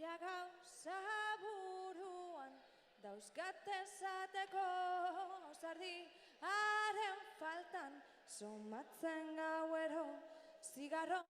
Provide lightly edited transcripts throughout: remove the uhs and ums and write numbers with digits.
Mila gauza buruan dauzkat esateko sardiaren faltan somatzen gauero zigarro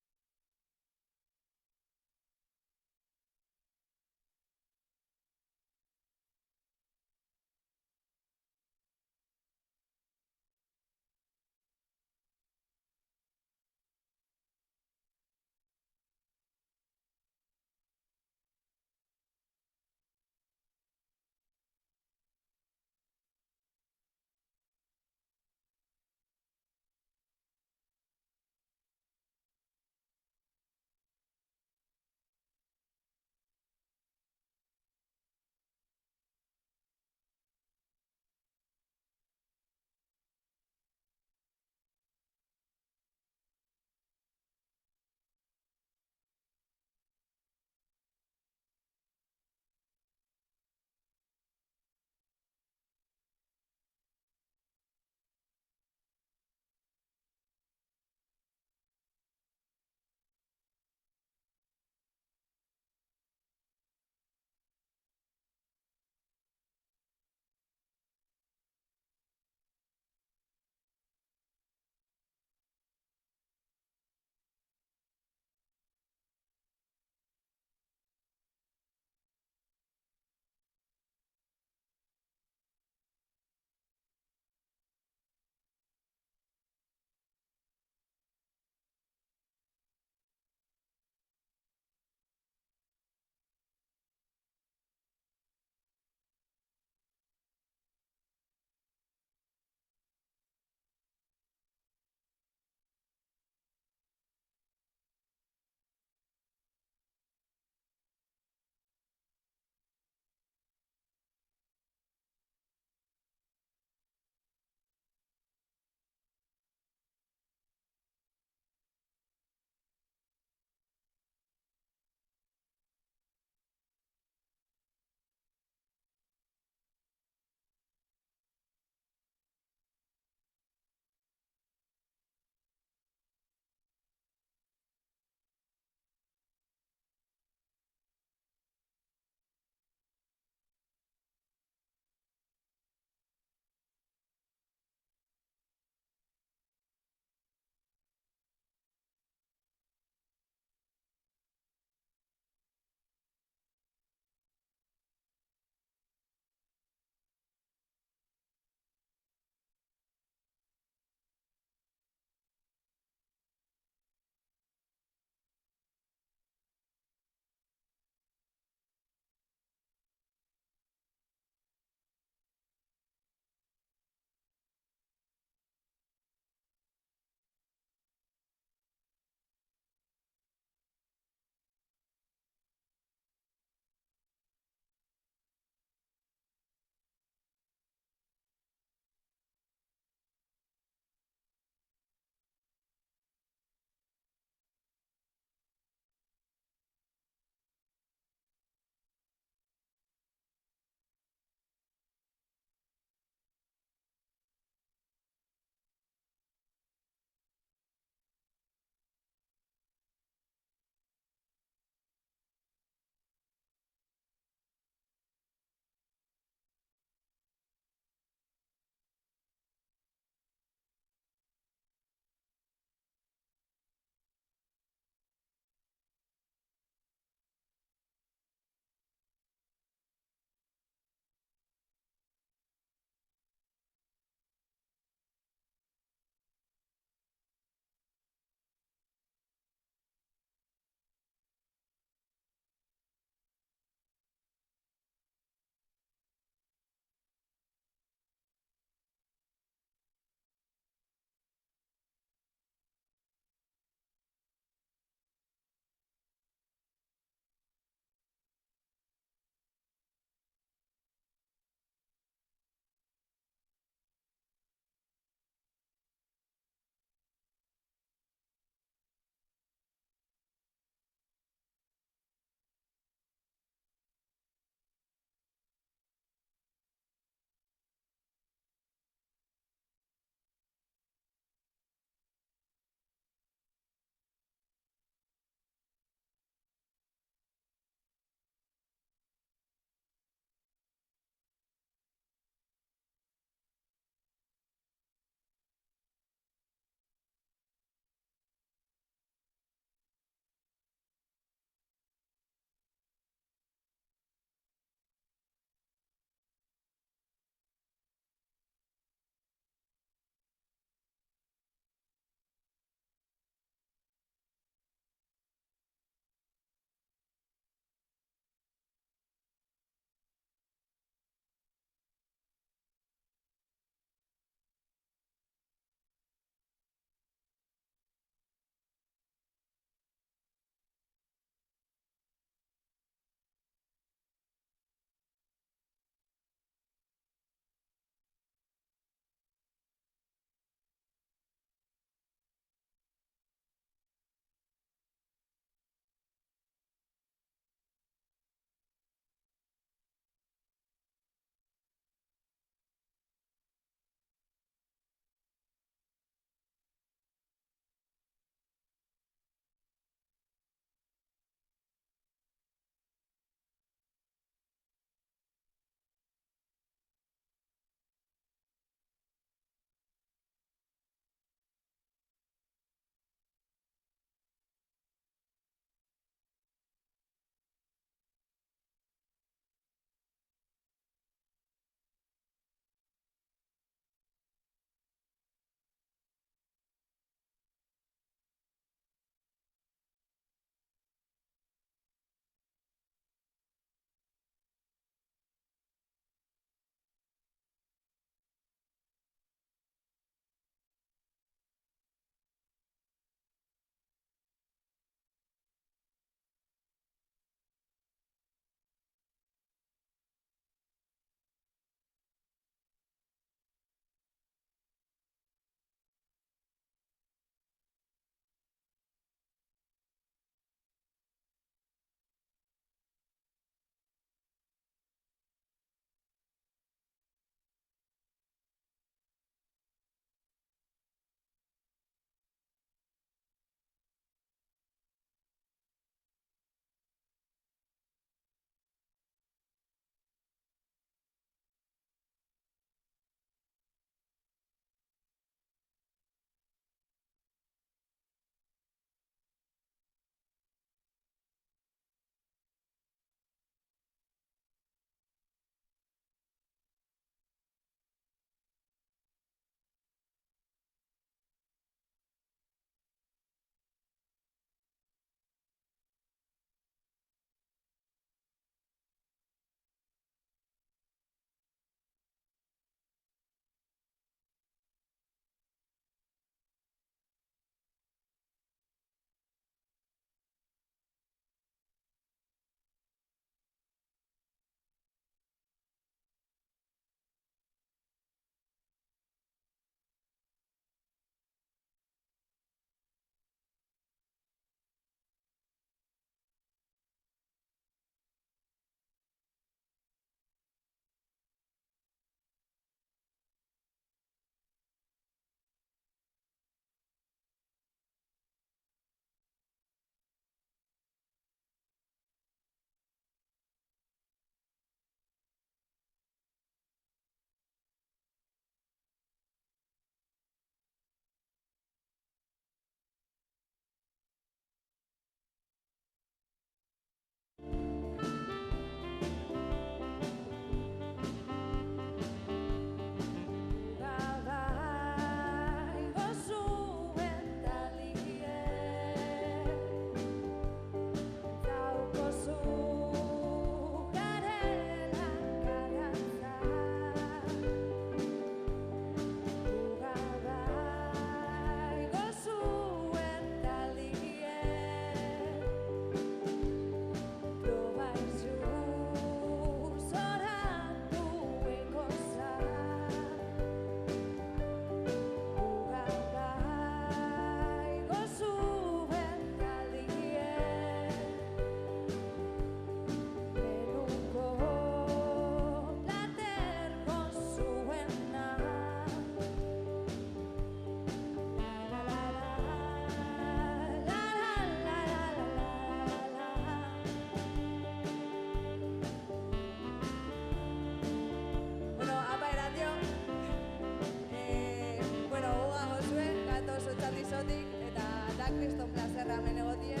kriston plazerra hemen egotien.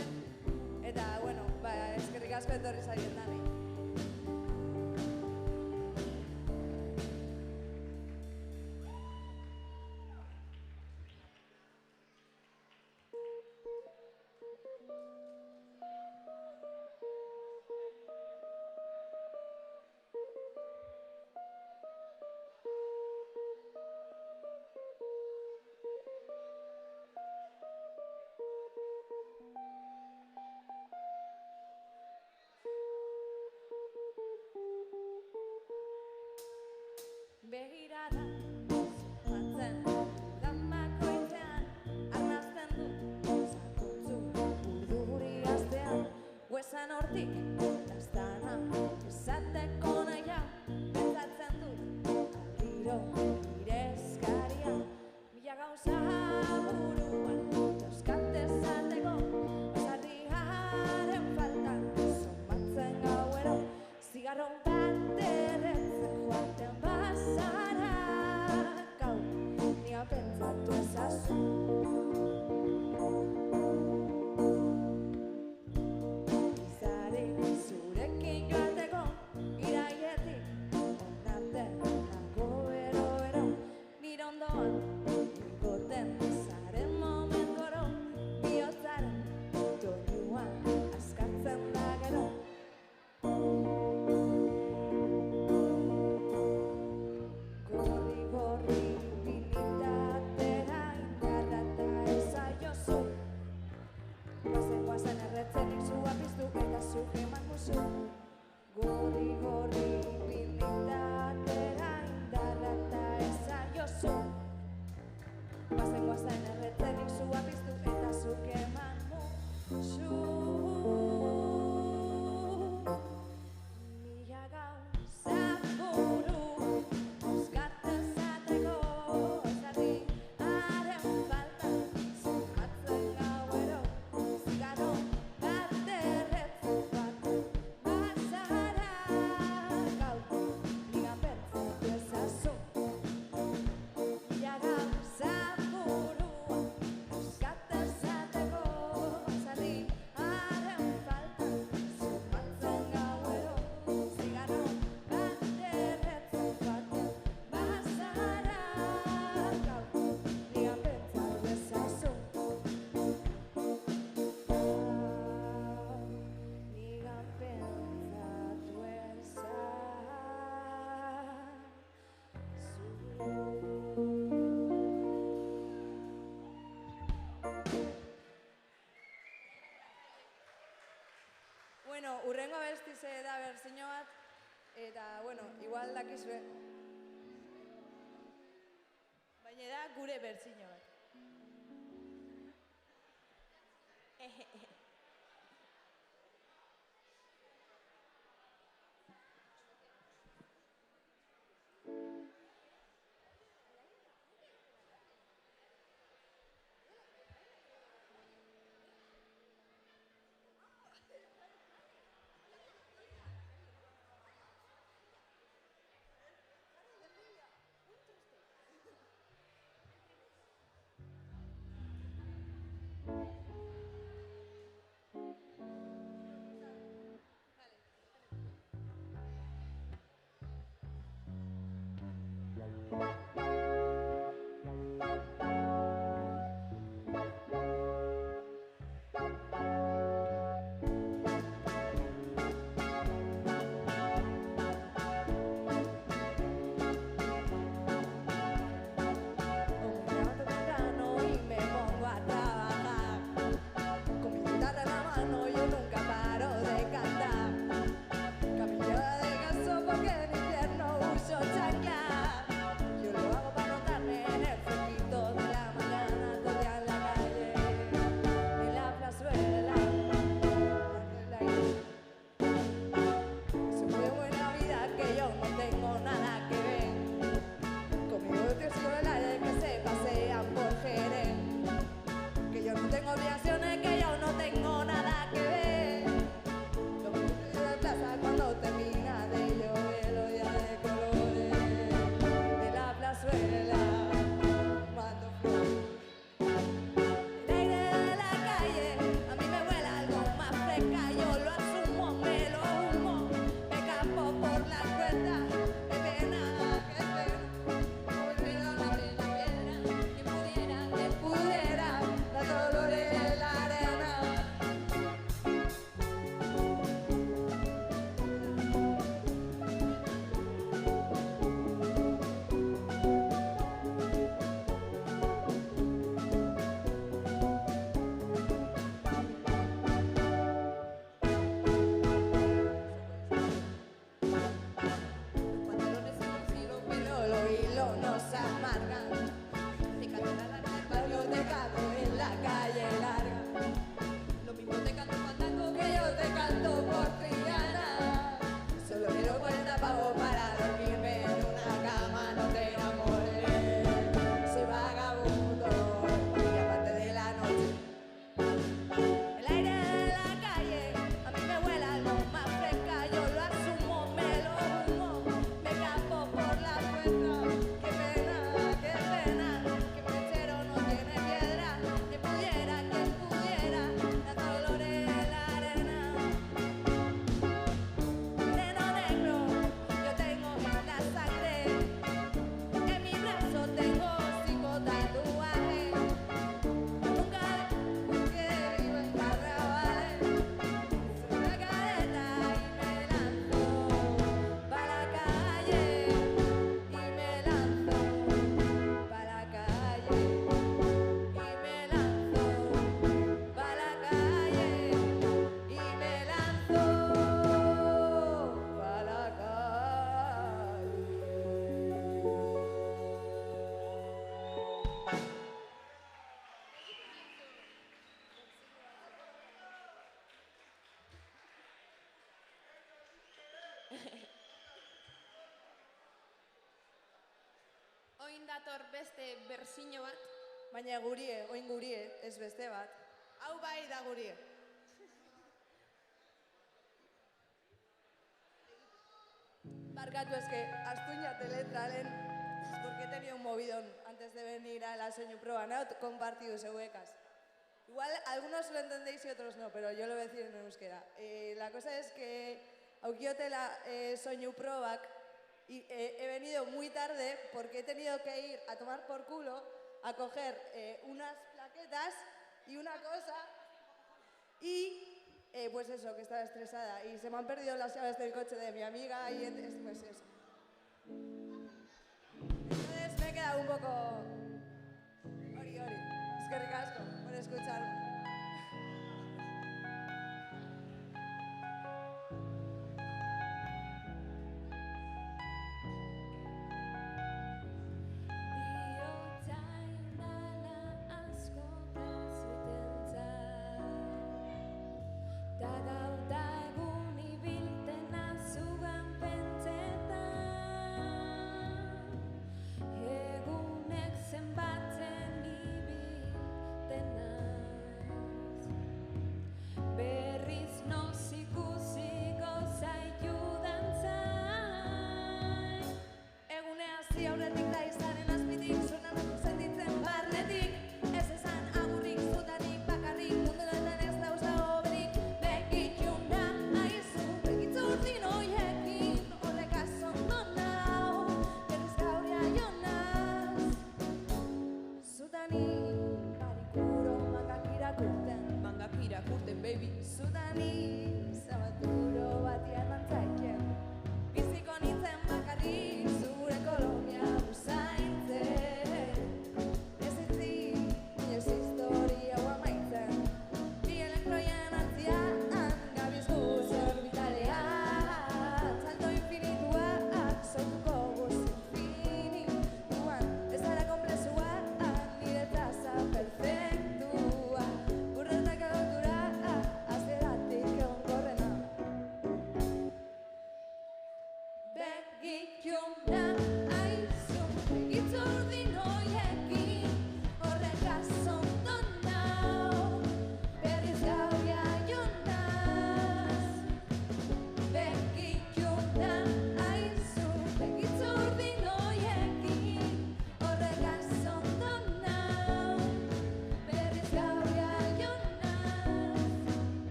Eta, bueno, eskerrik asko etorri zarien dani. Begirada zumatzen damakoitzean arnazten dut zakutzu urduri gaztean huesan hortik dastana esateko naia pentsatzen dut aldiro nire eskaria mila gauza buruan dauzkat esateko basarriaren faltan somatzen gauero zigarro bat erretzen joaten bazara gau nia pentsatu ezazu izari zurekin joateko iraietik ondarte nago ero nire ondoan igoten zaren momentu oro bihotzaren doinuan askatzen da gero gorri bilitatera indarra eta ezaiozu guazen erretzenik zua piztu eta zuk eman musu gorri bilitatera indarra eta ezaiozu guazen erretzenik zua piztu eta zuk eman musu mila gauza buru Bueno, urrengo abestize da berzino bat, eta, bueno, igual dakizue. Baina da gure berzino bat. dator beste berzino bat. Baina gurie, oin gurie, ez beste bat. Hau bai da gurie. Barkatu, es que Astuñate letralen, porque he tenido un movidón antes de venir a la soñu proba, ¿no? Compartido huecas. Igual algunos lo entendéis y otros no, pero yo lo voy a decir en euskera. La cosa es que aukiote la soñu probak y he venido muy tarde porque he tenido que ir a tomar por culo a coger unas plaquetas y una cosa y pues eso, que estaba estresada y se me han perdido las llaves del coche de mi amiga y pues eso. Entonces me he quedado un poco... Ori, es que ricasco por escucharme.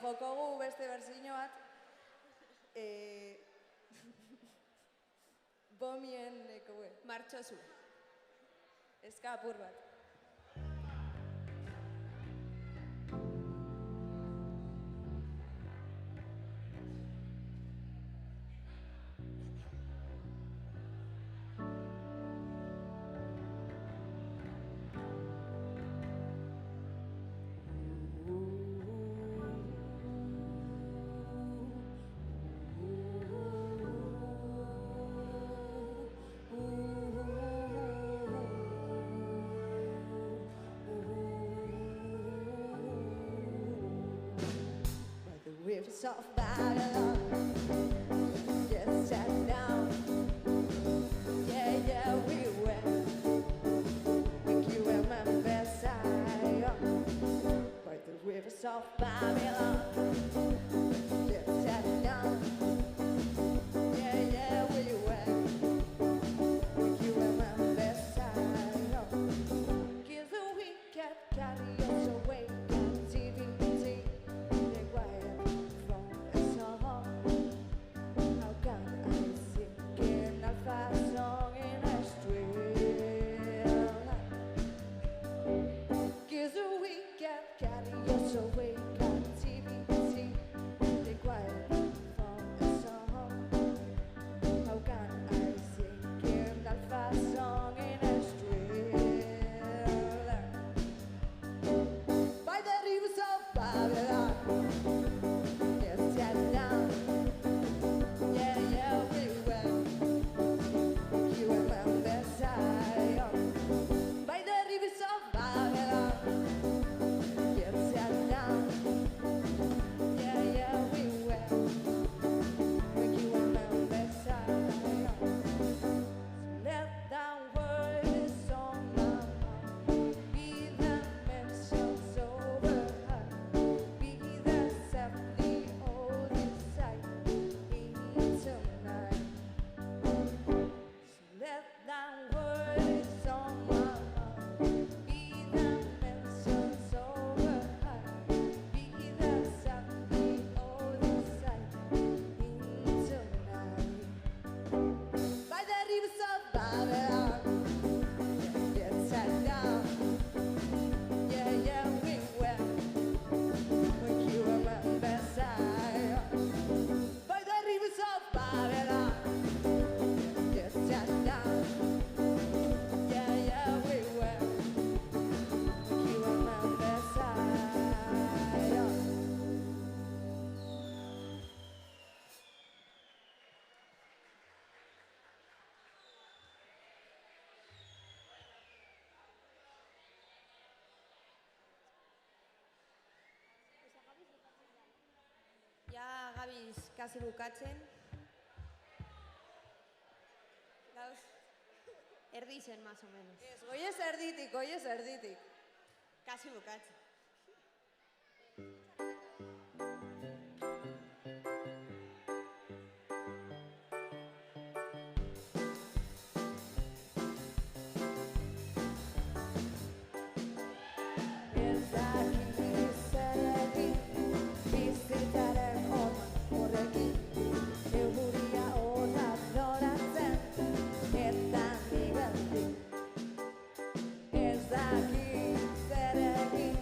Jokogu beste berzino bat, bomien Martxozu. Eska apur bat. rivers of Babylon. Just sat down. Yeah, yeah, we went. Make you remember Zion. By the rivers of Babylon. Just sat down. Yeah, yeah, we went. Make you remember Zion. Kill the wicked, carry us away. Captivity, the quiet from the song. How can I sing in a fast song in a street? Kill the wicked, carry us away. Captivity, the quiet from the song. How can I sing in a fast song in a street? By the rivers of Babylon, yes, sat down. Yeah, yeah, we went. You remember Zion. By the rivers of Babylon, yes, sat down. Yeah, yeah, we went. You remember Zion. Let that word on my mouth be the mentions over her, be the safety all inside me tonight. Let that word on my mouth be the mentions over her, be the safety all inside me tonight. By the rivers of Babylon, yes, sat down. Yeah, yeah, we went. When you remember Zion. By the rivers of Babylon, yes, sat down. Yeah, yeah, we went. When you remember Zion. Ja gabiz kasi bukatzen. Gauz, erdi zen, más o menos. Ez, goiez erditik, goiez erditik. Kasi bukatzen. Ez dakit zer egin, bizitzaren orman horrekin. Euria horra zoratzen, eta nigandik. Ez dakit zer egin,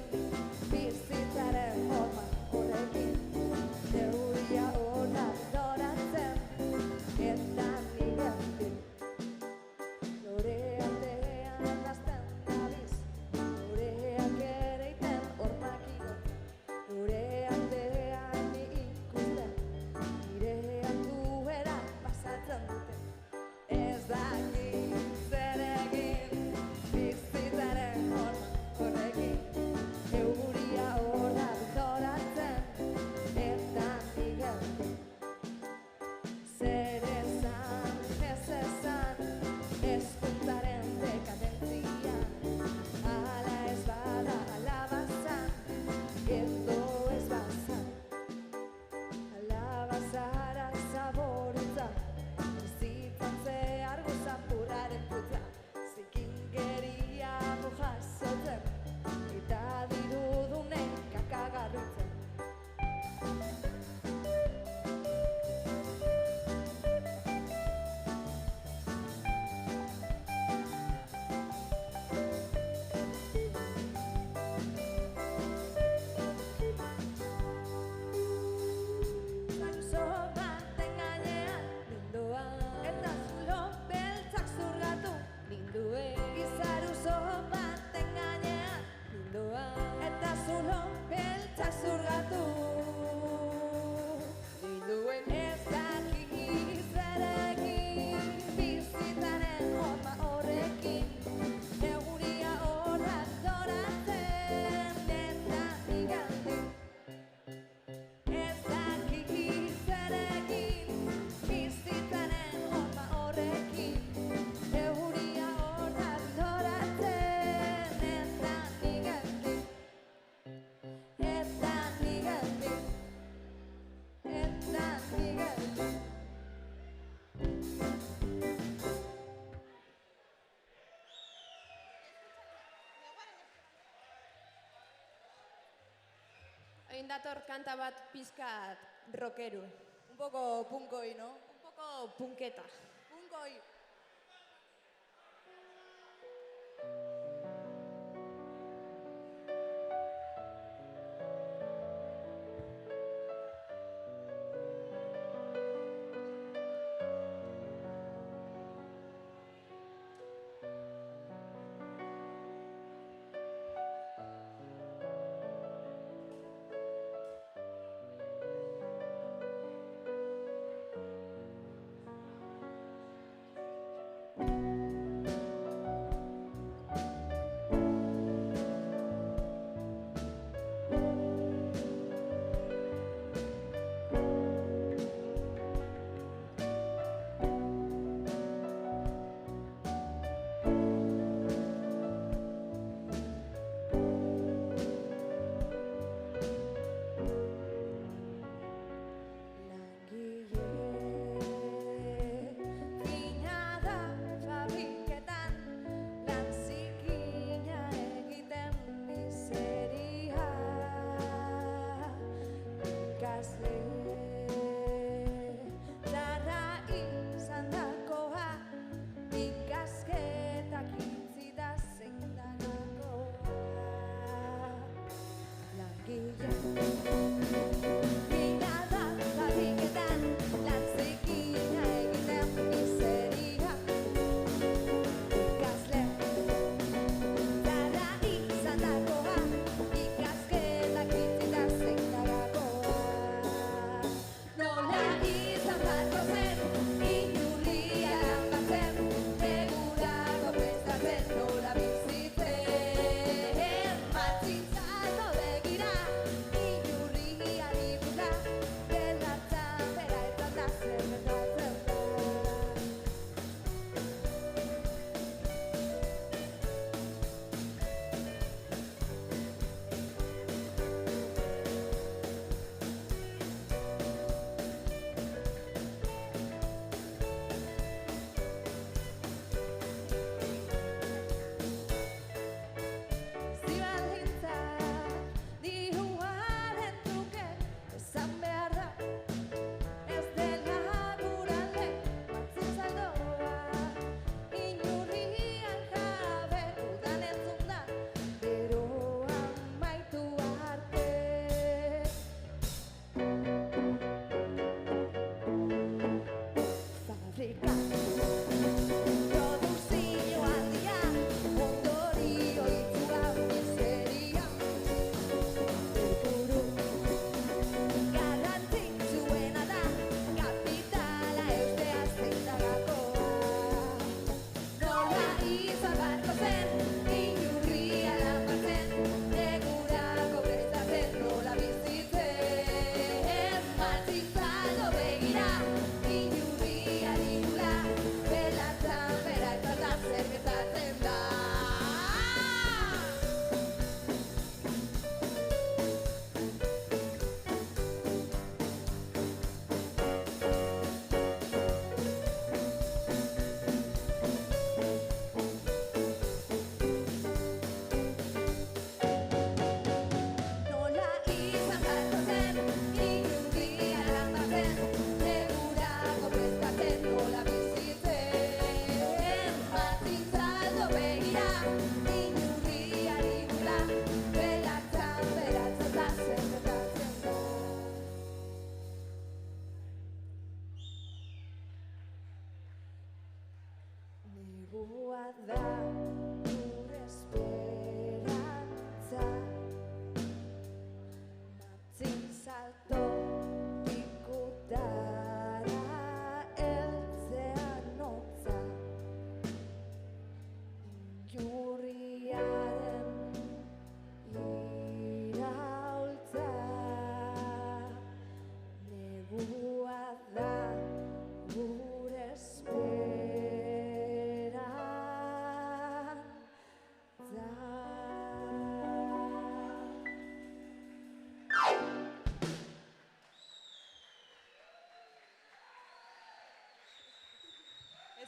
Oin dator kanta bat pizkat rockeru. Un poco punkoi, ¿no? Un poco punketa. Punkoi.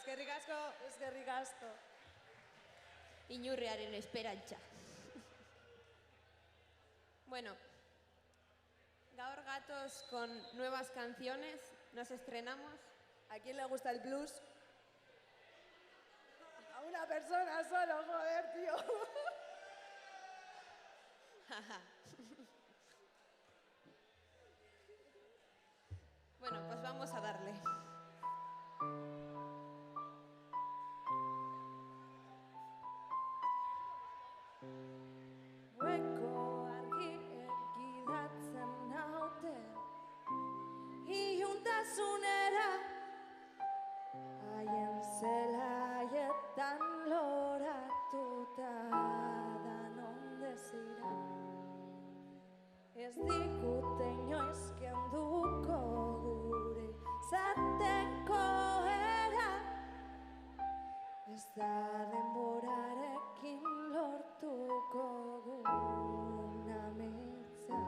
Eskerrik asko. Inurriaren esperantza. Bueno, Gaur gatos con nuevas canciones, nos estrenamos. ¿A quién le gusta el blues? A una persona solo, joder, tío. Bueno, pues vamos a darle. Hueko argi egidatzen naute Iuntasunera Haien zelaietan loratuta danon dezira Ez digute inoiz kenduko gure zateko era Ez da denborarekin lortuko gun ametsa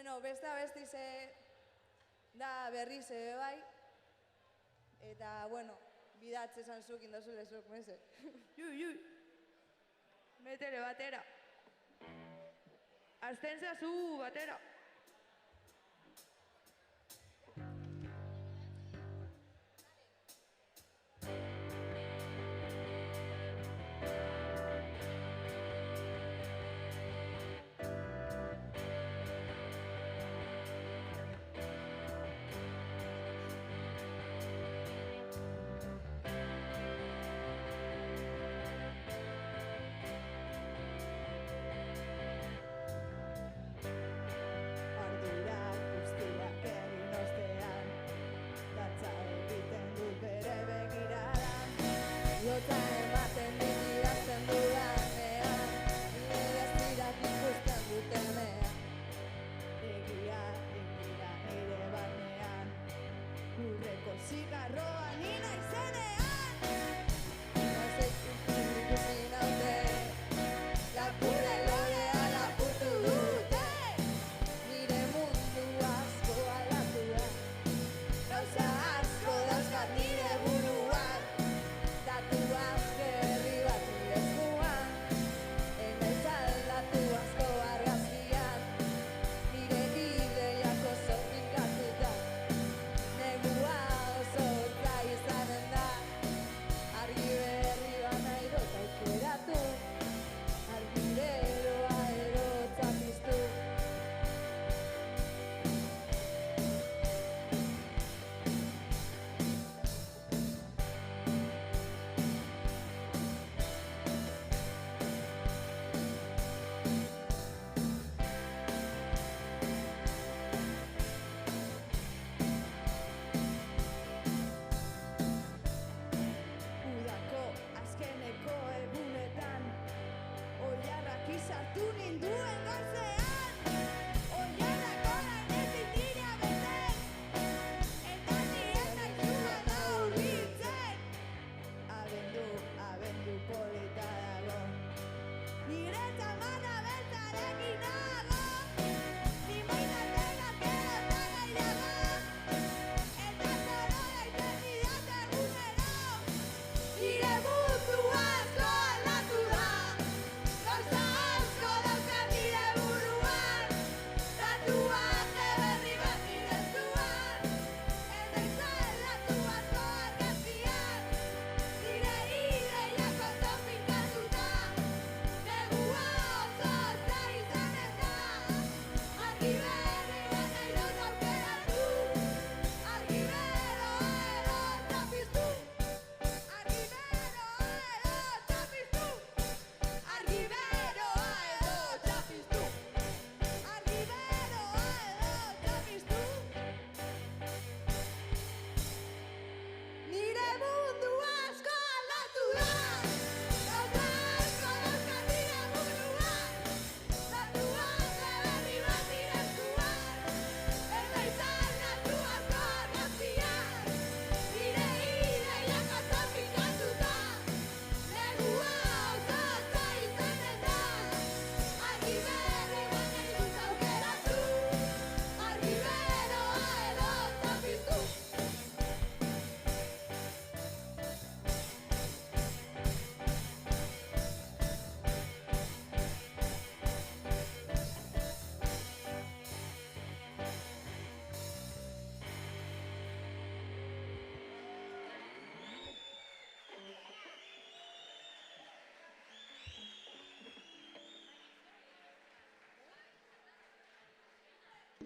Bueno, beste abestize da berriz ere bai. Eta, bueno, bidatze esan zuk indozule zuk, meze. Jui. Metere batera. Azten zazu batera.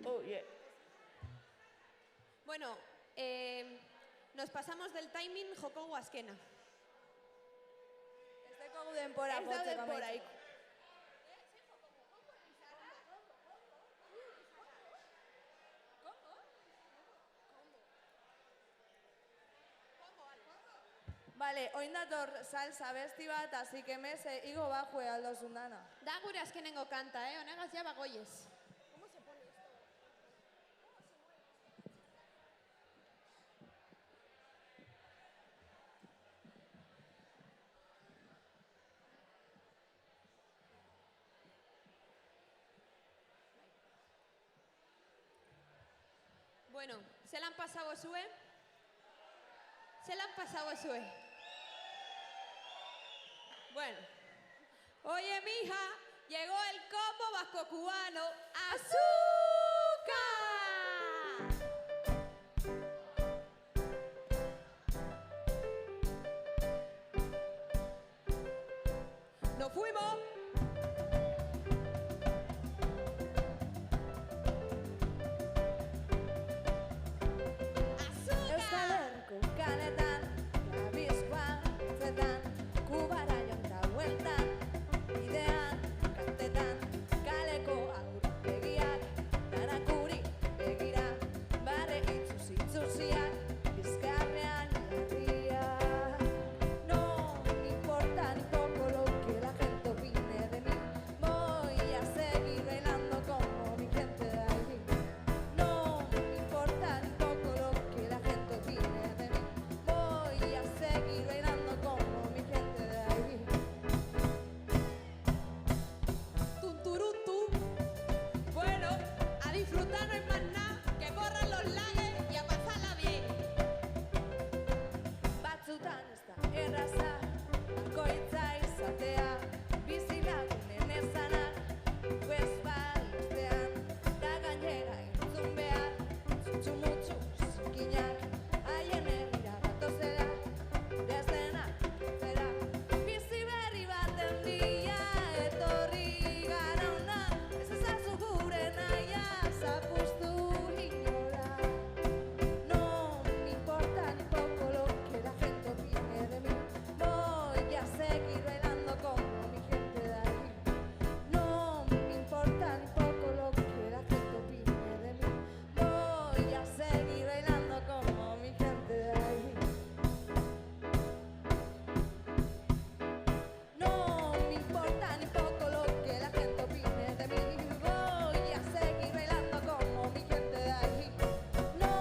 Oh, yeah. Bueno, nos pasamos del timing joko guazkena. Ez dekogu denpora Ez da jotzeko denpora amaitzeko. Vale, oin dator salsa besti bat, así que meze, igo bajue aldozun dana. Da gure azkenengo kanta, honegaz ja bagoiez. Bueno, ¿se la han pasado a Sue? ¿Se la han pasado a Sue? Bueno. Oye, mija, llegó el combo vasco cubano ¡Azúcar! ¡Nos fuimos! Euskal Herriko kaletan, Gabizkoan, zetan, Kubara jonta hueltan, bidean, kantetan, kaleko aur begiak, darakuri begira, barre itzuziak, bizkarrean jarriak. No me importa ni poco lo que la gente opine de mí, voy a seguir bailando como mi gente de allí. No me importa ni poco lo que la gente opine de mí, voy a seguir bailando como mi gente de allí. Tunturutu. Bueno, a disfrutar no hay más nada, que corran los lagues y a pasarla bien. Batzutan ez da erraza, bakoitza izatea, bizilagunen ezanak, ez balostean, da gainera entzun behar, zutxu-mutxu zikinak, haien egira batozela, ez denak zera. Bizi berri baten bila etorri gara hona, ez ezazu gure nahia zapuztu inola. No me importa ni poco lo que la gente opine de mí, voy a seguir bailando como mi gente de allí. No me importa ni poco lo que la gente opine de mí, voy a seguir bailando como mi gente de allí. No me importa ni poco lo que la gente opine de mí, voy a seguir bailando como mi gente de allí. No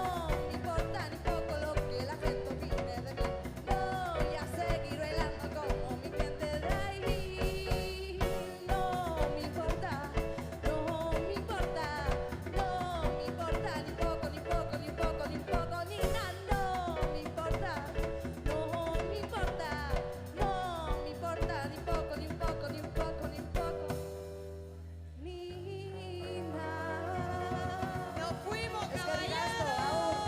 me importa ni poco lo que la gente opine de mí, voy a seguir bailando como mi gente de allí. No me importa, no me importa, no me importa ni poco, ni poco, ni poco, ni poco, ni nada. No me importa, no me importa, no me importa ni poco, ni poco, ni poco, ni poco, ni nada. ¡Nos fuimos, Eskerrik asko, caballeros! agur.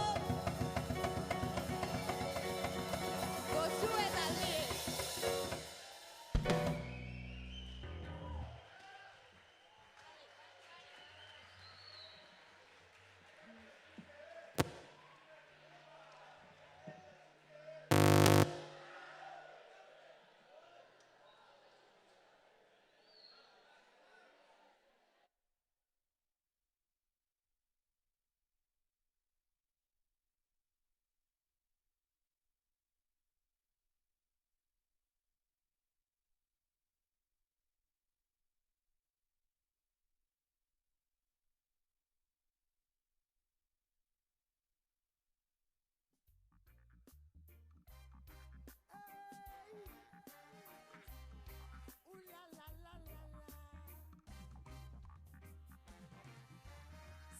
Josué también.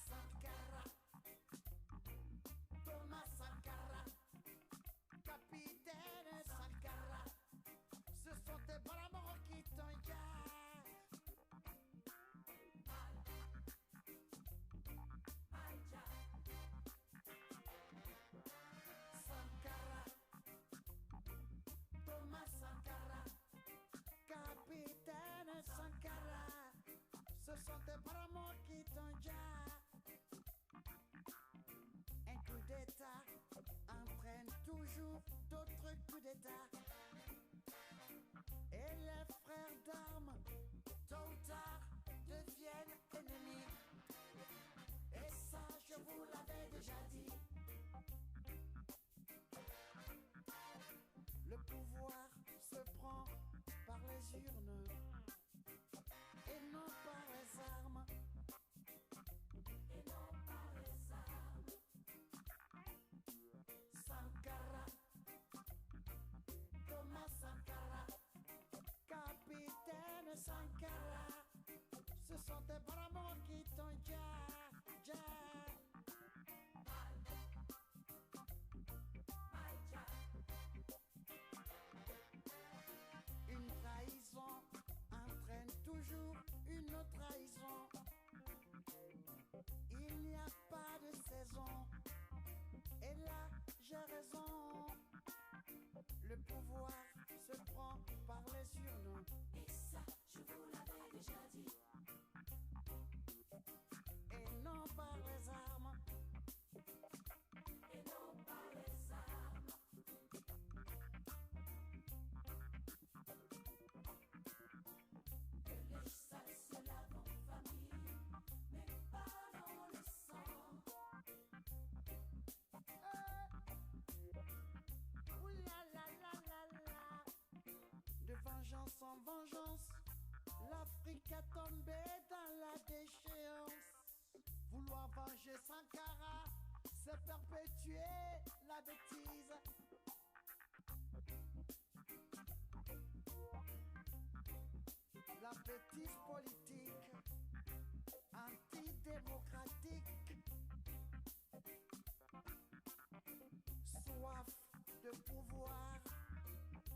Sankara, Thomas Sankara, capitaine Sankara, ce sont tes bras morts qui t'enjaillent. Sankara, Thomas Sankara, capitaine Sankara, ce sont tes bras morts qui t'enjaillent. Un coup d'État entraîne toujours d'autres coups d'État. Et les frères d'armes, tôt ou tard, deviennent ennemis. Et ça, je vous l'avais déjà dit. Le pouvoir se prend par les urnes et non par les armes. Sankara, Thomas Sankara, capitaine Sankara, ce sont tes bras morts qui t'ont ja. sûr, non. Et ça, je vous l'avais déjà dit. Et non par les armes. Et non par les armes. Que les salles se lavent en famille, mais pas dans le sang. Ouh là là là là là. De vengeance en vengeance, l'Afrique a tombé dans la déchéance. Vouloir venger Sankara, c'est perpétuer la bêtise. La bêtise politique, antidémocratique. Soif de pouvoir,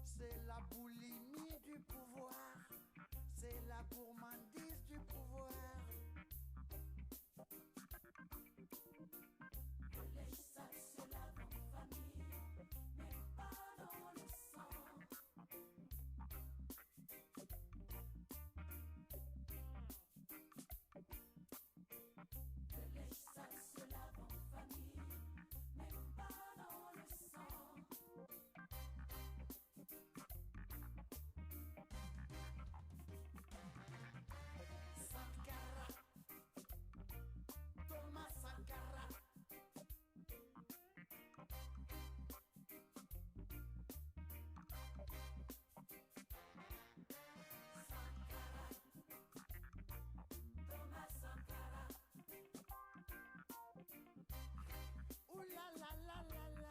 c'est la boulimie du pouvoir, c'est la gourmandise du pouvoir. Que les salles se lavent en famille, mais pas dans le sang. Que les salles se lavent en famille, mais pas dans le sang. Sankara, Thomas Sankara. Thomas Sankara. Ouh là là là là là.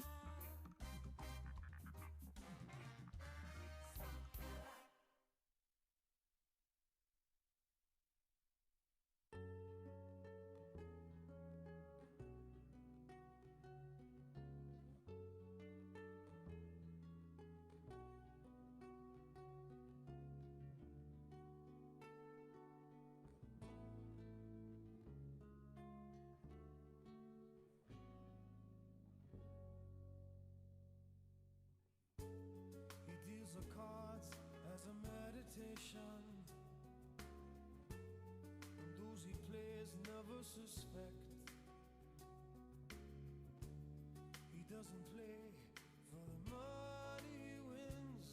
He deals the cards as a meditation, and those he plays never suspect. He doesn't play for the money he wins.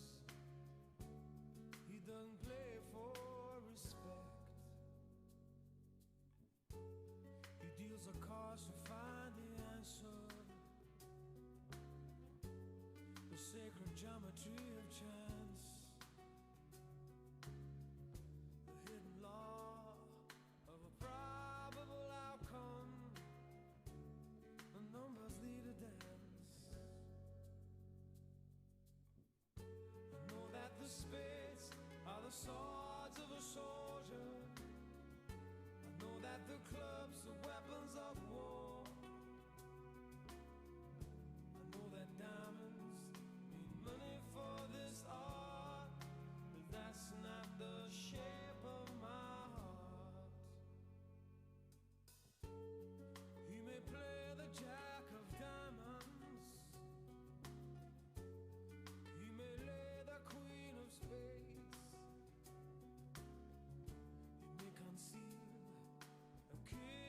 He doesn't play for respect. He deals the cards to find the answer, the sacred geometry of chance, the hidden law of a probable outcome. The numbers lead a dance. I know that the spades are the swords of a soldier. I know that the clubs are weapons of war. I know that diamonds mean money for this art, but that's not the shape of my heart. He may play the jack of diamonds, he may lay the queen of spades, he may conceal a king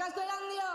Eskerrik asko Erandio!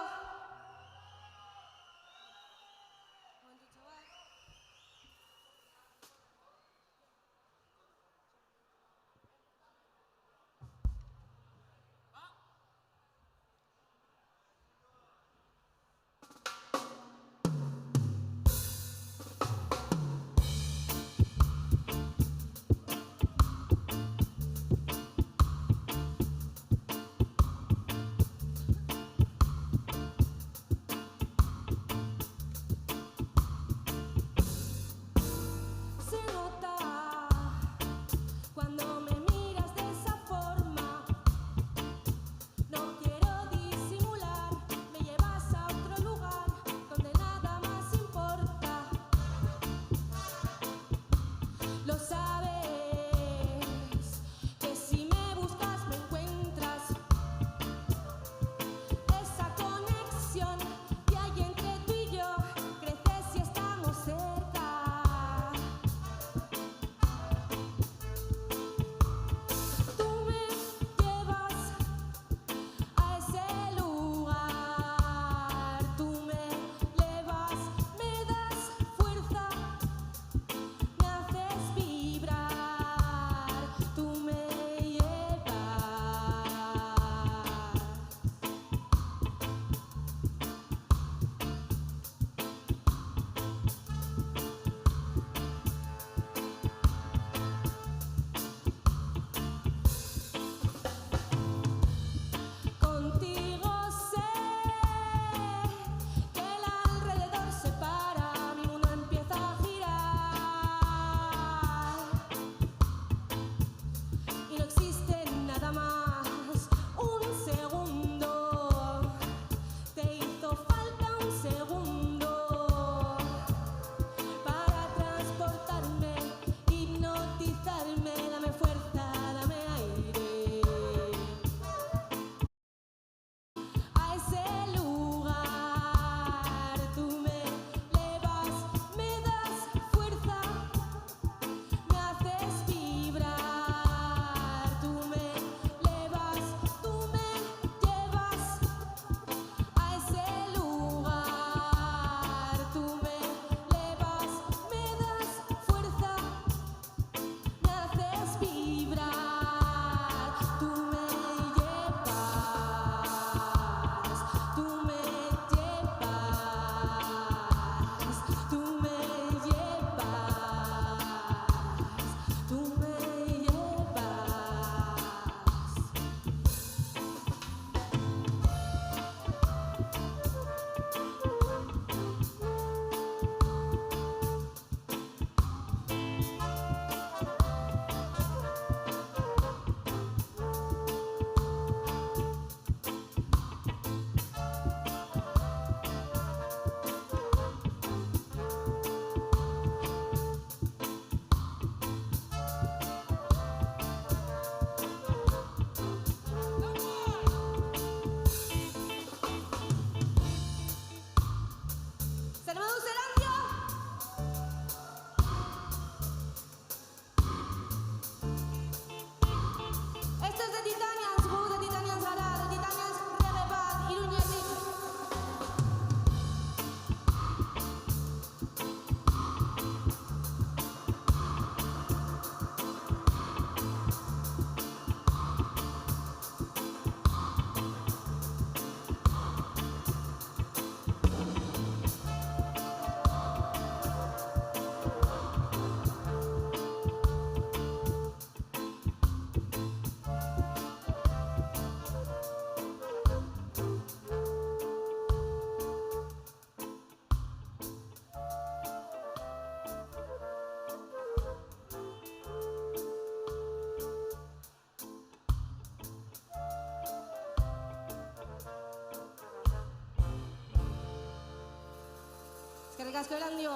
Eskerrik asko Erandio.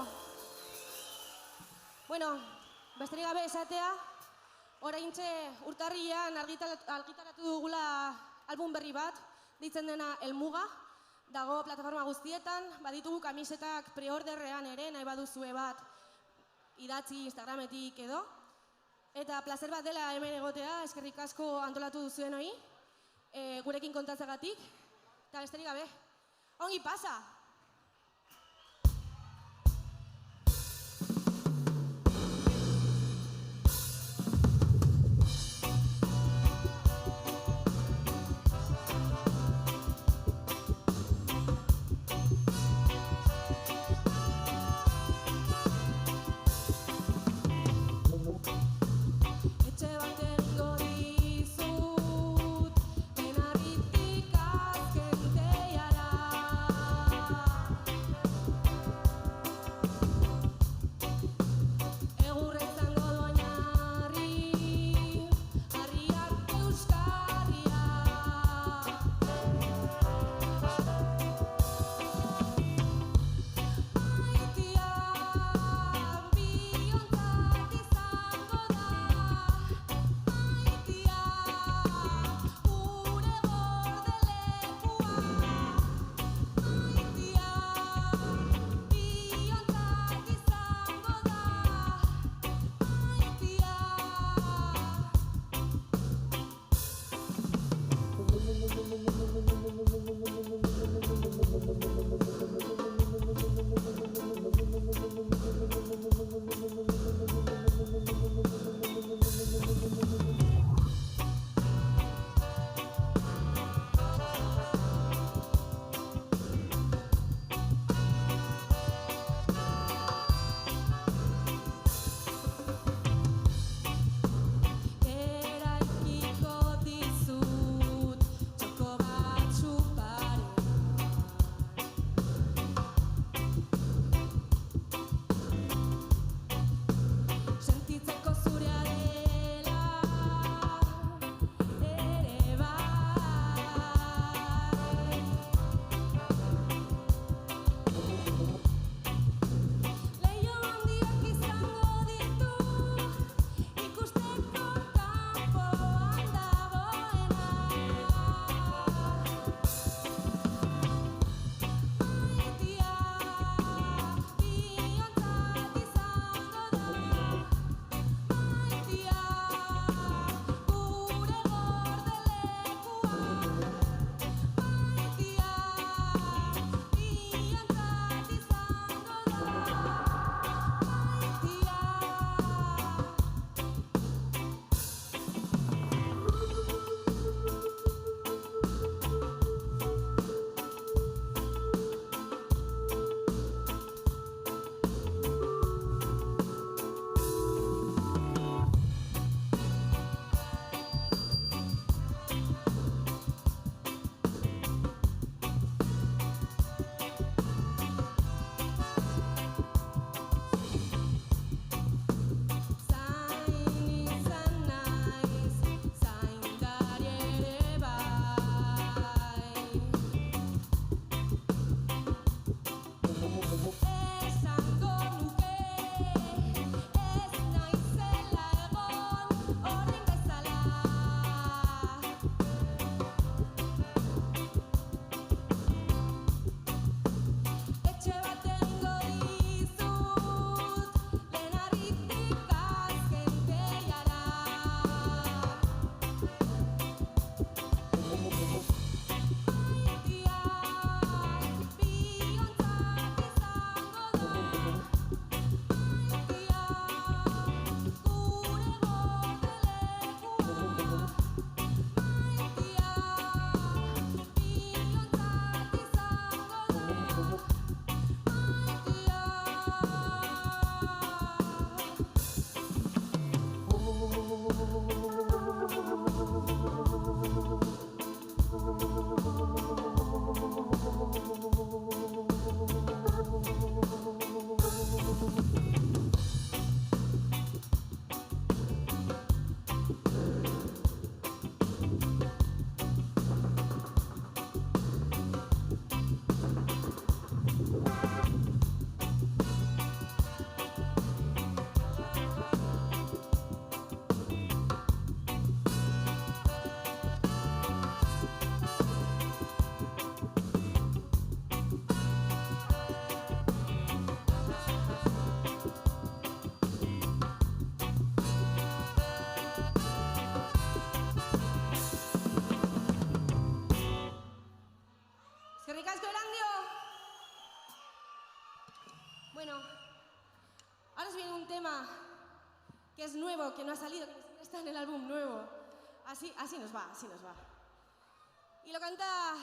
Bueno, besterik gabe esatea, oraintxe urtarrilean argitaratu dugula album berri bat, deitzen dena El Muga, dago plataforma guztietan, baditugu kamisetak preorderrean ere, nahi baduzue bat idatzi Instagrametik edo. Eta placer bat dela hemen egotea, eskerrik asko antolatu duzuen hori, gurekin kontatzagatik. Eta besterik gabe, ongi pasa! Etxe bat egingo dizut, penarritik azken teiara. que es nuevo, que no ha salido, que ni siquiera está en el álbum nuevo. Así nos va, así nos va. Y lo canta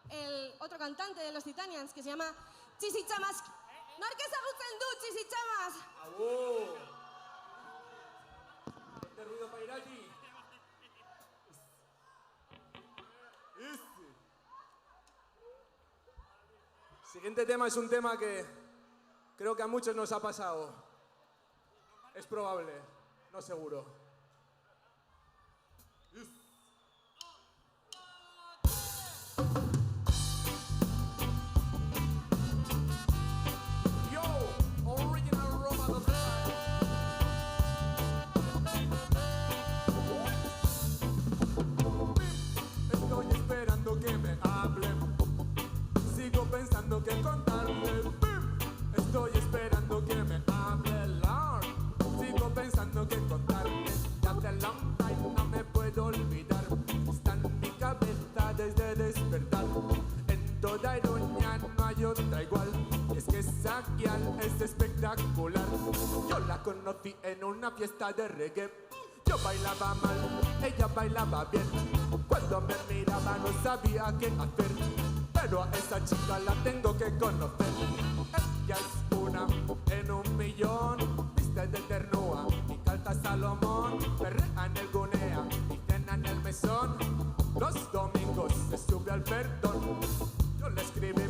el otro cantante de los Titanians, que se llama Txisi Txamas. Nork ezagutzen du Txisi Txamas? ¡Abu! Este ruido para ir allí. Siguiente tema es un tema que creo que a muchos nos ha pasado. Es probable, no seguro. Yo, original Roma dos Estoy esperando que me hablen. Sigo pensando que contarle. Estoy esperando que me hable Lord. Sigo pensando que contarle. Ya hace long time no me puedo olvidar. Está en mi cabeza desde despertar. En toda Iroña no hay otra igual. Es que esa guial es espectacular. Yo la conocí en una fiesta de reggae. Yo bailaba mal, ella bailaba bien. Cuando me miraba no sabía qué hacer. Pero a esa chica la tengo que conocer. Ella es una en un millón. Viste de ternúa y calza Salomón. Perrea en el Gunea y cena en el mesón. Los domingos se sube al perdón. Yo le escribí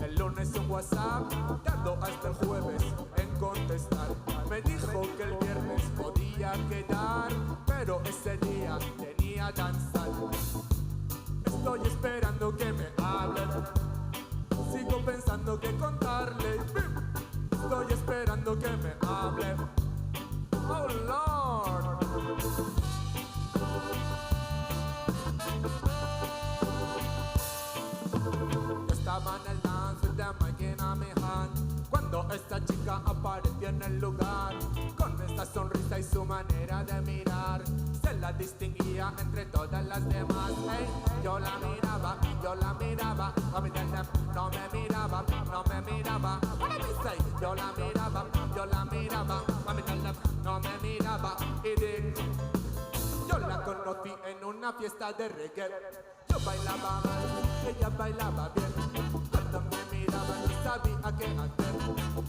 el lunes un WhatsApp. Tardó hasta el jueves en contestar. Me dijo que el viernes podía quedar, pero ese día tenía danzar. Estoy esperando que me hablen. Sigo pensando que contarle. Estoy esperando que me hablen. Oh Lord. Estaba en el dance with the mic in my hand cuando esta chica apareció en el lugar. Con esta sonrisa y su manera de mirar se la distinguía entre todas las demás. Hey, yo la miraba, no me miraba, no me miraba. What did he say? Yo la miraba, no me miraba. Y dije, yo la conocí en una fiesta de reggae. Yo bailaba mal, ella bailaba bien. Cuando me miraba no sabía qué hacer.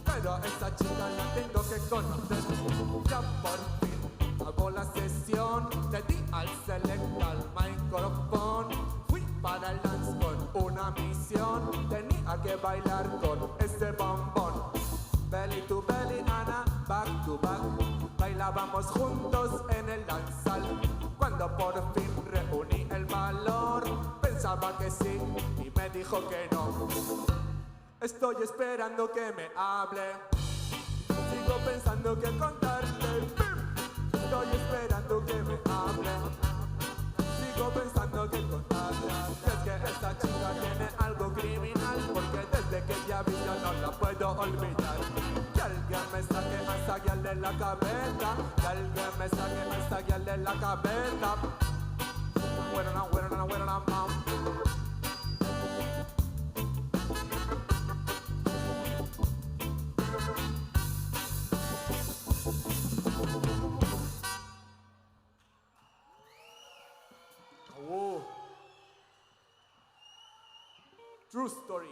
Pero a esa chica la tengo que conocer. Ya por fin hago la sesión. Le di al select al micrófono. Fui para el dance con una misión. Tenía que bailar con ese bombón. Belly to belly, nana, back to back. Bailábamos juntos en el danzal. Cuando por fin reuní el valor, pensaba que sí y me dijo que no. Estoy esperando que me hable. Sigo pensando que contarle. Estoy esperando que me hable. Sigo pensando que contarle. Es que esta chica tiene algo criminal, porque desde que ya vi yo no la puedo olvidar. Que alguien me saque a esa guial de la cabeza. Que alguien me saque a esa guial de la cabeza. Bueno, mom. Oh. True story.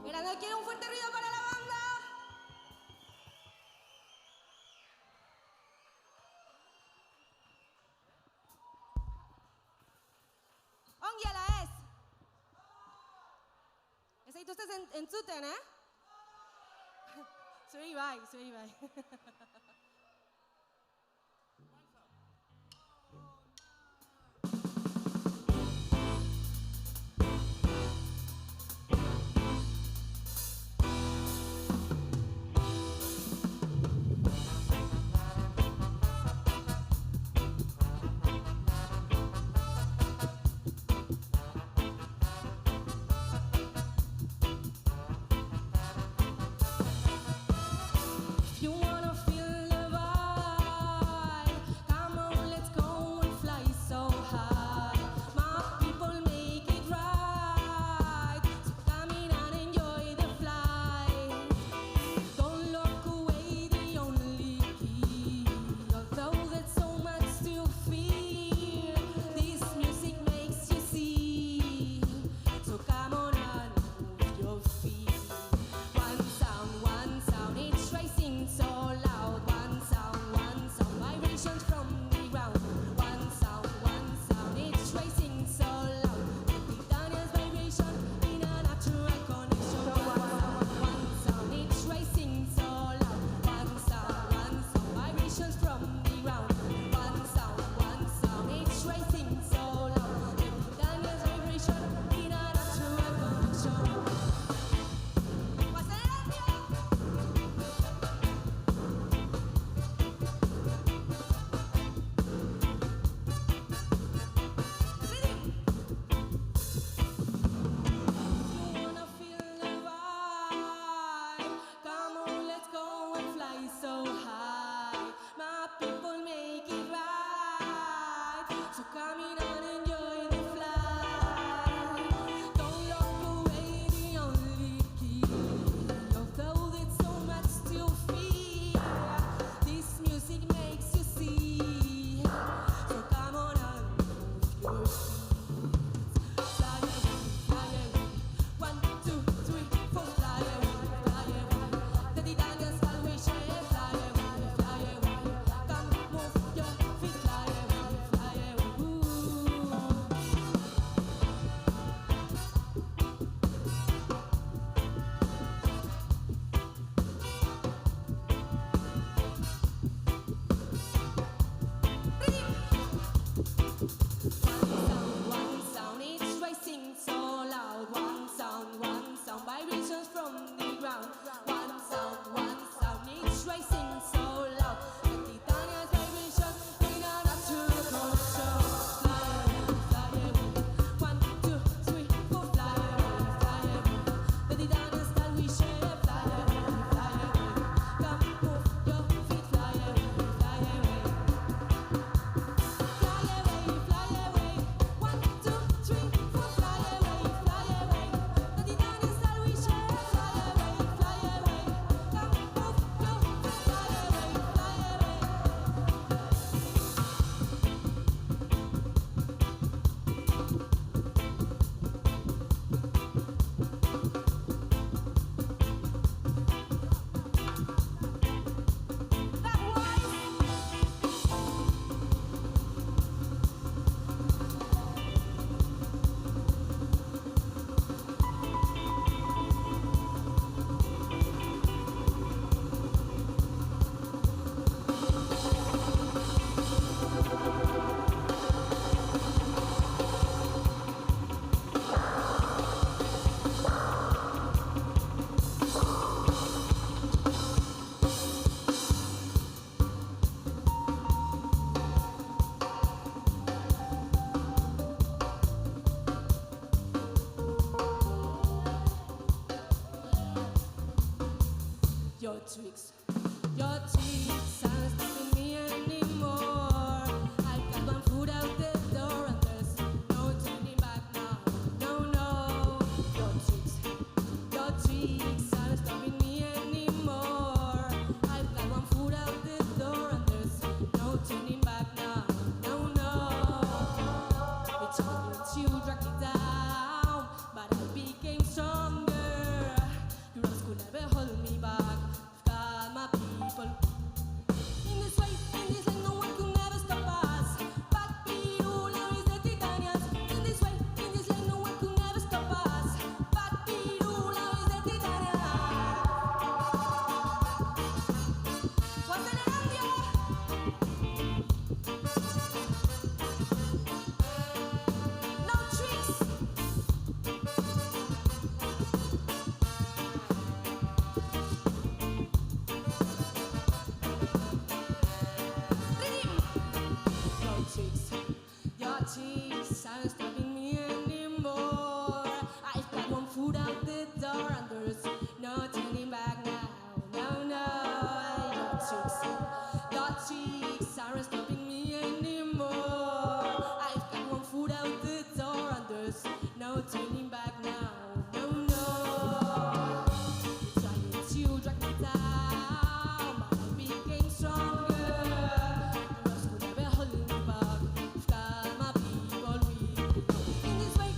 Esperando, quiero un fuerte ruido para la banda. Ongi ala ez? Ez zaituztez entzuten, Zuei bai, zuei bai. You wanna feel tricks. Your tricks aren't stopping me anymore. I've got one foot out the door and there's no turning back now. No, no. Your tricks aren't stopping me anymore. I've got one foot out the door and there's no turning back now. No, no. You told me to drag me down, but I became stronger. Your arms could never hold me back. I've got my people. In this way, no one could never stop us. Back Pirula is the Titanians. In this way, no one could never stop us. Back Pirula is the Titanians. What's in Erandio? No tricks. Your tricks aren't stopping me anymore. I've got one foot out the door and there's no turning back now. No, no. Your tricks aren't stopping me anymore. I've got one foot out the door and there's no turning back now. No, no. You're trying to drag me down, but I became stronger. Your arms could never hold me back. I've got my people with me. In this way,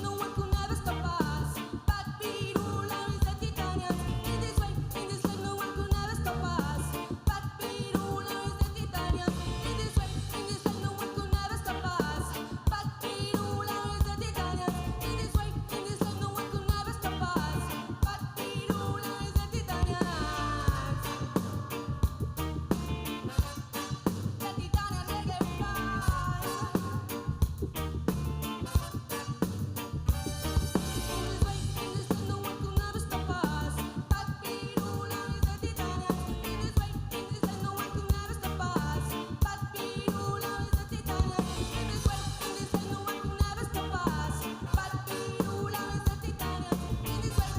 no one could never stop us. Back Pirula is the Titanians. In this way, no one could never stop us. Back Pirula is the Titanians. In this way, no one could never stop us. Back Pirula is the Titanians. In this way, no one could never stop us. Back Pirula is the Titanians. The Titanian reggae fans. In this way, no one could never stop us. Back Pirula is the Titanians. In this way, no one could never stop us. Back Pirula is the Titanians. In this way, no one could never stop us. Back Pirula is the Titanians. In this way,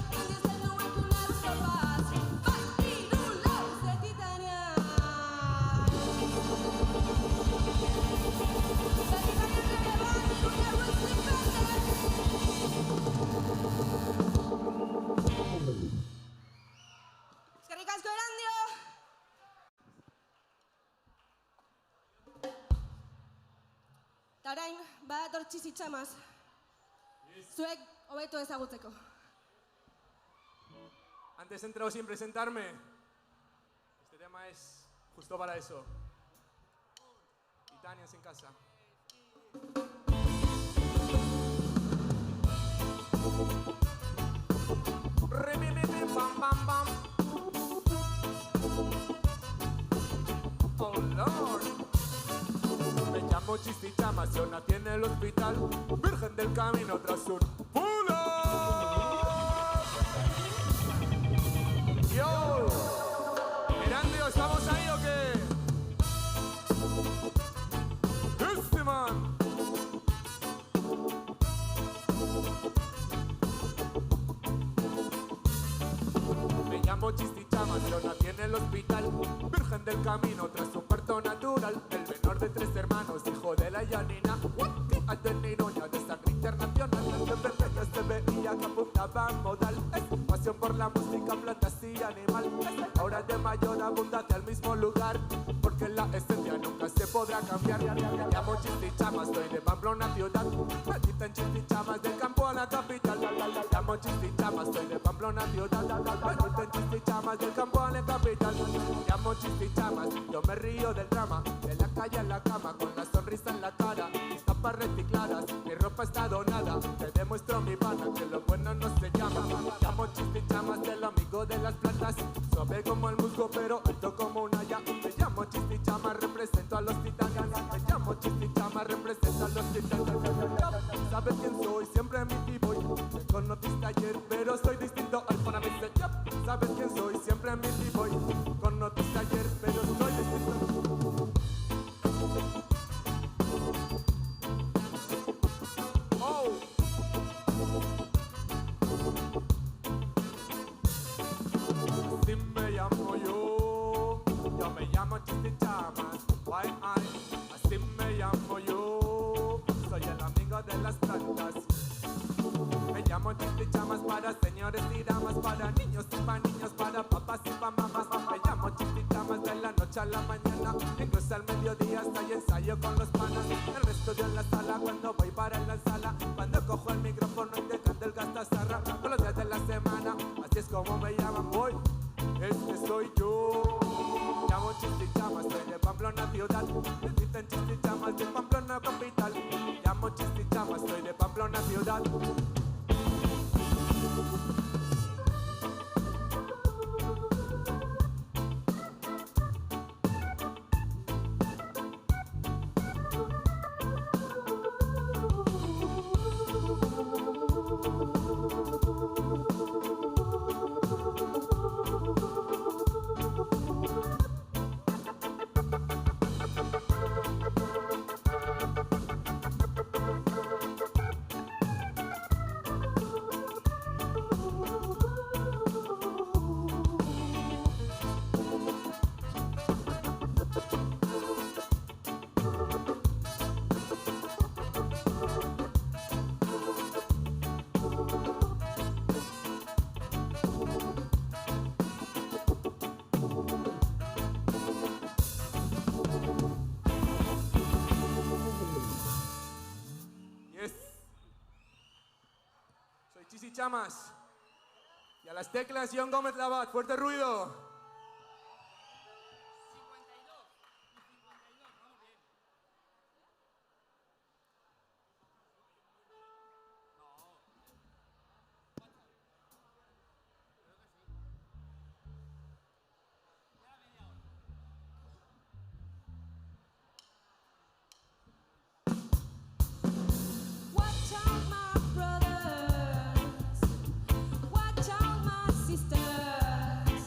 no one could never stop us. Back Pirula is the Titanians. The Titanian reggae band, you never sleep Eskerrik asko Erandio! Eta orain, bat hortzi zitxamaz. Zuek hobeto ezagutzeko. Antes he entrado sin presentarme. Este tema es justo para eso. Titanians en casa. Bam, bam, bam. Oh Lord. Me llamo Chistichamas, yo nací en el hospital, virgen del camino tras un pulo. Yo, Erandio, ¿estamos ahí o qué? Este man. Me llamo Chistichamas, yo nací en el hospital, virgen del camino tras un parto natural. El menor de 3 hermanos, hijo de la Yanina, alto en Iruña, de sangre internacional. Se veía que apuntaba en modal, pasión por la música, plantas y animal. Ahora de mayor abundancia al mismo lugar, porque la esencia nunca se podrá cambiar. Me llamo Chistichamas, soy de Pamplona ciudad, maldita en Chistichamas, del campo a la capital. Me llamo Chistichamas, soy de Pamplona ciudad, maldita en Chistichamas, del campo a la capital. Me llamo Chistichamas, yo me río del drama, de la calle a la cama, con la sonrisa en la cara, mis tapas recicladas, mi ropa está donada. Te demuestro mi pana que lo bueno no se llama. Me llamo Chistichamas, del amigo de las plantas, suave como el musgo pero alto como una haya. Me llamo Chistichamas, represento a los Titanians. Me llamo Chistichamas, represento a los Titanians. ¿Sabes quién soy? Siempre mi b-boy. Me conociste ayer pero soy distinto al Fonaviste. ¿Sabes quién soy? Siempre mi b-boy. Conociste ayer pero soy distinto. Oh. para señores y damas, para niños y para niños, para papás y para mamás. Me llamo Chistichamas de la noche a la mañana, incluso al mediodía hasta y ensayo con los panas. El resto yo en la sala cuando voy para la sala, cuando cojo el micrófono y te canto el gastazarra. Todos los días de la semana, así es como me llaman, voy. Este soy yo. Llamo Chistichamas, soy de Pamplona ciudad. Me dicen Chistichamas de Pamplona capital. Llamo Chistichamas, soy de Pamplona ciudad. Chistichamas. Y a las teclas, John Gómez Labat. Fuerte ruido. Watch out, my brothers. Watch out, my sisters.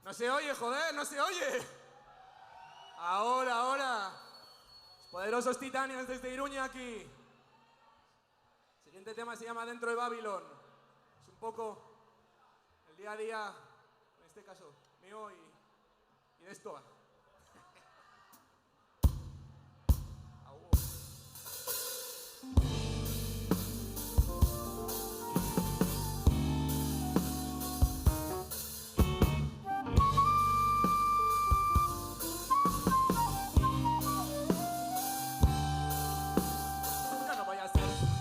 No se oye, joder, no se oye. Ahora. Los poderosos Titanians desde Iruña aquí. El siguiente tema se llama Dentro de Babilón. Es un poco el día a día, en este caso, mío y de esto.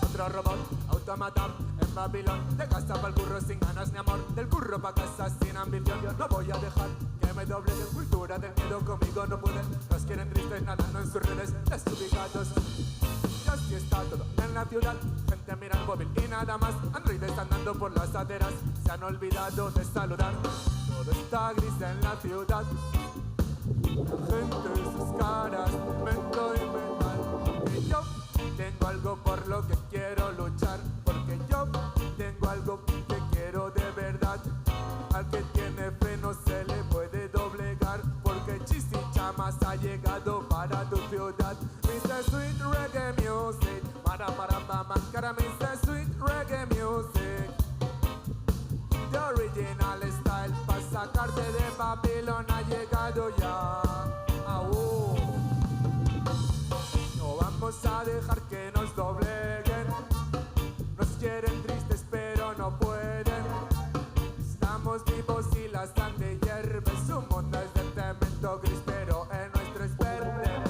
Otro robot, automata en Babilón. De casa pa'l curro sin ganas ni amor, del curro pa' casa sin ambición. Yo no voy a dejar que me dobleguen. Cultura del miedo conmigo no pueden. Nos quieren tristes nadando en sus redes desubicados. Y así está todo en la ciudad. Gente mira el móvil y nada más. Androides andando por las aceras. Se han olvidado de saludar. Todo está gris en la ciudad. La gente, sus caras, cemento y metal. Y yo tengo algo por lo que quiero luchar, porque yo tengo algo que quiero de verdad. Al que tiene fe no se le puede doblegar, porque Chisi Chamas ha llegado para tu ciudad. Mr. Sweet Reggae Music, para cara Mr. Sweet Reggae Music. The original style, para sacarte de Babilón ha llegado ya. Vamos a dejar que nos dobleguen. Nos quieren tristes pero no pueden. Estamos vivos y la sangre hierve. Su mundo es de cemento gris pero el nuestro es verde.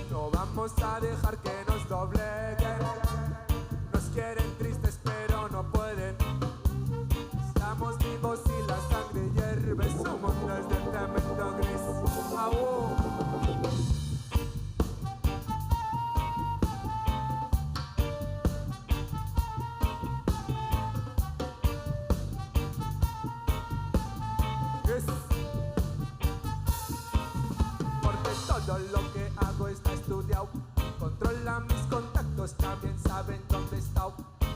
No vamos a dejar que nos dobleguen. Nos quieren tristes pero no pueden. Estamos vivos y la sangre hierve. Su mundo es de cemento gris. Porque todo lo que hago está estudiado. Controlan mis contactos, también saben dónde he estado.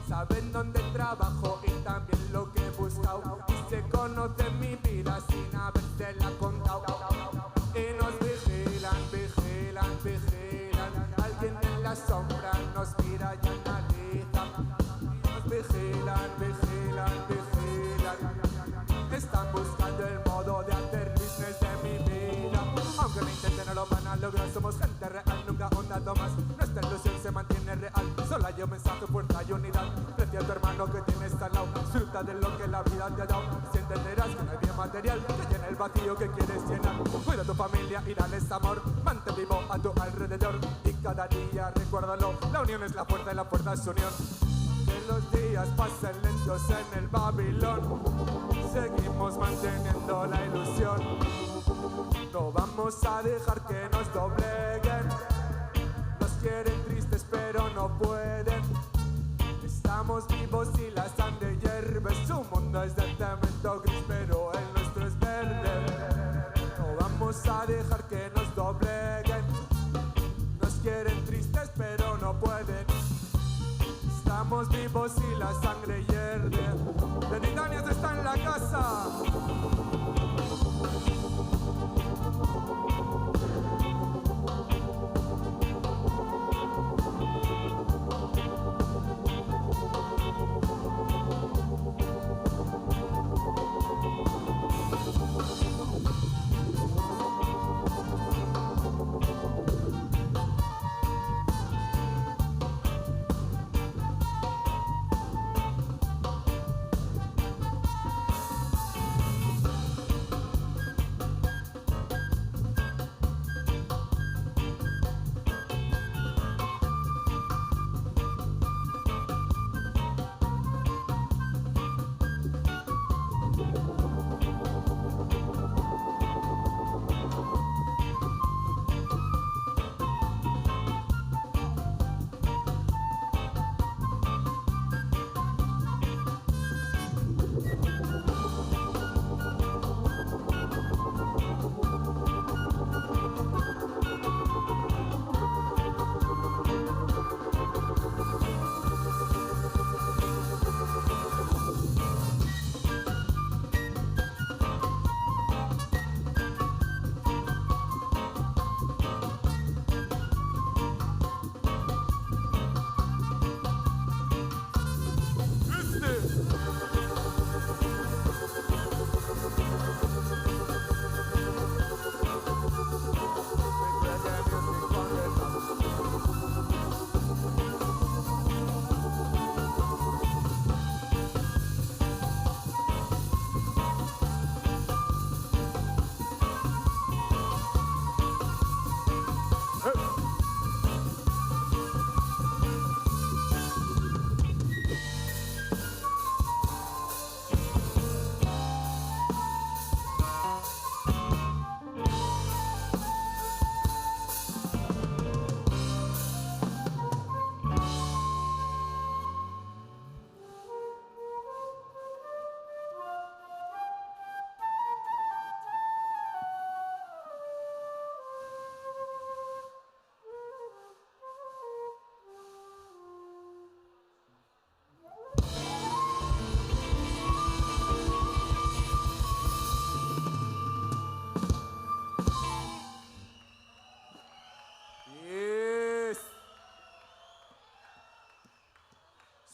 Saben dónde trabajo y también lo que he buscado. Y se conocen mi vida sin habérsela contado. Y nos vigilan. Alguien en la sombra nos mira y analiza. Y nos vigilan. Están buscando el modo de hacer business de mi vida. Aunque lo intenten no lo van a lograr. Somos gente real, nunca un dato más. Nuestra ilusión se mantiene real. Solo hay un mensaje, fuerza y unidad. Precia a tu hermano que tienes al lado. Disfruta de lo que la vida te ha dado. Si entenderás que no hay bien material que llene el vacío que quieres llenar. Cuida a tu familia y dales amor. Mantén vivo a tu alrededor. Y cada día recuérdalo. La unión es la fuerza y la fuerza es unión. Que los días pasen lentos en el Babilón. Seguimos manteniendo la ilusión. No vamos a dejar que nos dobleguen. Nos quieren tristes pero no pueden. Estamos vivos y la sangre hierve. Su mundo es de cemento gris pero el nuestro es verde. No vamos a dejar que nos dobleguen. Nos quieren tristes pero no pueden. Estamos vivos y la sangre hierve. The Titanians está en la casa.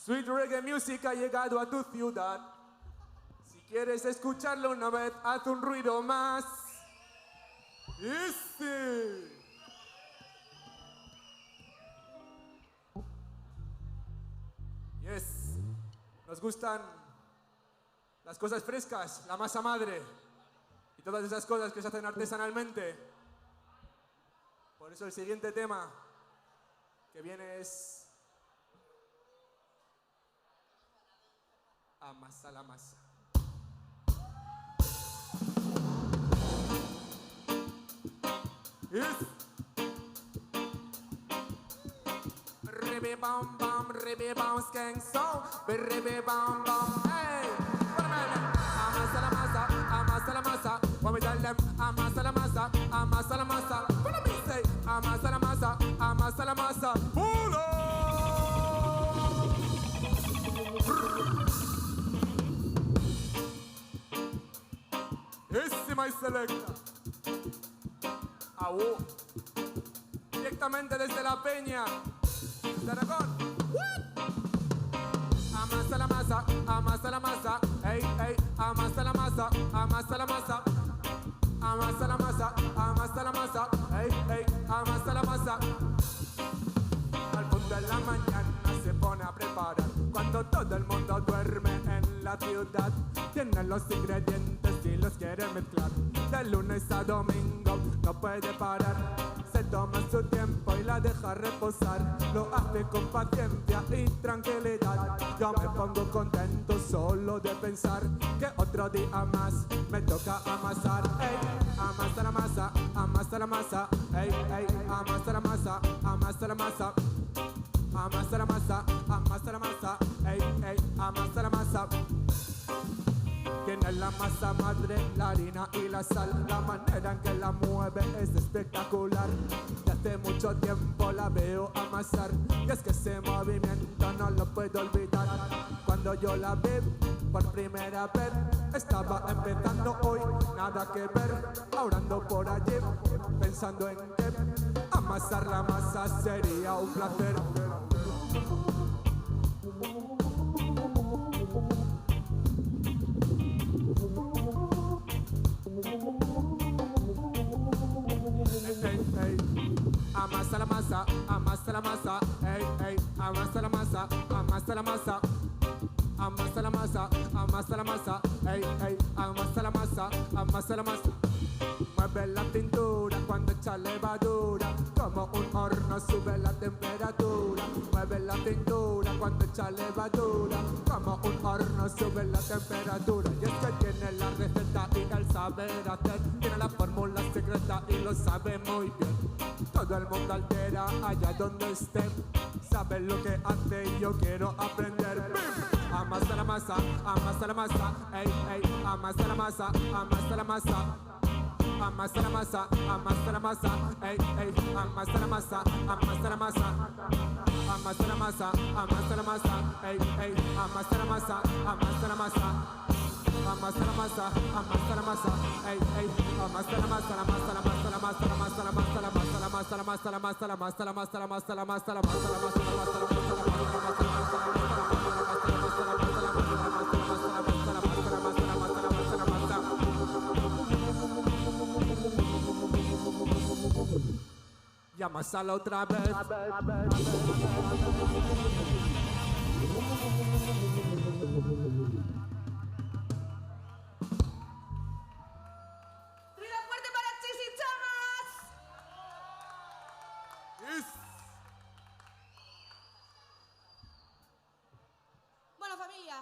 Sweet reggae music ha llegado a tu ciudad. Si quieres escucharlo una vez, haz un ruido más. ¡Este! Yes. Nos gustan las cosas frescas, la masa madre y todas esas cosas que se hacen artesanalmente. Por eso el siguiente tema que viene es Amasa la masa. Yes. Ribby bum bum, ribby bum skank so, ribby bum bum, hey. Amasa la masa, amasa la masa. When we tell them amasa la masa, amasa la masa. What do we say? Amasa la masa, amasa la masa. Pull up. Ese my selecta. Aú. Directamente desde La Peña. De Aragón. Amasa la masa, amasa la masa, ey, ey, amasa la masa, amasa la masa, amasa la masa, amasa la masa, ey, ey, amasa la masa. Al punto de la mañana se pone a preparar, cuando todo el mundo duerme en la ciudad. Tiene los ingredientes y los quiere mezclar, de lunes a domingo no puede parar. Se toma su tiempo y la deja reposar, lo hace con paciencia y tranquilidad. Yo me pongo contento solo de pensar que otro día más me toca amasar. Ey, amasa la masa, amasa la masa, ey, ey, amasa la masa, amasa la masa, amasa la masa, amasa la masa, ey, ey, amasa la masa. Tiene la masa madre, la harina y la sal. La manera en que la mueve es espectacular. Y hace mucho tiempo la veo amasar, y es que ese movimiento no lo puedo olvidar. Cuando yo la vi por primera vez, estaba empezando hoy, nada que ver. Ahora ando por allí pensando en que amasar la masa sería un placer. Amasa la masa, amasa la masa, ey, ey, amasa la masa, amasa la masa, amasa la masa, amasa la masa, ey, ey, amasa la masa, amasa la masa. Mueve la tintura cuando echa levadura, como un horno sube la temperatura. Mueve la tintura cuando echa levadura, como un horno sube la temperatura. Y es que tiene la receta y el saber hacer, tiene la fórmula secreta y lo sabe muy bien. Todo el mundo altera allá donde esté, sabe lo que hace y yo quiero aprender. Amasa la masa, ey, ey, amasa la masa, amasa la masa. Amasa la masa, amasa la masa, ey, ey, amasa la masa, amasa la masa. Amasa la masa, amasa la masa, ey, ey, amasa la masa, amasa la masa. Amasa la masa, amasa la masa, ey, ey, amasa la masa, la masa, la masa, la masa, la masa, la masa, la masa, la masa, la masa, la masa, la masa, la masa, la masa, la masa, la masa, la y amasala otra vez. ¡Ruido fuerte para Chis y Chamas! Yes. Bueno, familia,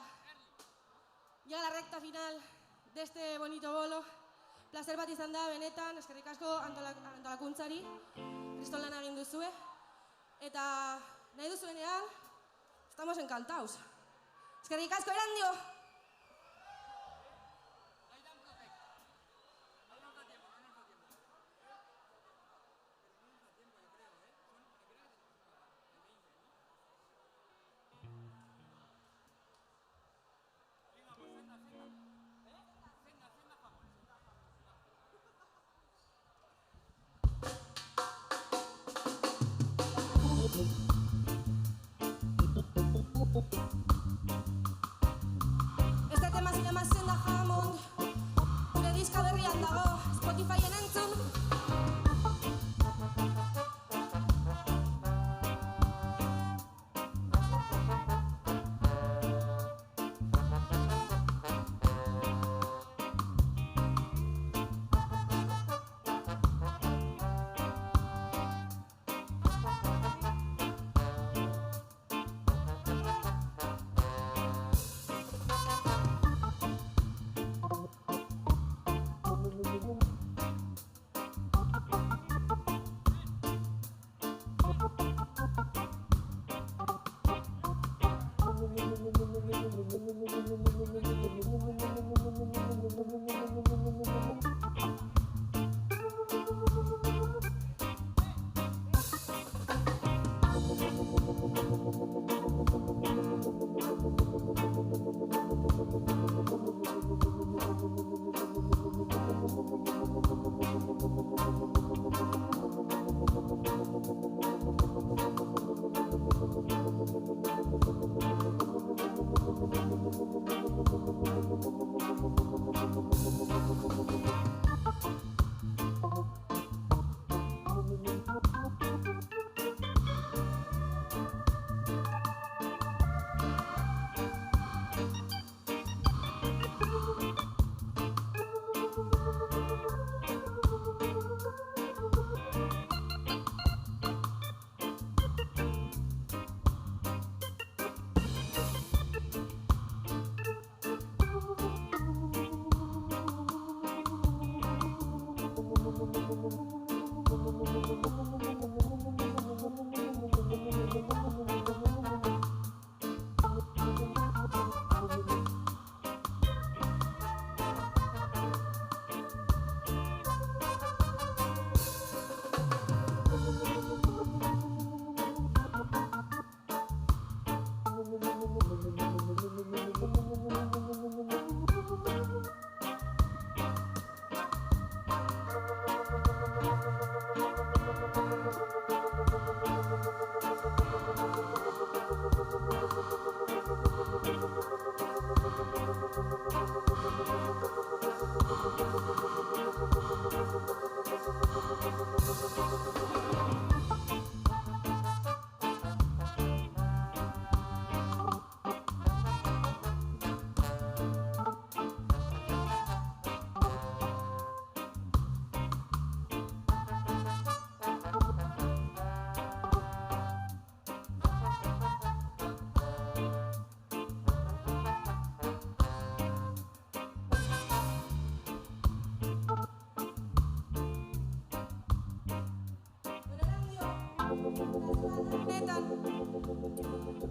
llega la recta final de este bonito bolo. Placer bat izan da, benetan, eskerrik asko antolakuntzari, kriston lan egin duzue. Eta nahi duzuenean, estamos encantados. Eskerrik asko, Erandio!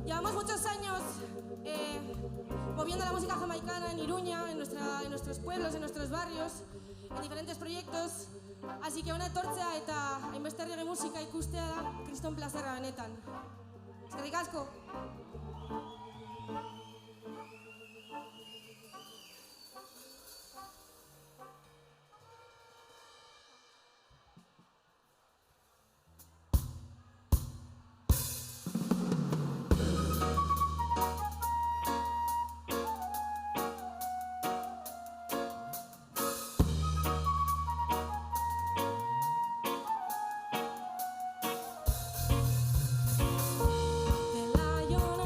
Llevamos muchos años moviendo la música jamaicana en Iruña, en nuestros pueblos, en nuestros barrios, en diferentes proyectos. Así que una etortzea eta hainbeste reggae musika ikustea da kriston plazerra benetan. Eskerrik asko! The lion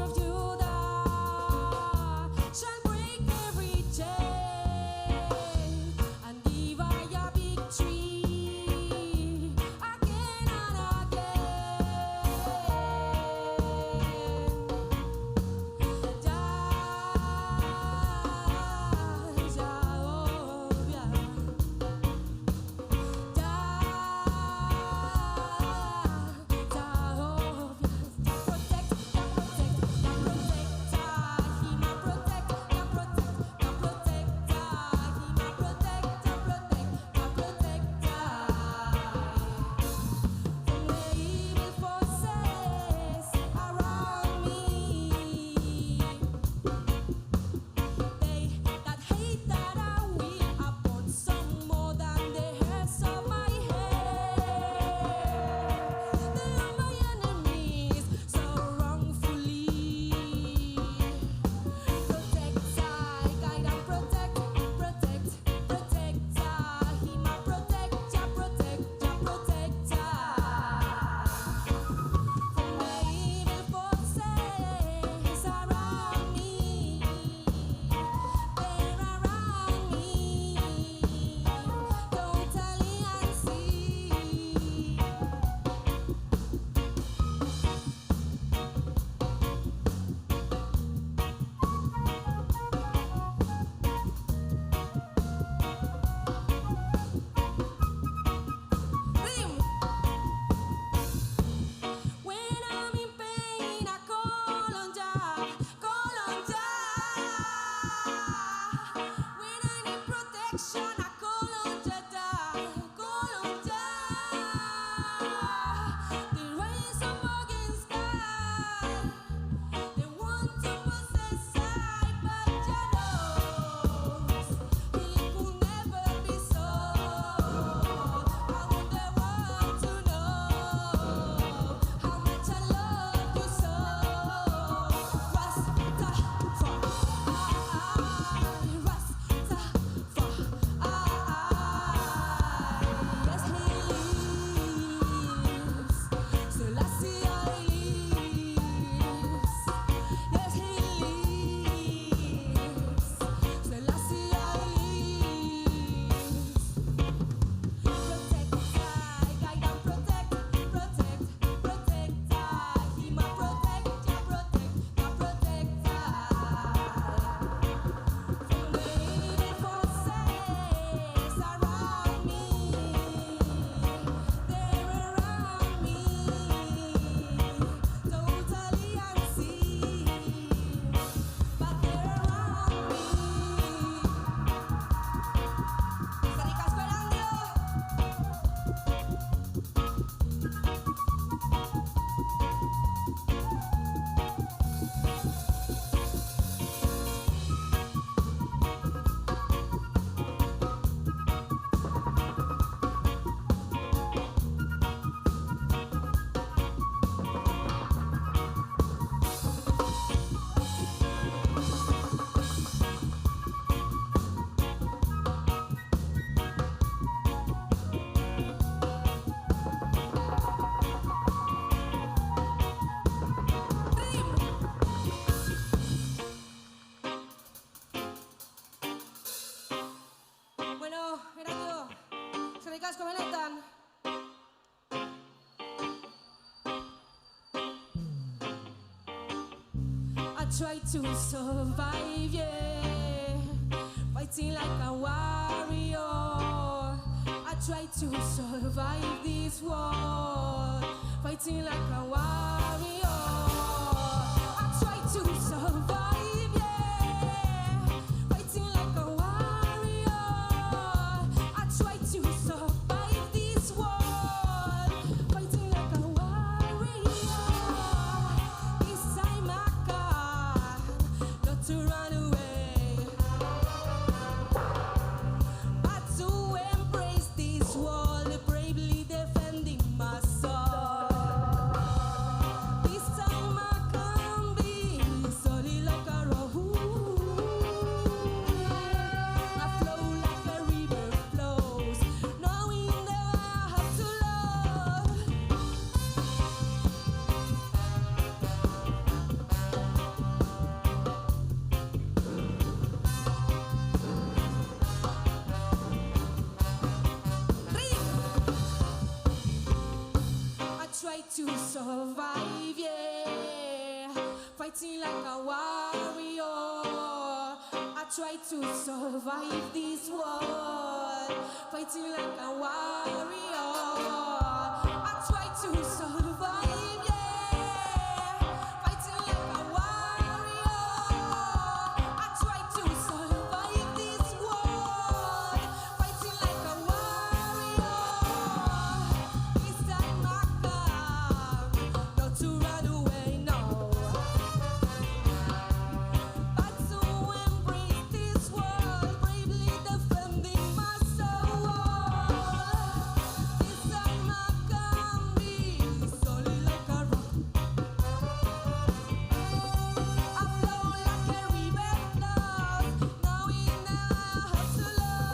try to survive, yeah. Fighting like a warrior. I try to survive this war. Fighting like a warrior. I try to survive, yeah. Fighting like a warrior. I try to survive this war. Fighting like a warrior. This time I got not to run away, but to embrace this world, bravely defending my soul. This time I can be solid like a rock. I flow like a river flows, knowing that I have to love. I try to survive, yeah. Fighting like a warrior. I try to survive this world. Fighting like a warrior. I try to survive, yeah. Fighting like a warrior. I try to survive this world. Fighting like a warrior. This time I come, not to run away, no, but to embrace this world, bravely defending my soul. This time I can be solid like a rock. I flow like a river flows, knowing that I have to love.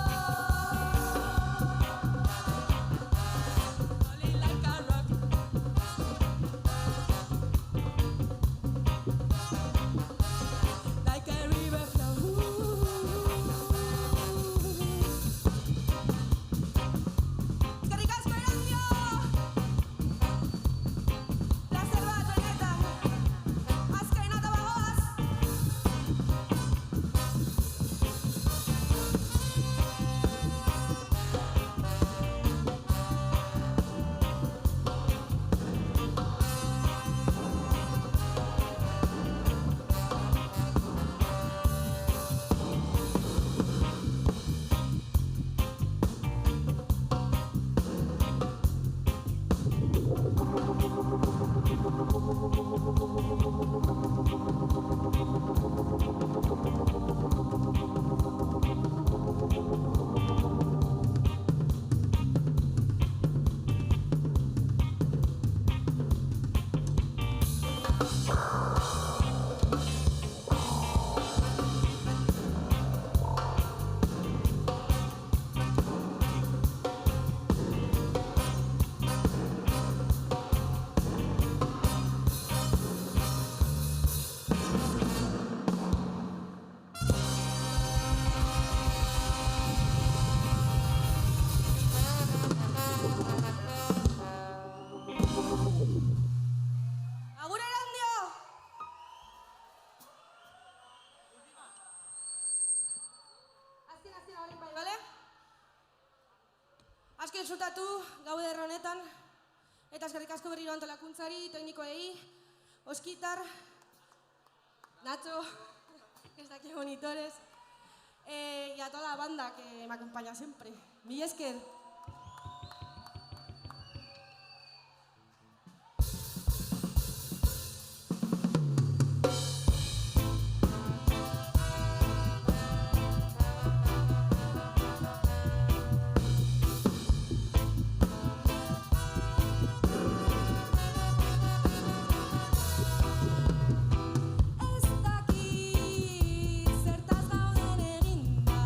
Solid like a rock. Like a river flows. Eskerrik asko, Erandio! Plazer bat, benetan. Azkena eta bagoaz. Agur, Erandio! Azken orain bai, bale? Azken zutatu gaude erronetan, eta eskerrik asko berriro antolakuntzari, teknikoei, Oskitar, Nacho, que está aquí monitores, y a toda la banda que me acompaña siempre. Mila esker. Ez dakit zertaz gauden eginda,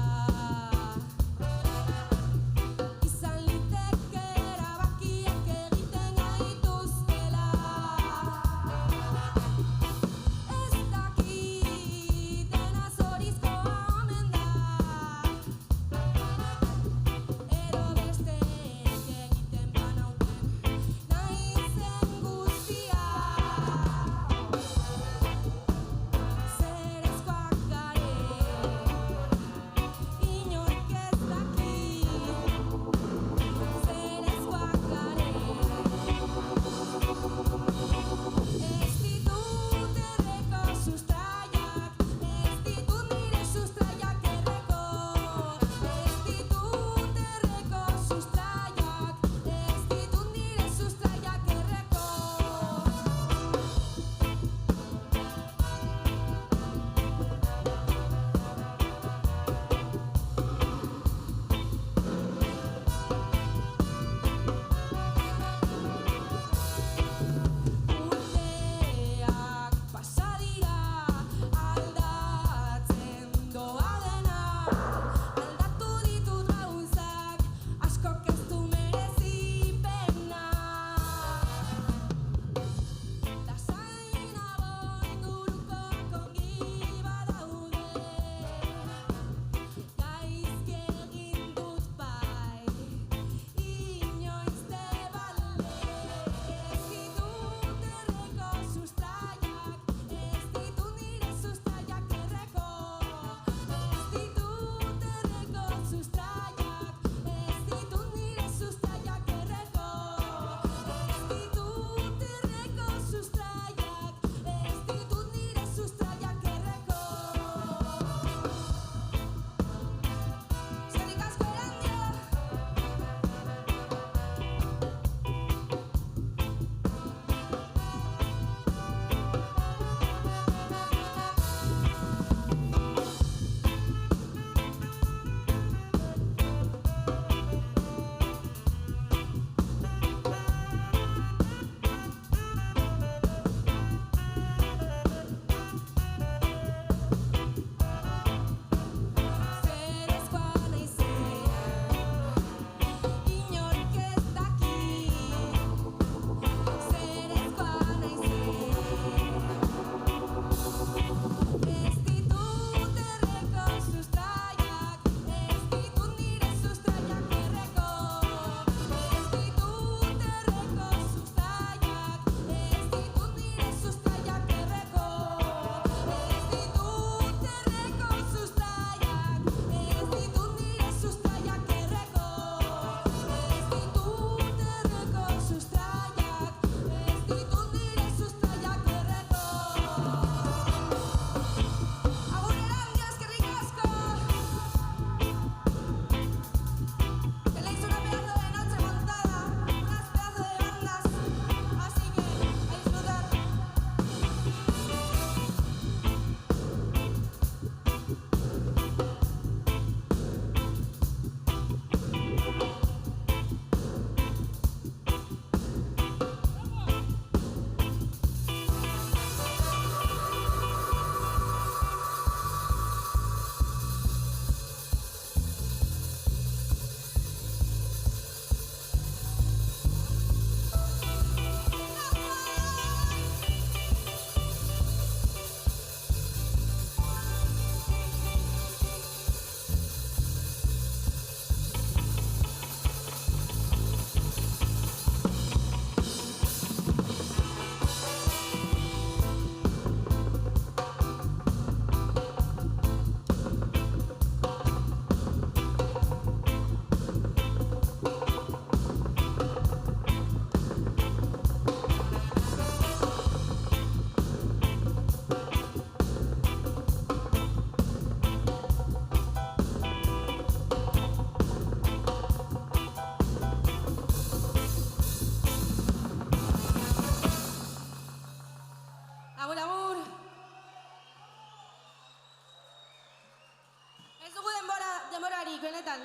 demorarik, benetan.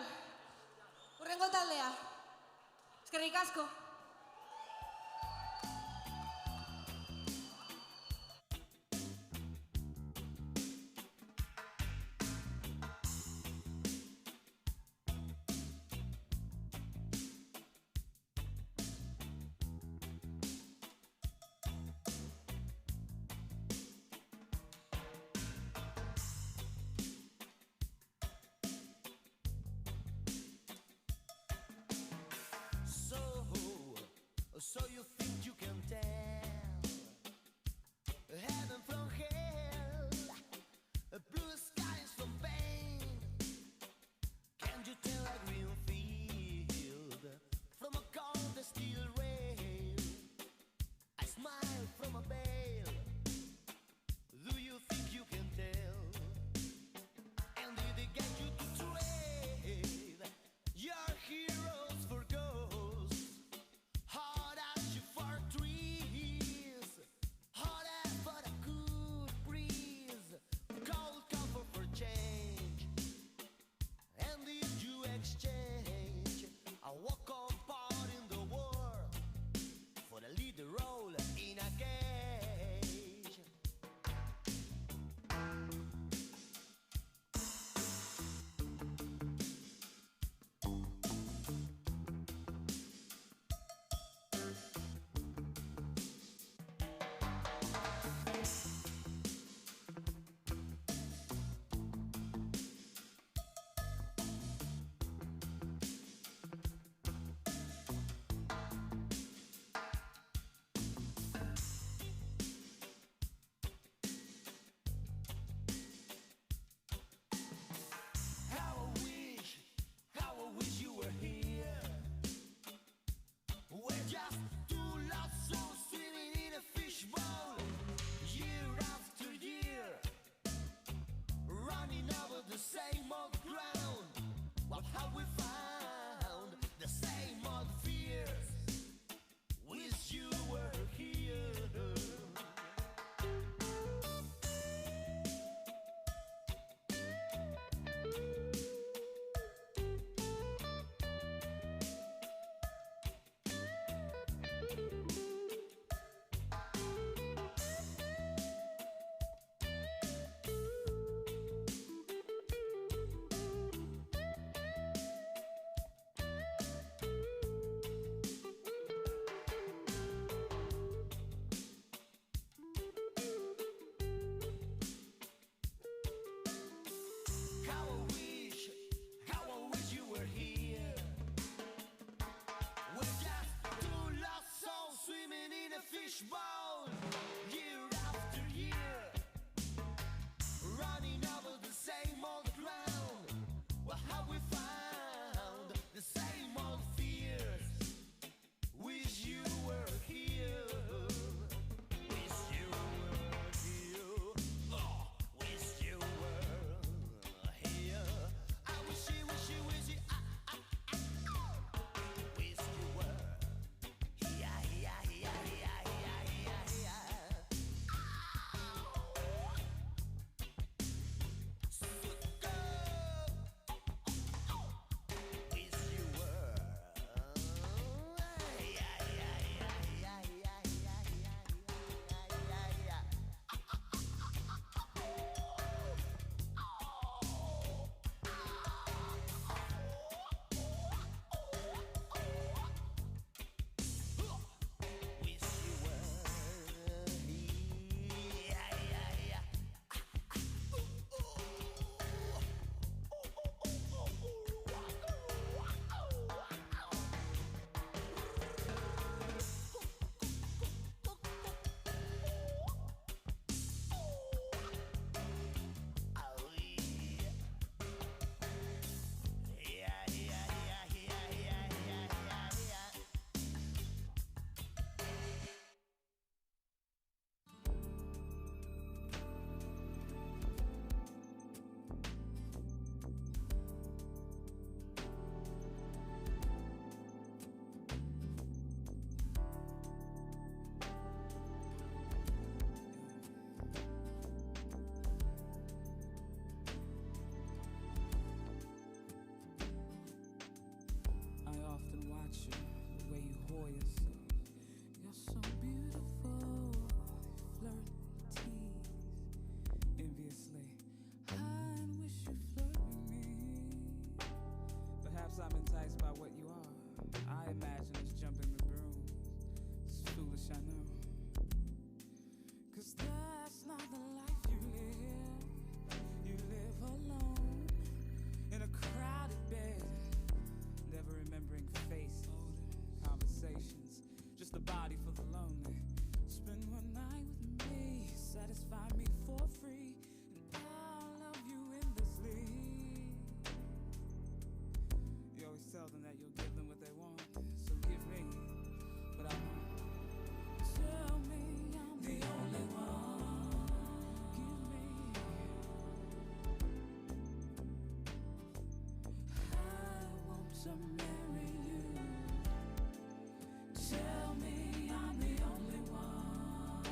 Urrengo taldea. Eskerrik asko. So you think you can tell heaven from hell, blue skies from pain? Can't you tell a green field from a cold steel rail? I smile from a veil. Do you think you can tell? And did it get you to trade your heroes for ghosts? Hard as you for trees, hot as for a good breeze, cold comfort for change. And did you exchange a walk on part in the world for a lead role in a cage? How I wish you were here. We're just two lost souls swimming in a fishbowl, year after year, running over the same old ground. What have we found? The same old fears. Wish you were here. to marry you. Tell me I'm the only one.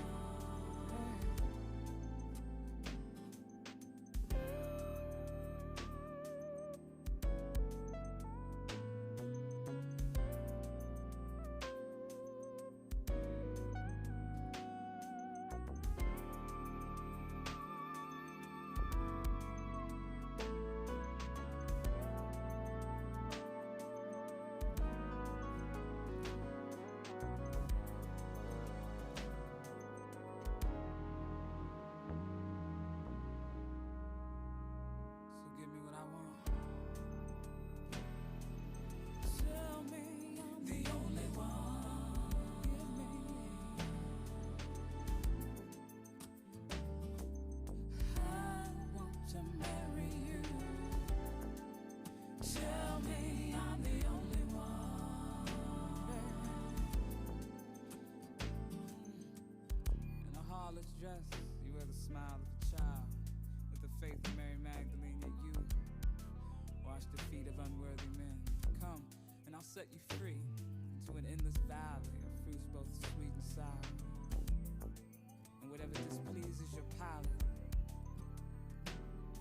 So give me what I want. Tell me I'm the only one. Give me. I want to marry you. Tell me I'm the only one. In a harlot's dress, you wear the smile of a child. With the faith of Mary Magdalene, yet you wash the feet of unworthy men. Come, and I'll set you free into an endless valley of fruits both sweet and sour. And whatever displeases your palate,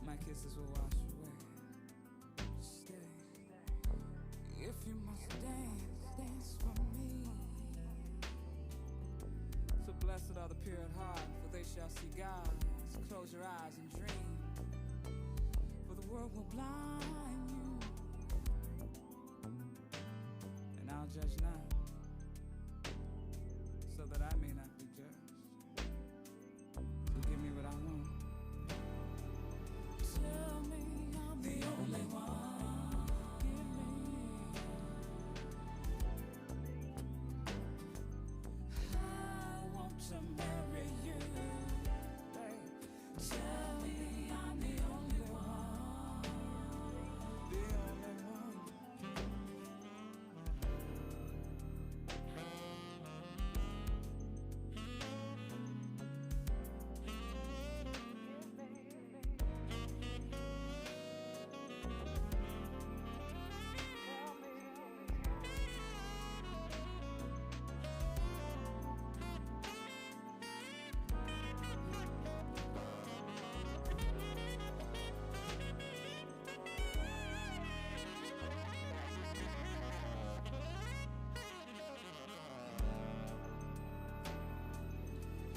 my kisses will wash away. Stay. If you must dance, dance for me. So blessed are the pure at heart, for they shall see God. So close your eyes and dream, for the world will blind you. And I'll judge now, so that I may not be judged. So give me what I want. Tell me I'm the only one. Give me. I want to marry you. Tell me I'm the only one. The only one.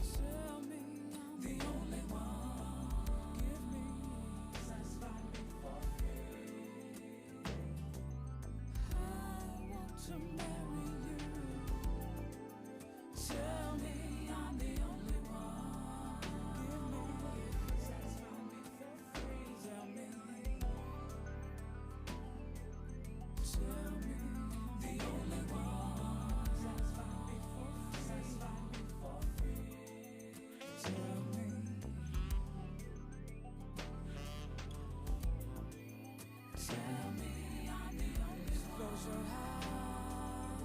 Tell me I'm the only one. Give me. Satisfy me for free. I want to marry you. Tell me I'm the only one. Give me. Satisfy me for free. Tell me. Tell me the only one. Satisfy me for free. Satisfy me for free. Tell me. Tell me I'm the only one. Close your eyes.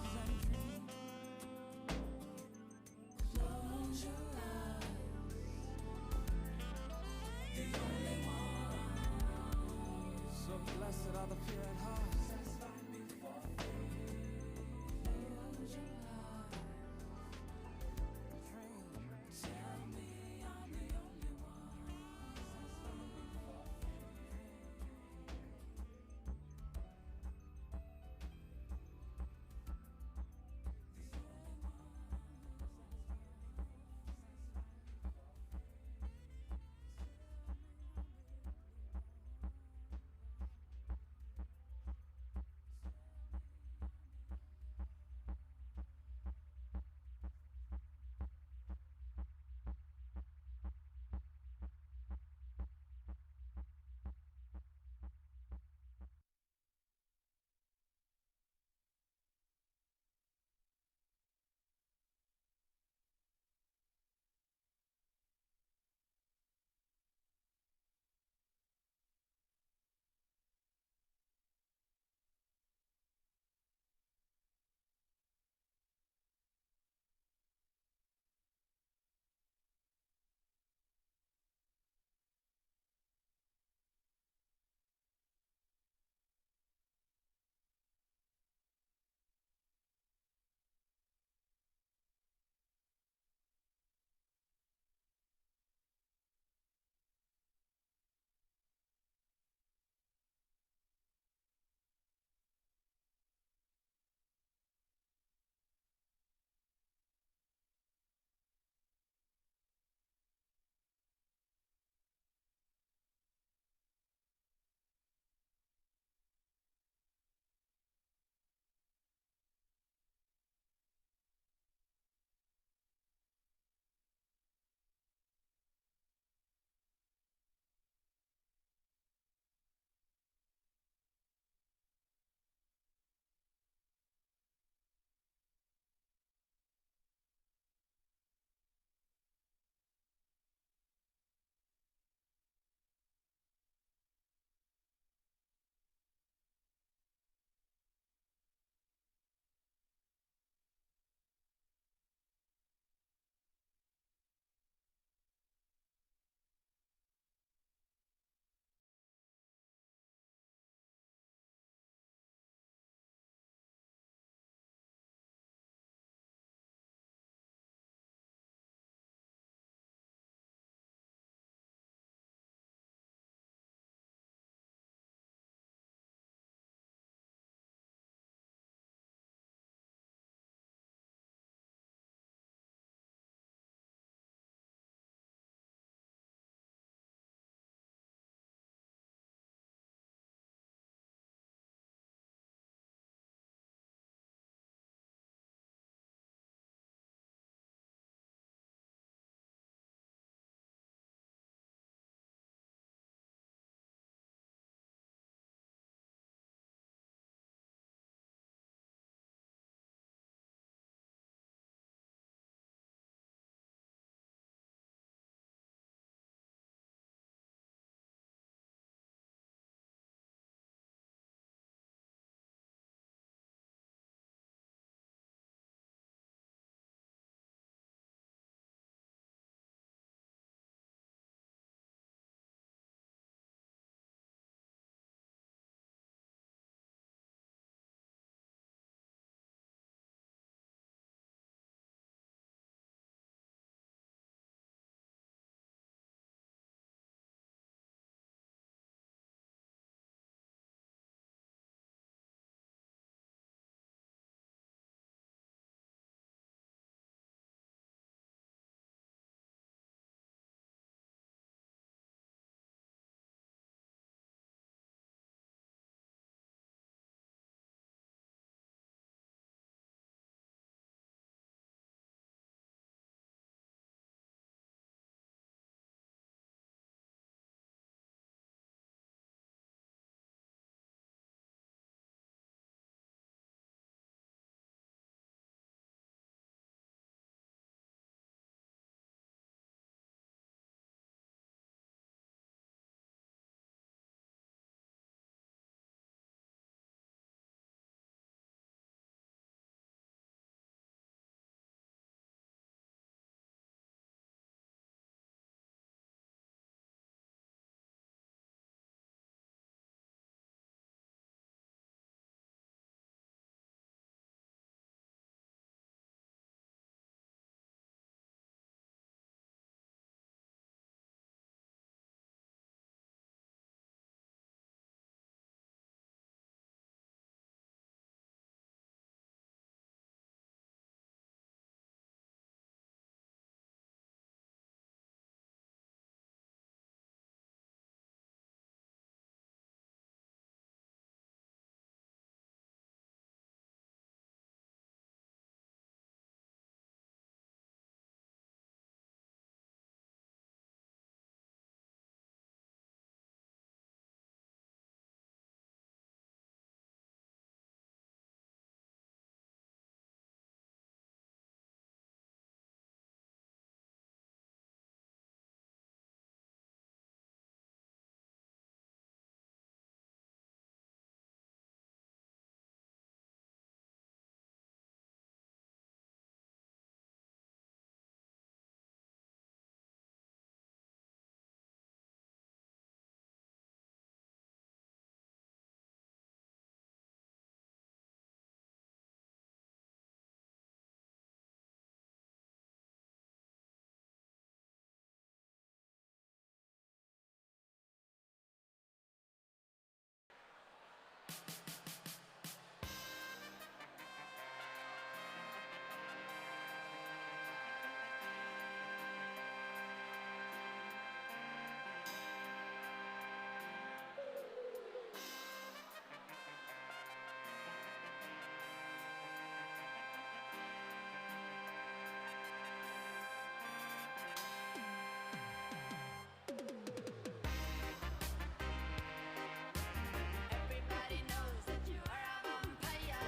Everybody knows that you are a vampire.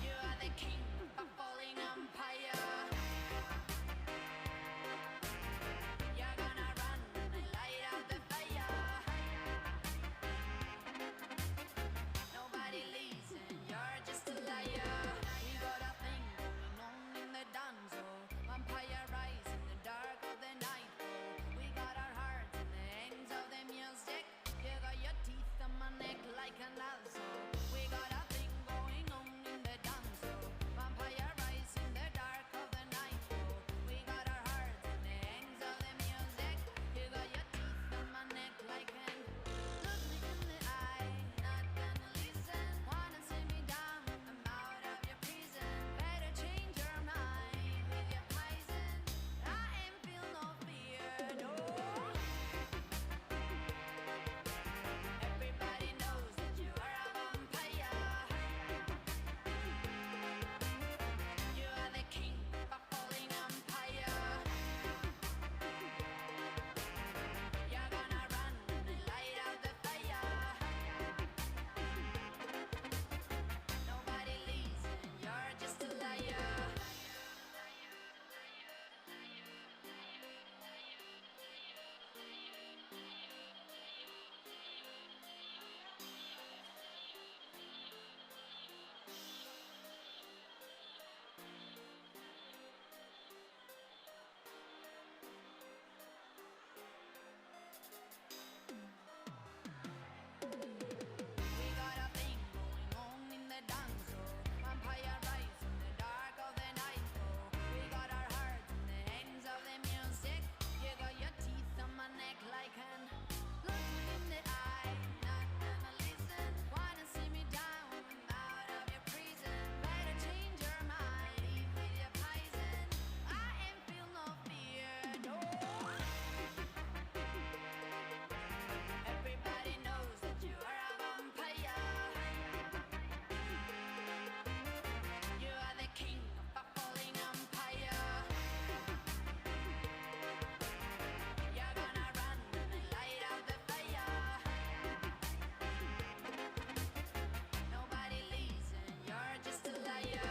You are the king of falling empire. You're gonna run and light up the fire. Nobody listen, you're just a liar. We got a thing going on in the dance hall. Vampire rise in the dark of the night. We got our hearts in the hands of the music. You got your teeth on my neck like an asshole. We got a thing going on in the dance hall. Vampire rise in the dark of the night. We got our hearts in the hands of the music. You got your teeth on my neck like an. Look me in the eye, not gonna listen. Wanna see me down? I'm out of your prison. Better change your mind with your poison. I ain't feel no fear, no. Everybody knows that you are a vampire. You are the king of falling empire. You're gonna run and light out the fire. Nobody listen, you're just a liar. We got a thing going on in the dance hall. Vampire rise in the dark of the night. We got our hearts in the hands of the music. You got your teeth on my neck like an. Look me in the eye, not gonna listen. Wanna see me down, out of your prison. Better change your mind, leave with your poison. I ain't feel no fear, no. Everybody knows that you are a vampire. You are the king of falling empire. You're gonna run and light out the fire. Nobody listen, you're just a liar.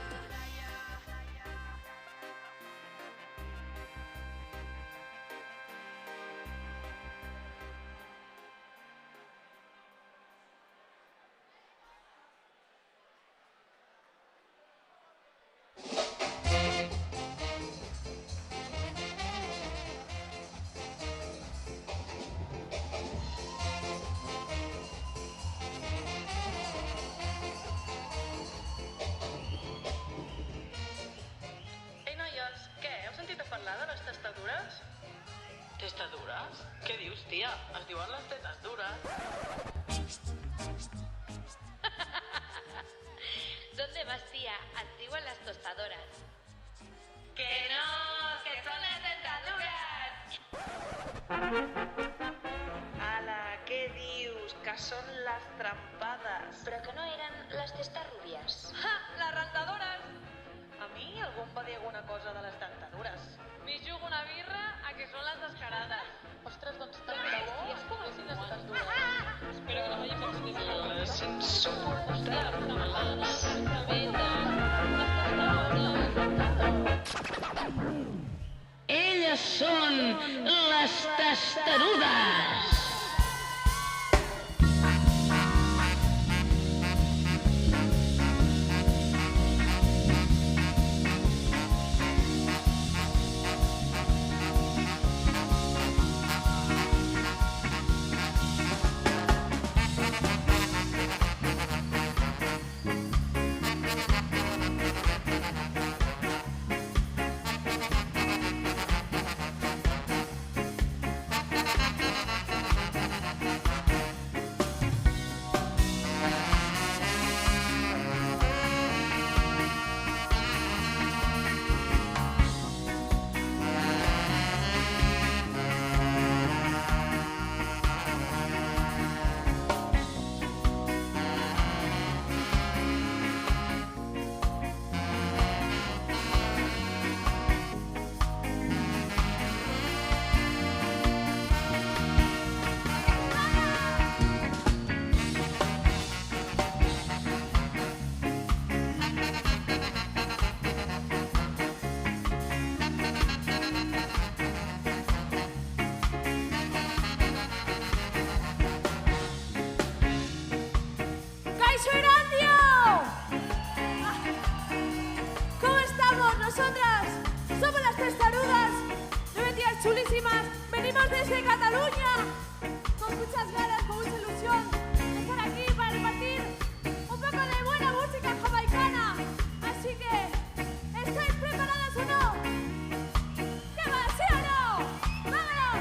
Ei, noies, què? Heu sentit a parlar de les testadures? Testadures? Què dius, tia? Es diuen les tetes dures. ¿Dónde vas, tía? Antiguas las tostadoras. Que no, que són les testaduras! Ala, què dius? Que són les trampades. Però que no eren les testas rubias. Ha! Les rentadores! A mi algú em va dir alguna cosa de les dentadures. M'hi jugo una birra a que són les descarades. Ostres, doncs tant de bo es poguessin les tetes dures. Espero que no m'hagi fet les insuportables. Elles són les testarudes. ¡Caixo Erandio! ¿Cómo estamos nosotras? Somos las testarudas, 9 tías chulísimas, venimos desde Cataluña, con muchas ganas, con mucha ilusión de estar aquí para repartir un poco de buena música jamaicana. Así que, ¿estáis preparadas o no? ¿Qué va, sí o no? ¡Vámonos!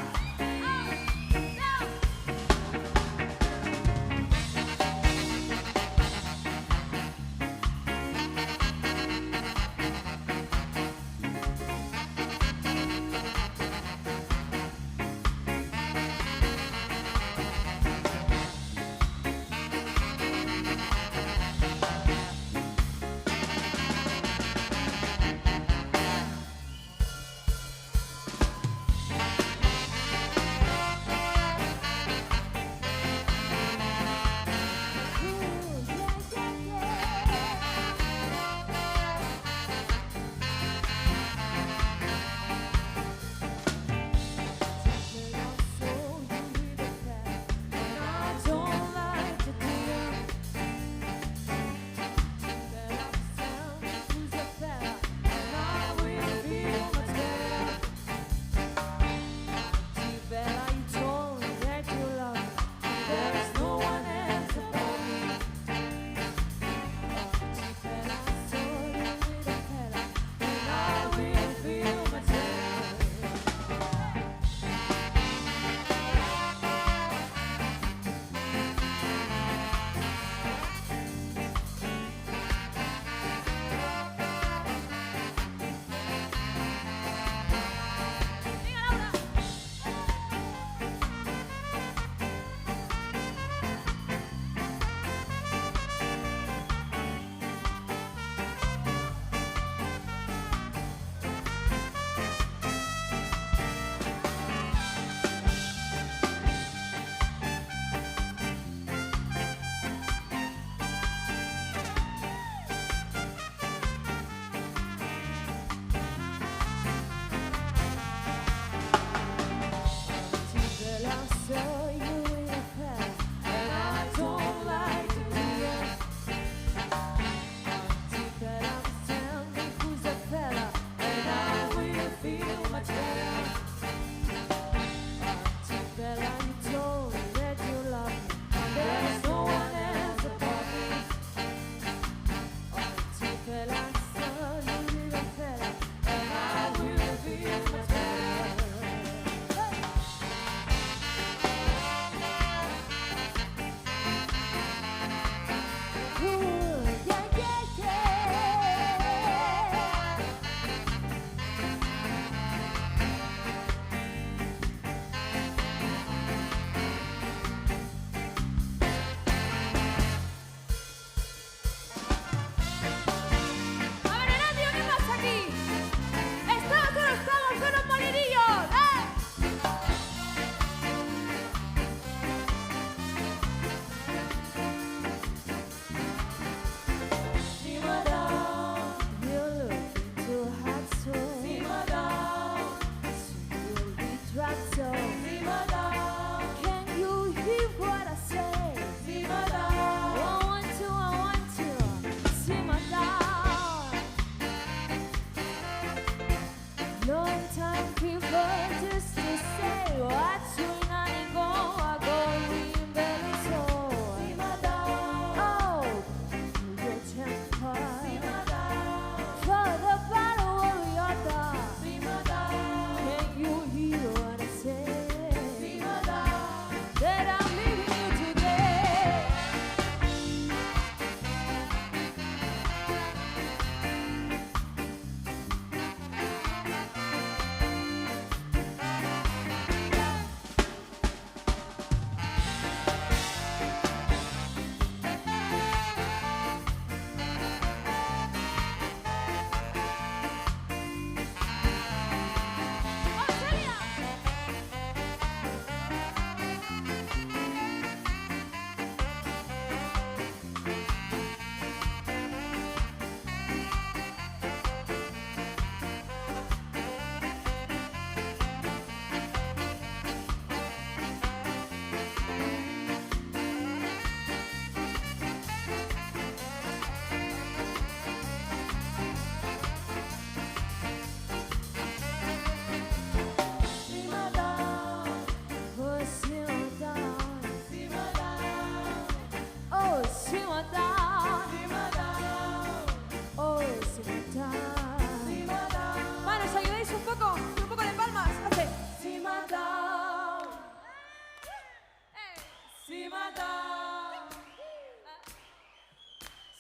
Simada,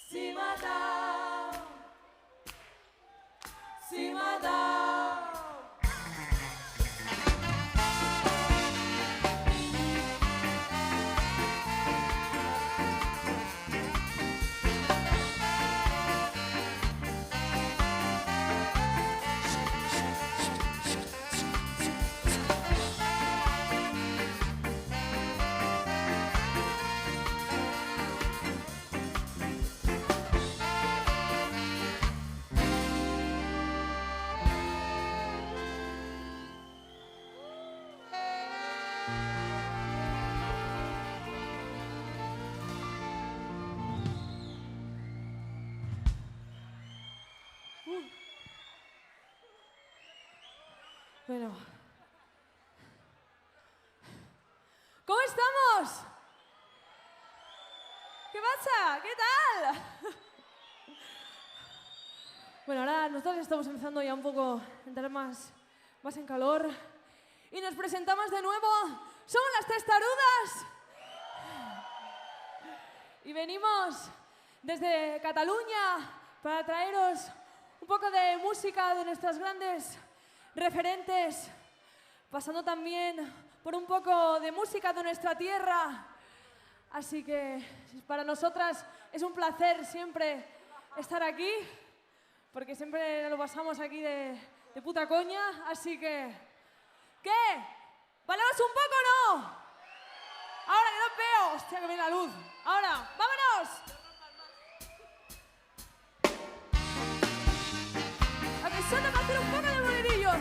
Simada, Simada. Bueno. ¿Cómo estamos? ¿Qué pasa? ¿Qué tal? Bueno, ahora nosotros estamos empezando ya un poco a entrar más en calor. Y nos presentamos de nuevo. ¡Somos las Testarudas! Y venimos desde Cataluña para traeros un poco de música de nuestras grandes referentes, pasando también por un poco de música de nuestra tierra. Así que para nosotras es un placer siempre estar aquí, porque siempre lo pasamos aquí de puta coña. Así que, ¿qué? ¿Valemos un poco o no? Ahora que no os veo. Hostia, que viene la luz. Ahora, ¡vámonos! A que suena para hacer un poco de molinillos.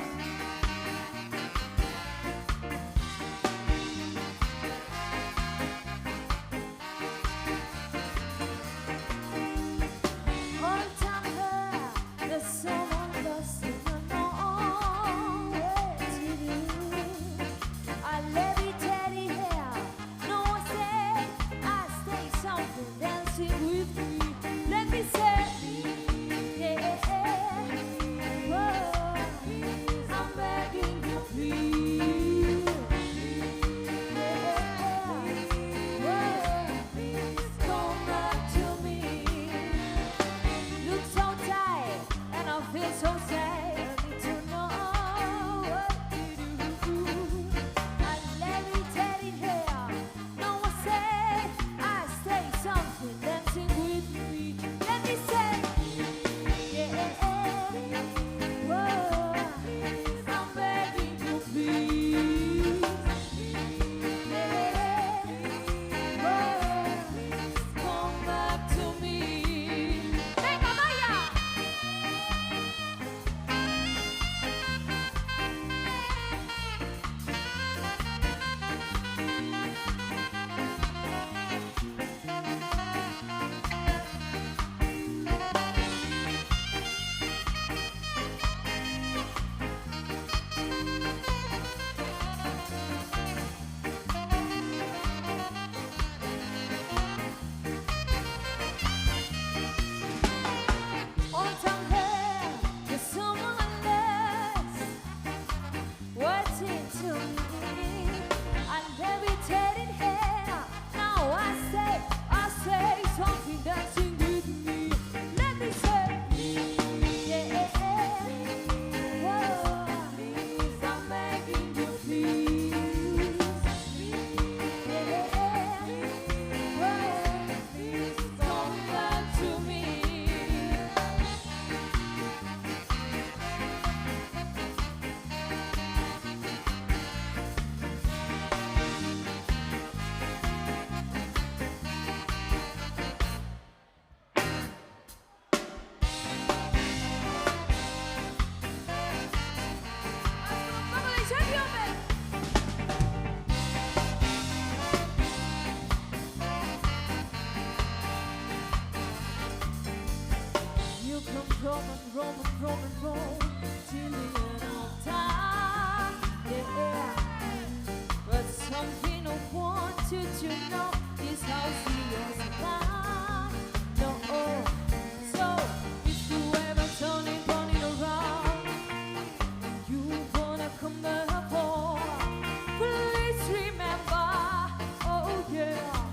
Yeah.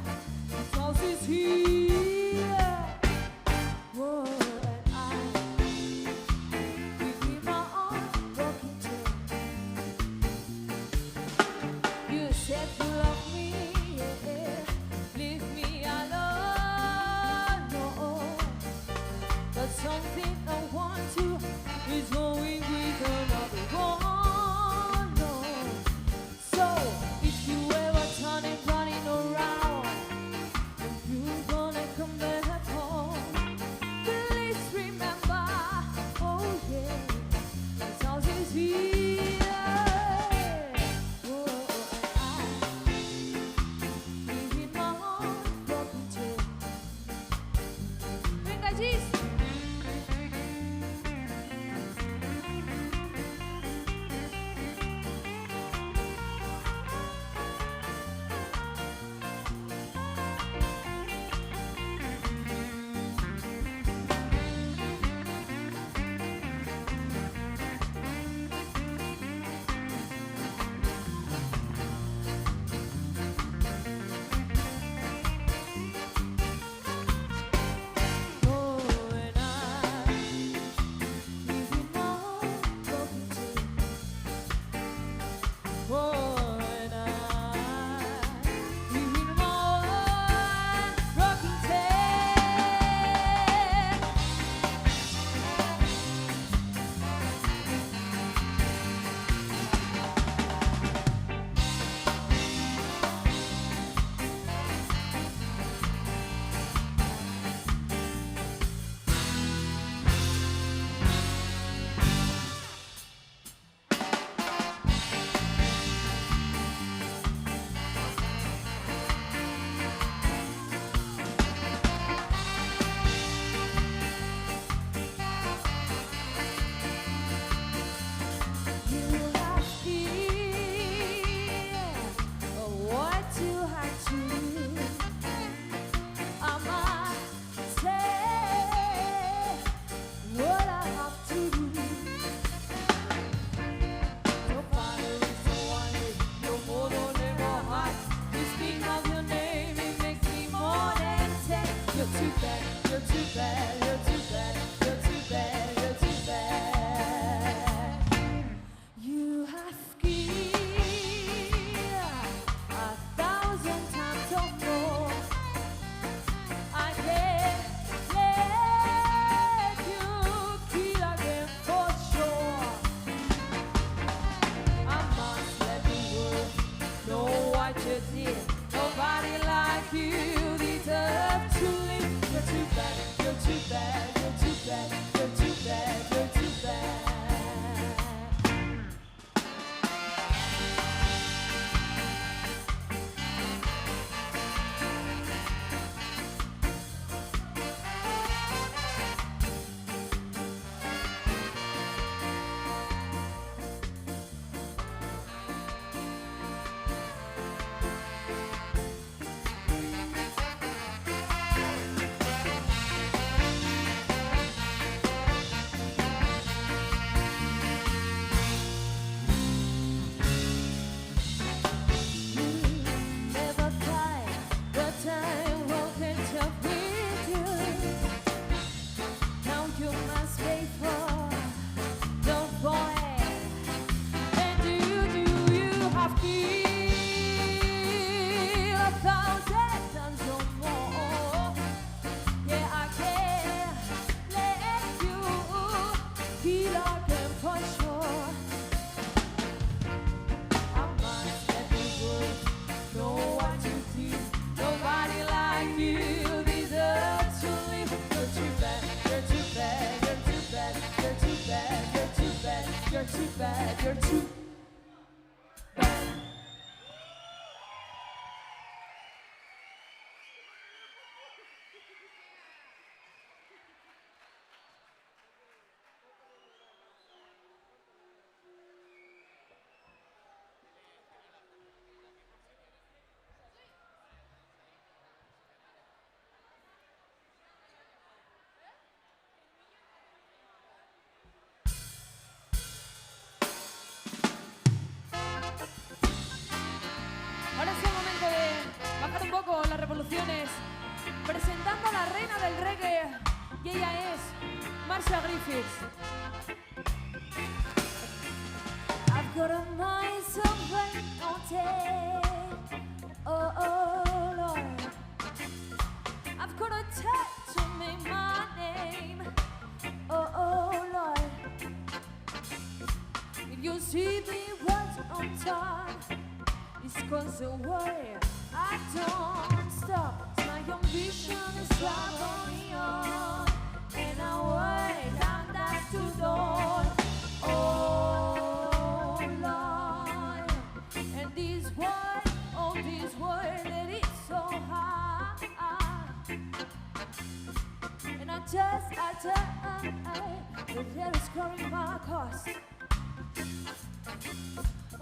what you did. Nobody like you deserves to live. You're too bad, you're too bad, you're too bad, you're too bad, you're too bad. Never find the time won't catch up with you. Now you must pay for the boy. And do you have feel 1,000 times or more? Yeah, I can't let you feel again for sure. I must let the world know what you did. Nobody like you deserves to live. You're too bad, you're too bad, you're too bad, you're too bad, you're too bad, you're too bad, you're too bad. Ahora es el momento de bajar un poco las revoluciones, presentando a la reina del reggae, y ella es Marcia Griffiths. I've got a mind so bright, no take. Oh, oh, Lord. I've got a touch to make my name. Oh, oh, Lord. If you see me what's on top, it's 'cause the way I don't stop. My ambition is driving on, and I wait down that to door. Oh Lord, and this world, oh this world, it is so hard. And I just, the there is growing my cost.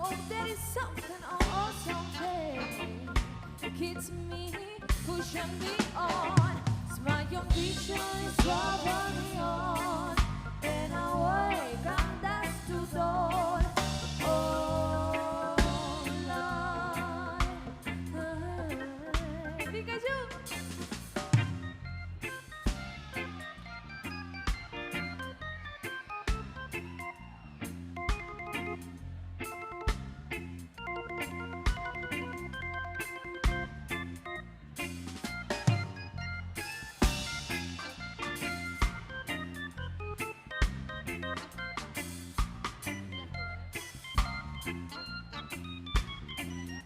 Oh, there is something awesome that keeps me pushing me on. So my ambition is driving me on, and I wake and that's to dawn. Oh Lord, Pikachu.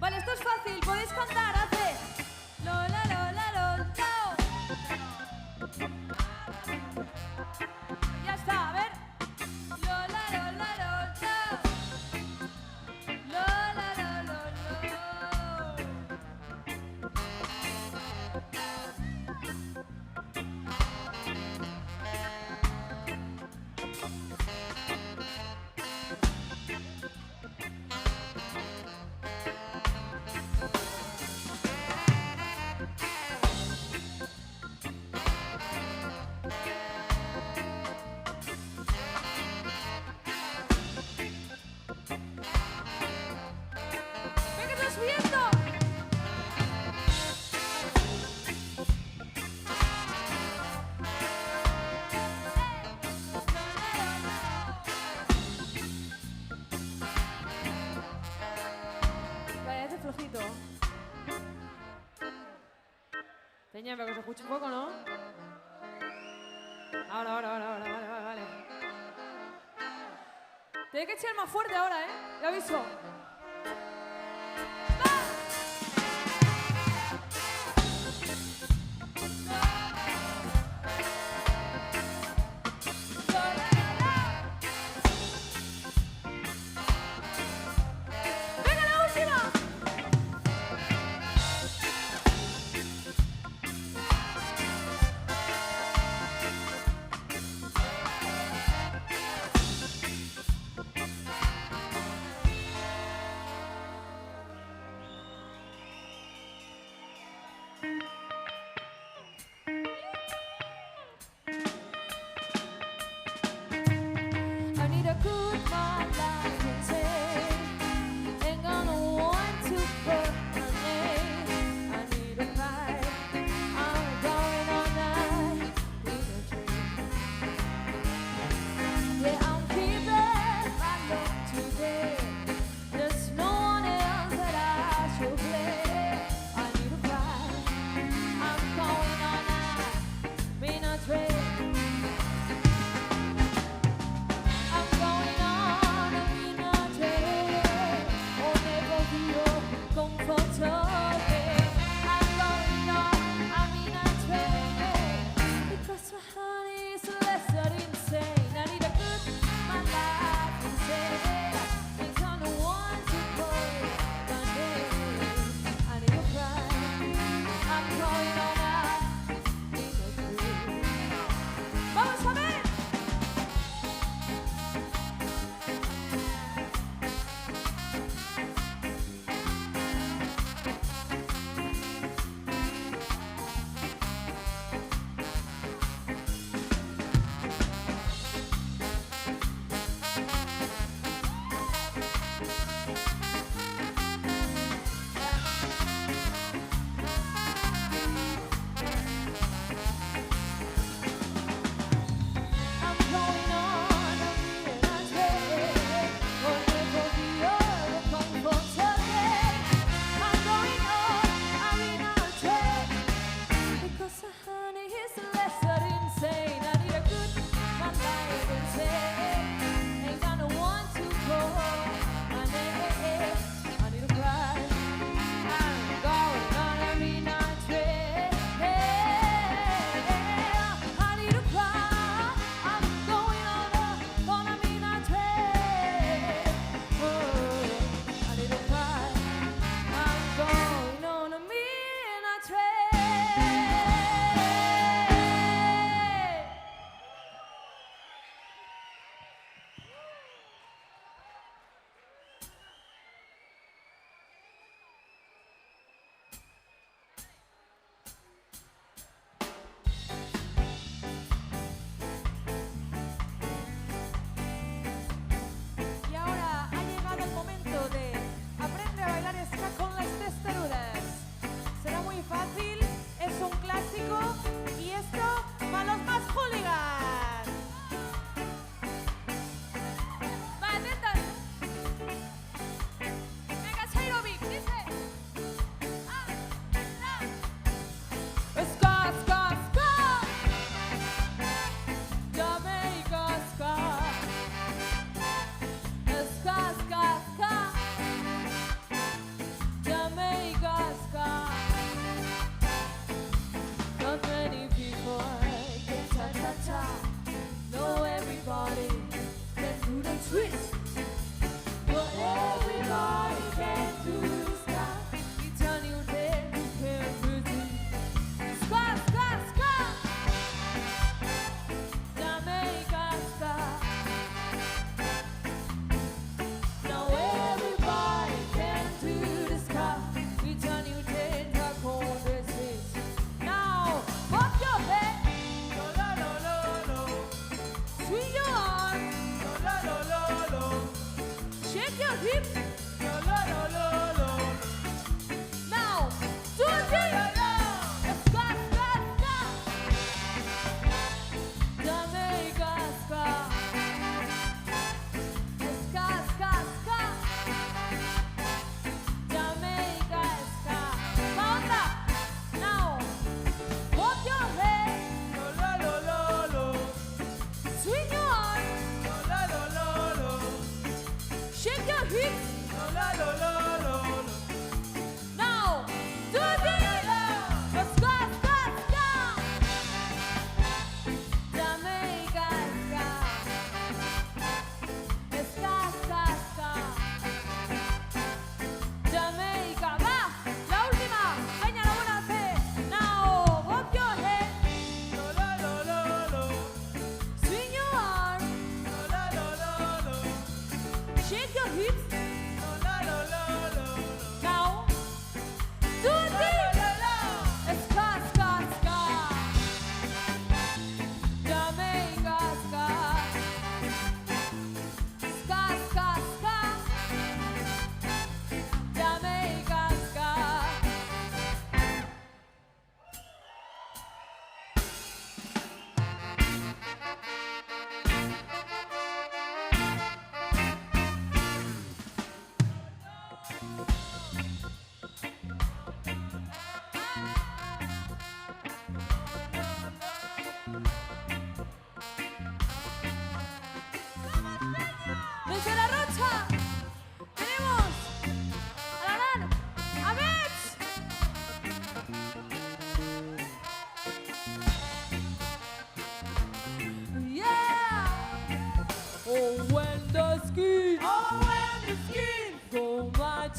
Vale, esto es fácil, podéis cantar, hace lola, lola, lola, ya está, a ver. Lola, lola, lola, lola, lola, lola. flojito. Peña, pero que se escuche un poco, ¿no? Ahora, vale. Tiene que echar más fuerte ahora, ¿eh? Ya aviso. ¡Va!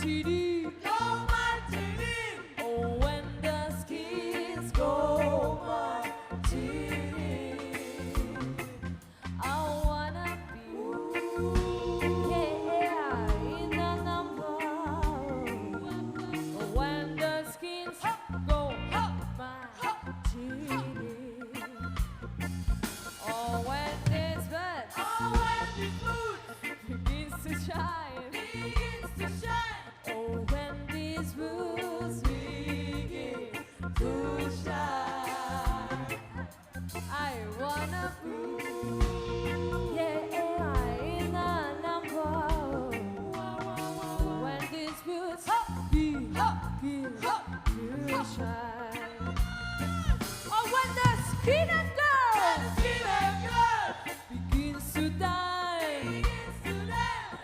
martini. Go martini. Oh, when the skins go martini. I wanna be, yeah, in the number. When the skins go martini. Oh, when this bird, begins to shine, oh, when these boots begin to shine, I wanna be, yeah, in a number. When these boots begin to shine, Oh, when the skin and begins to die,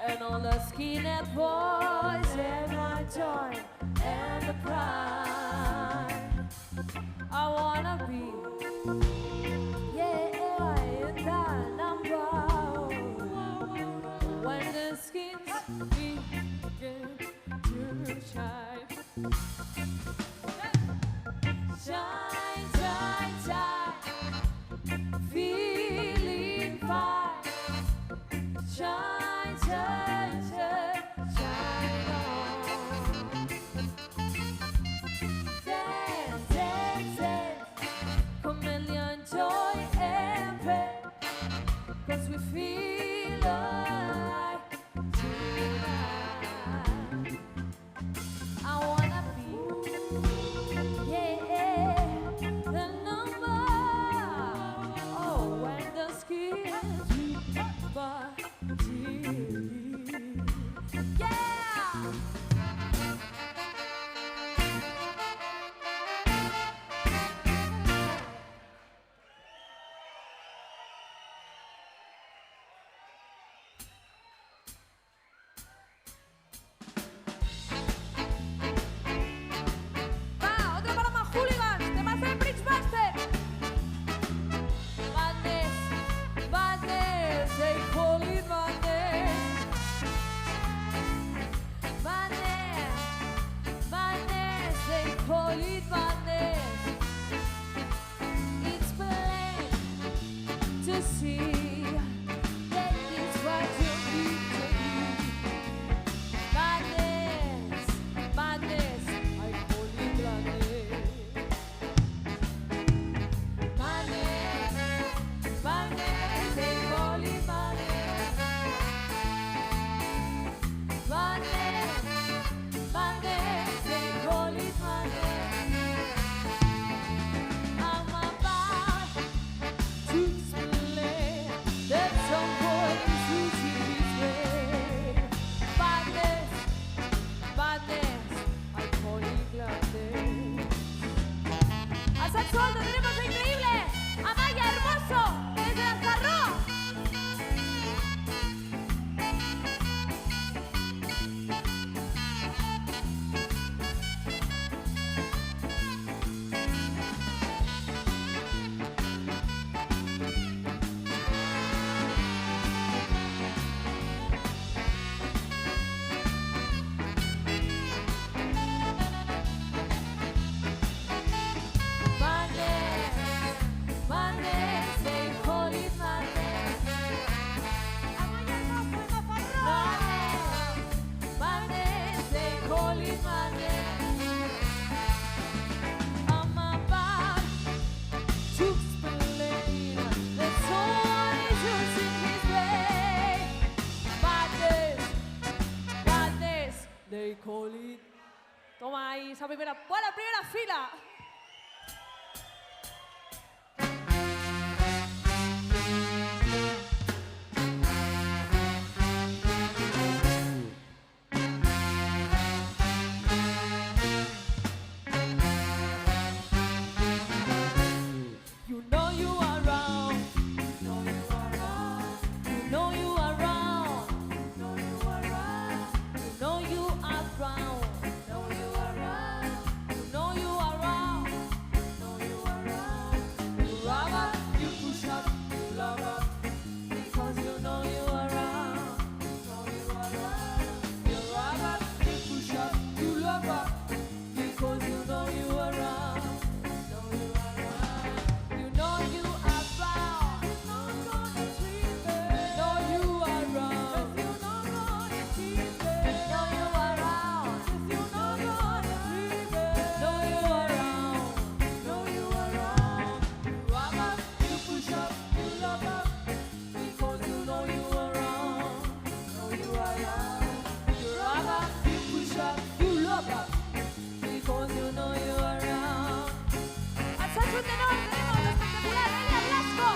and all the skinhead boys and my joy and the pride. I wanna be, yeah, in that number. When the skins begin to shine, shine, shine, shine, feeling fine. Shine, shine, shine, shine on. Dance, dance, dance, chameleon, joy and pain. 'Cause we feel alive tonight. I wanna be, yeah, the number. Oh, when the skin but yeah. Va, otro para más hooligans. Te vas a Bridge Buster. Madness, madness, they call it madness. Madness, madness, they call it madness. It's plain to see that it's what you need to be. Madness, madness, I call it madness. Madness, madness, they call it madness. Madness, madness, they call it madness. I'm about to explain that some boy is losing his way. Madness, madness, I call it madness. Al sexual lo tenemos increíble. Amaya Hermoso, desde Azarro. Madness, madness, they call it madness. Madness, madness, they call it madness. I'm about to explain that someone is losing his way. Madness, madness, they call it. Toma ahí esa primera, buena primera fila. You know you are wrong. You know you are wrong. You know you are wrong. You know you are wrong. You know you are wrong. You know you are wrong. You know you are wrong. un tenor, tenemos la espectacular Elia Blasco.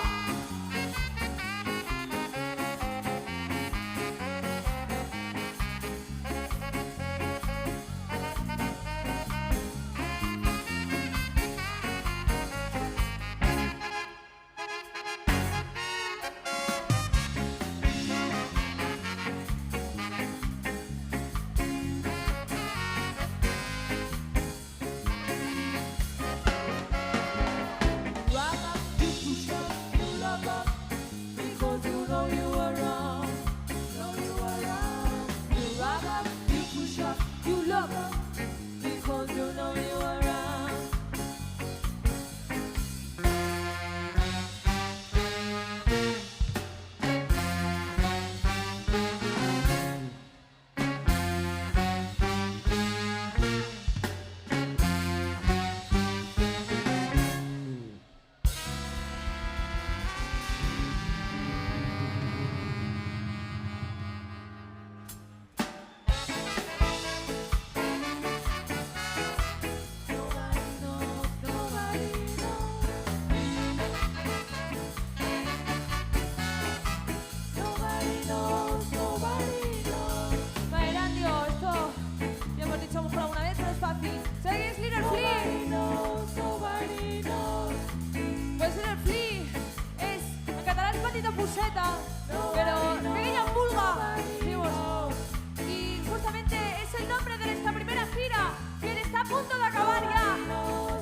Pero pequeña pulga, decimos. Y justamente es el nombre de nuestra primera gira, que está a punto de acabar ya.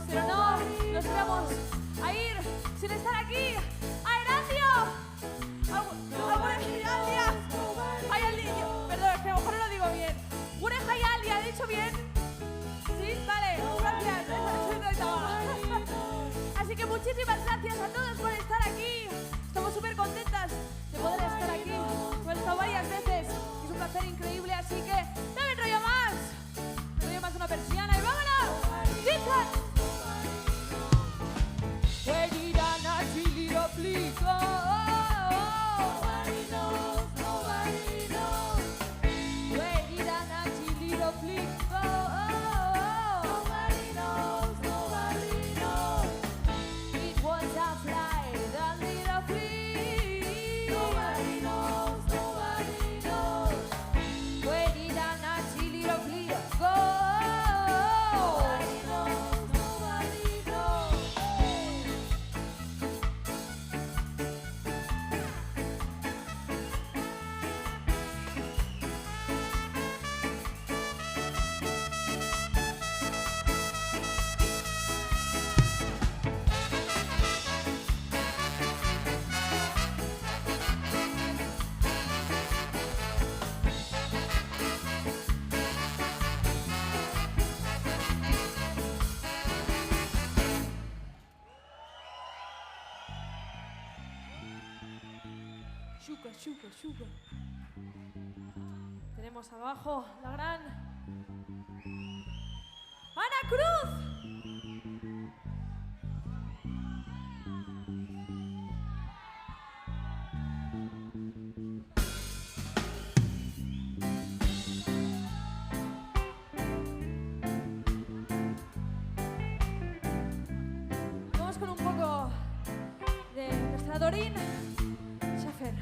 Pero no nos vamos a ir sin estar aquí. ¡A Erandio! ¡A Gurejayalia! Perdón, es que a lo mejor no lo digo bien. Gurejayalia, ¿he dicho bien? ¿Sí? Vale, gracias. Así que muchísimas gracias a todos por estar aquí. Estamos súper contentas de poder estar aquí. Hemos estado varias veces y es un placer increíble, así que no me enrollo más. Me enrollo más una persiana y vámonos. ¡Dicen! Where did I not really please go? Nobody knows, nobody knows. Where did I not really please go? Nobody knows, nobody knows. It was a flight that little flea. Nobody knows, nobody knows. Where did I not really please go? Nobody knows, nobody knows. Shuka, shuka, shuka. Tenemos abajo la gran Ana Cruz. Vamos con un poco de nuestra Doreen Schaffer.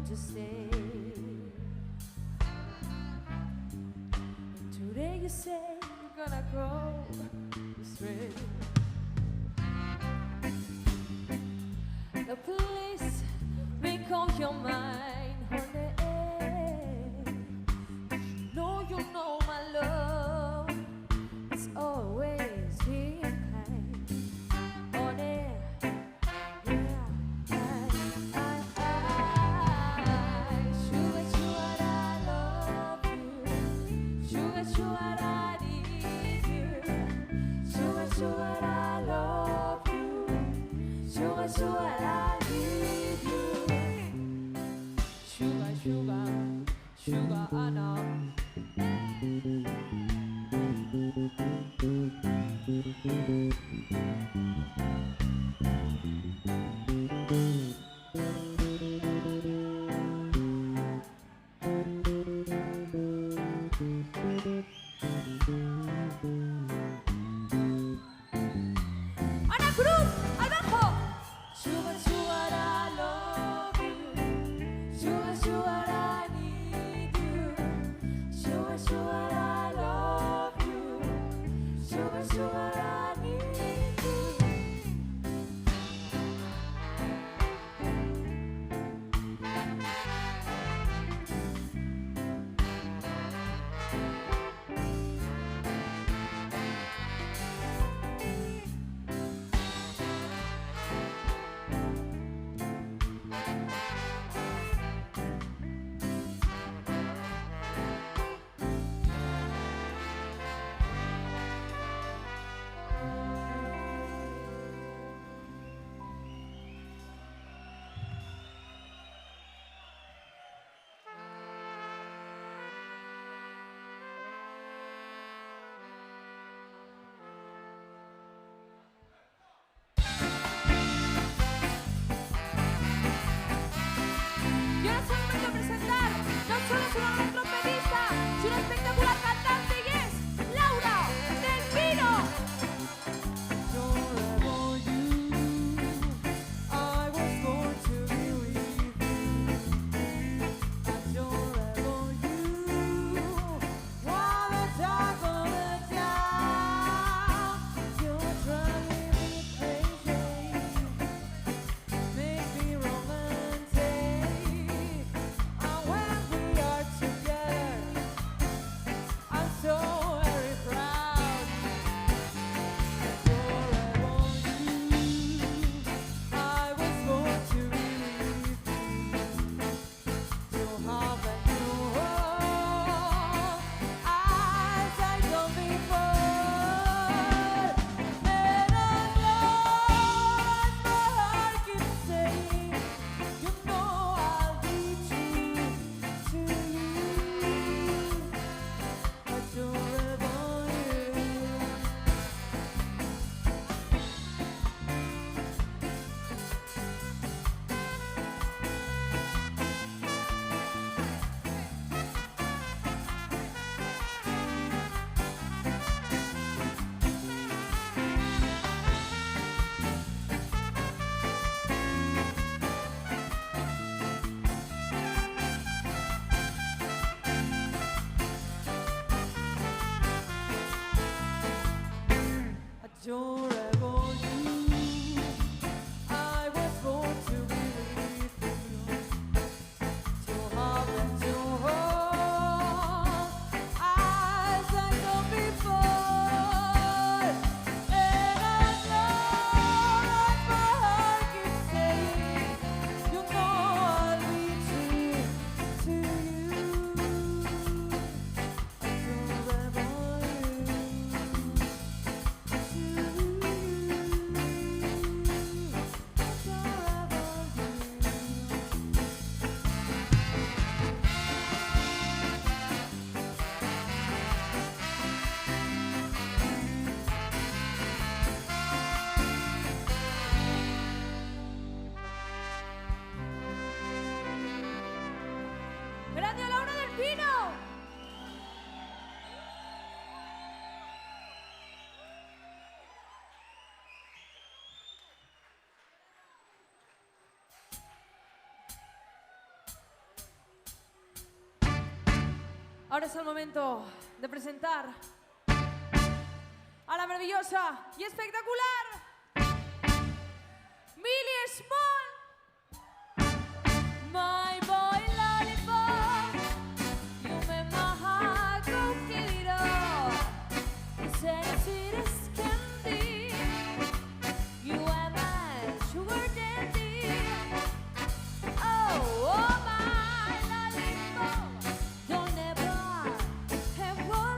to stay. And today you say you're gonna go straight. The police make up your mind, honey. You know my love is always being kind. Honey, yeah, sugar, sugar, I love you. Sugar, sugar, I need you. Sugar, sugar, I love you. Sugar, sugar, I need you. Sugar, sugar, sugar, I know. Ana Cruz, al bajo. Sugar, sugar, I love you. Sugar, sugar, I need you. Sugar, sugar, I love you. Sugar, sugar, I need you. Ahora es el momento de presentar a la maravillosa y espectacular Millie Small. My boy lollipop, you make my heart go giddy-up. You say the sweetest candy, you are my sugar daddy. Oh, oh my lollipop, don't ever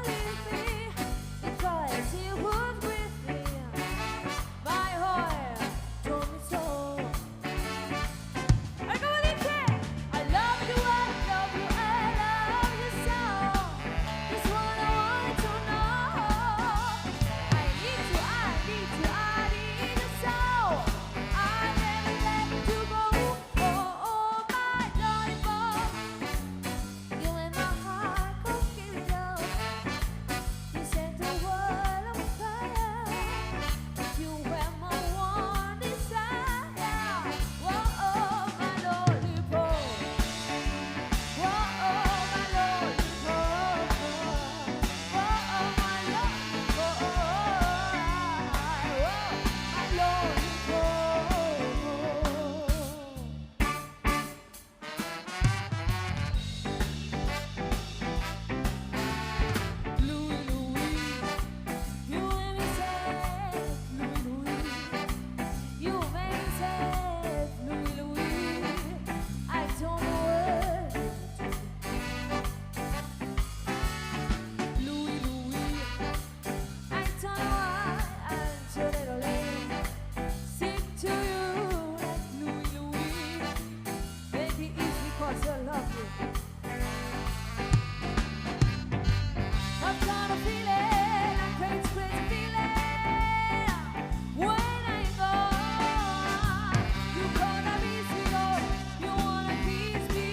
leave me, because you was with me. My heart told me so. Ay, como dice, I love you, I love you, I love you so. That's what I wanted to know. I need you, I need you, I need you so. I never let you go. Oh, oh, my lollipop, you and my heart go giddy-up. You set the world on fire. You were my one desire. Whoa, oh, my lollipop. Whoa, oh, my lollipop. Whoa, oh, my lollipop. Louis, Louis, you made me sad. Louis, Louis, you made me sad. Louis, Louis, I don't know what to do. Louis, Louis, I don't know why I'm so little late. Sing to you like Louis, Louis. Maybe it's because I love you. I've got a feeling, a crazy, crazy feeling. When I go, you gonna miss me, oh, you wanna kiss me.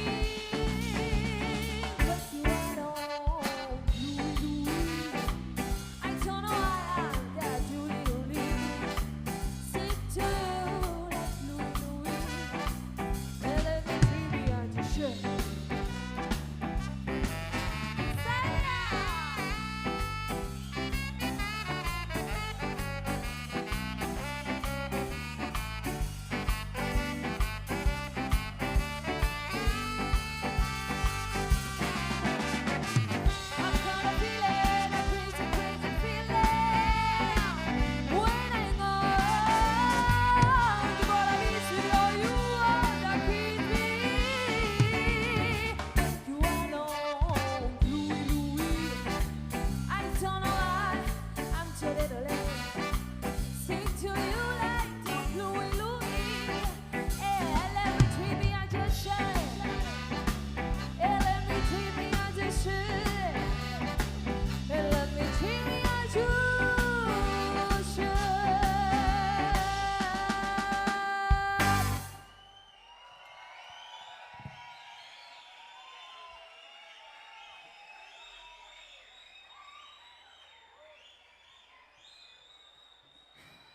But you ain't on Louis, Louis. I don't know why I got you, little Louis. Sing to you like Louis, Louis. And let me treat me as you should. I've got a feeling, a crazy, crazy feeling. When I go, you gonna miss me, oh, you wanna kiss me. You ain't on Louis, Louis. I don't know why I'm so little late. Sing to you like Louis, Louis. Yeah, let me treat me as you should. Yeah, let me treat me as you should. And let me treat me as you should.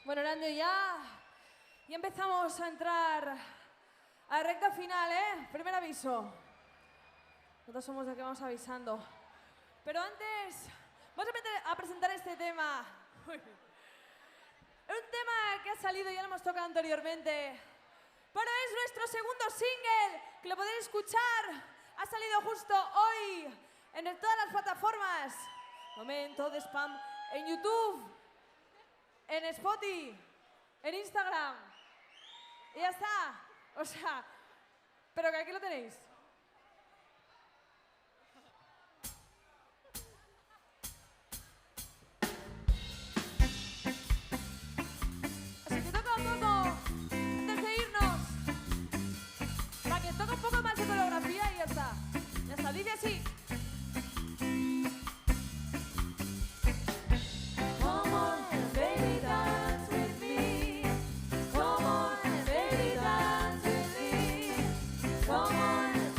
Bueno, Orlando, ya empezamos a entrar a la recta final, ¿eh? Primer aviso. Nosotros somos los que vamos avisando. Pero antes, vamos a presentar este tema. Un tema que ha salido, ya lo hemos tocado anteriormente. Pero es nuestro segundo single, que lo podéis escuchar. Ha salido justo hoy en todas las plataformas. Momento de spam en YouTube, en Spotify, en Instagram. Y ya está. O sea, pero que aquí lo tenéis. Así que toca un poco, antes de irnos, para que toque un poco más de coreografía y ya está. Ya está, dice así. Come on, baby, dance with me. Come on, baby, dance with me. Come on,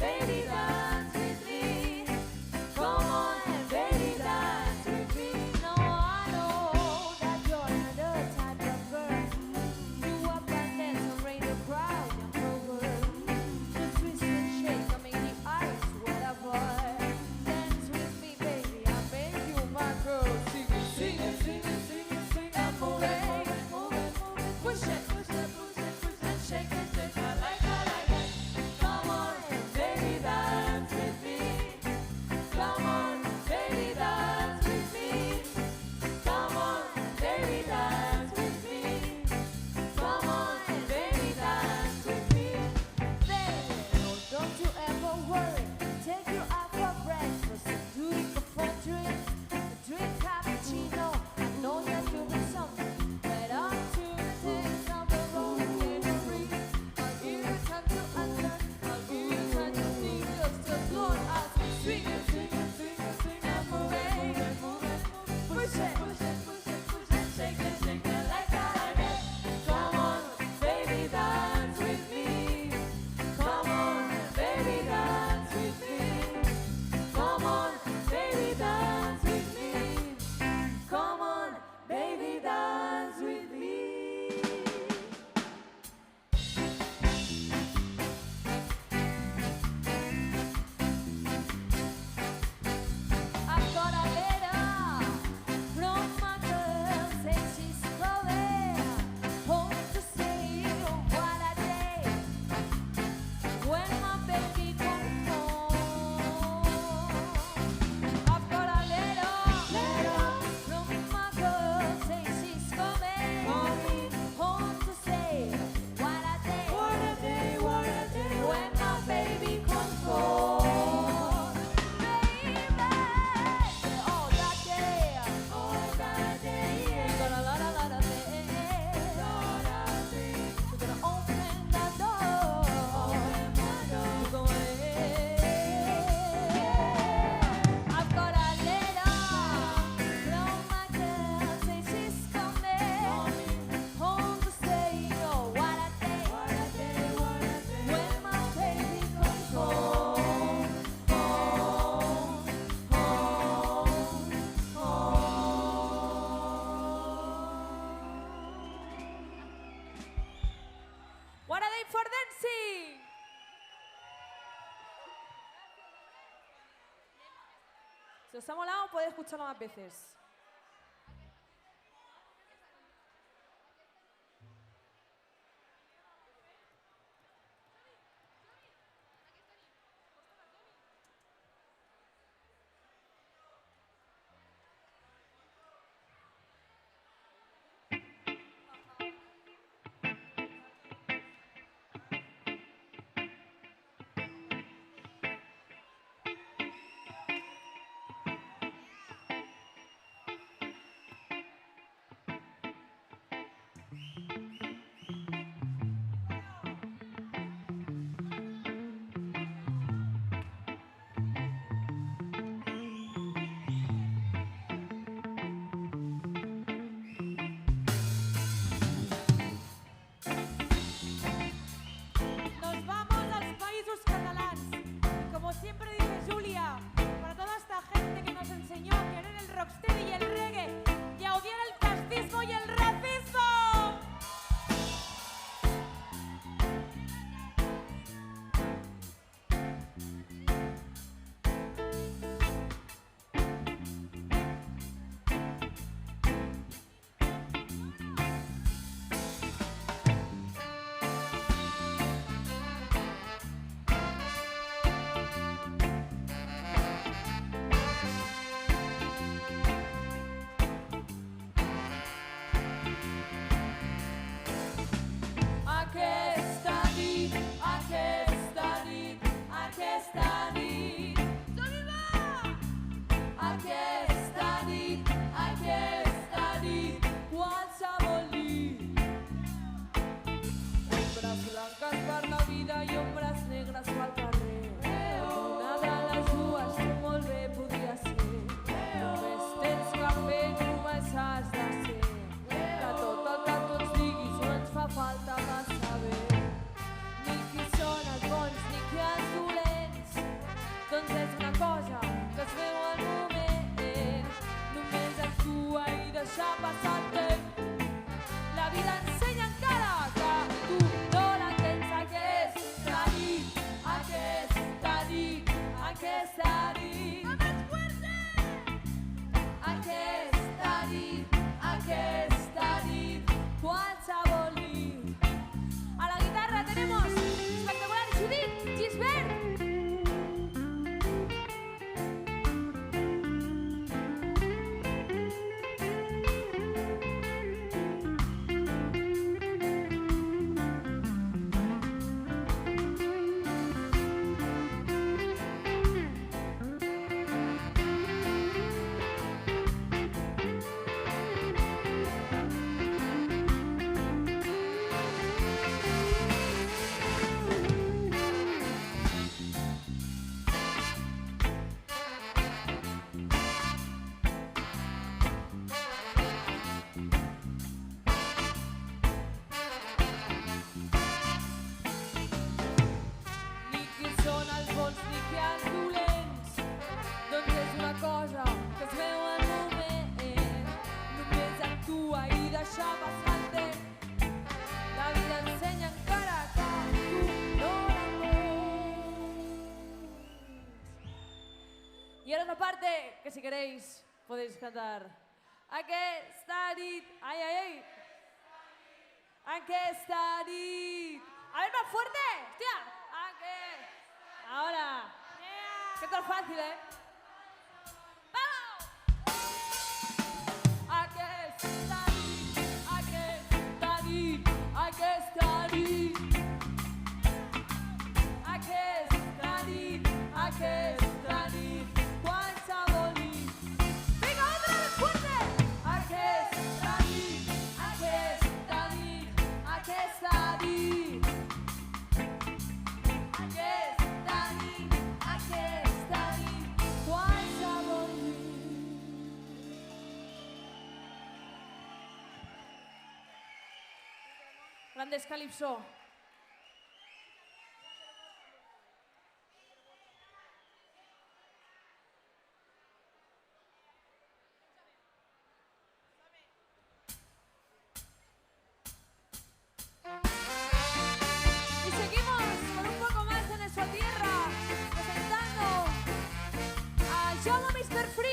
Si os ha molado, podéis escucharlo más veces. Nos vamos als països catalans. Y como siempre dice Julia, para toda esta gente que nos enseñó a querer el rocksteady y el reggae y a odiar el fascismo y el racismo. Aquesta nit, aquesta nit, aquesta nit. Aquesta nit, aquesta nit, qualsevol nit. Ombres blanques per la vida i ombres negres pel carrer. Una de les dues tu molt bé podria ser. Només tens que fer, només has de ser. Que tot el que tu ens diguis no ens fa falta pas saber. Ni qui són els bons ni qui els dolents. Doncs és una cosa que es veu al moment. Només actua i deixa passar el temps. La vida ensenya encara que tu no l'entens. Aquesta nit, aquesta nit, aquesta nit. Aquesta nit, aquesta nit, qualsevol nit. A la guitarra tenemos espectacular Judith Gisbert. Ni qui són els bons ni qui els dolents. Doncs és una cosa que es veu al moment. Només actua i deixa passar el temps. La vida ensenya encara que tu no l'entens. Y ahora una parte que si queréis podéis cantar. Aquesta nit, ay, ay, ay. Aquesta nit. A ver, más fuerte, hostia. Ahora. Que esto es fácil, ¿eh? ¡Vamos! Aquesta nit, aquesta nit, aquesta nit. Aquesta nit, aquesta nit, qualsevol nit. Vinga, otra vez fuerte! Aquesta nit, aquesta nit, aquesta nit. Aquesta nit, aquesta nit, qualsevol nit. Grandes Calypso. Y seguimos con un poco más de nuestra tierra, presentando a Llama Mr. Free.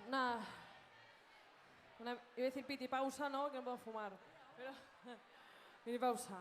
iba a decir piti pausa, ¿no? Que no puedo fumar. Pero, piti pausa.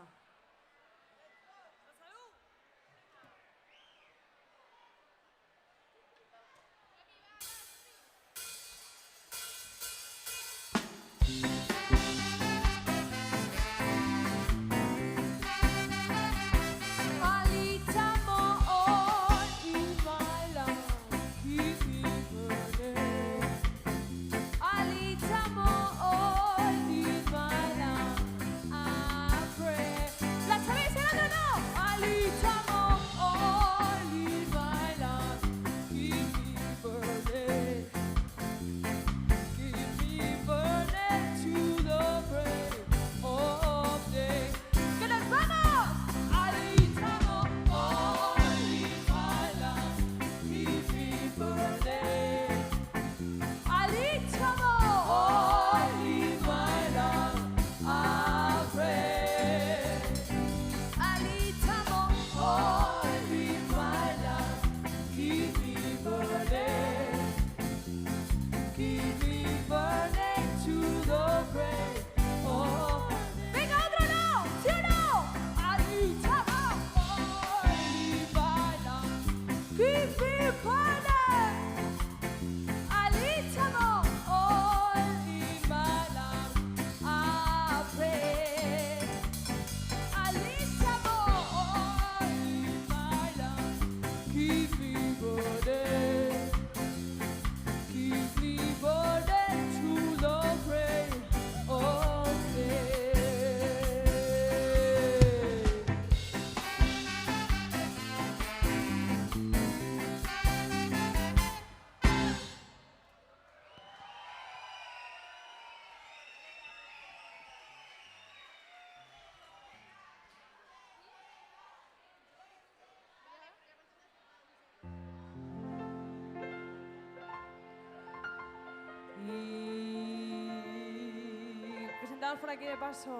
Presentamos por aquí de paso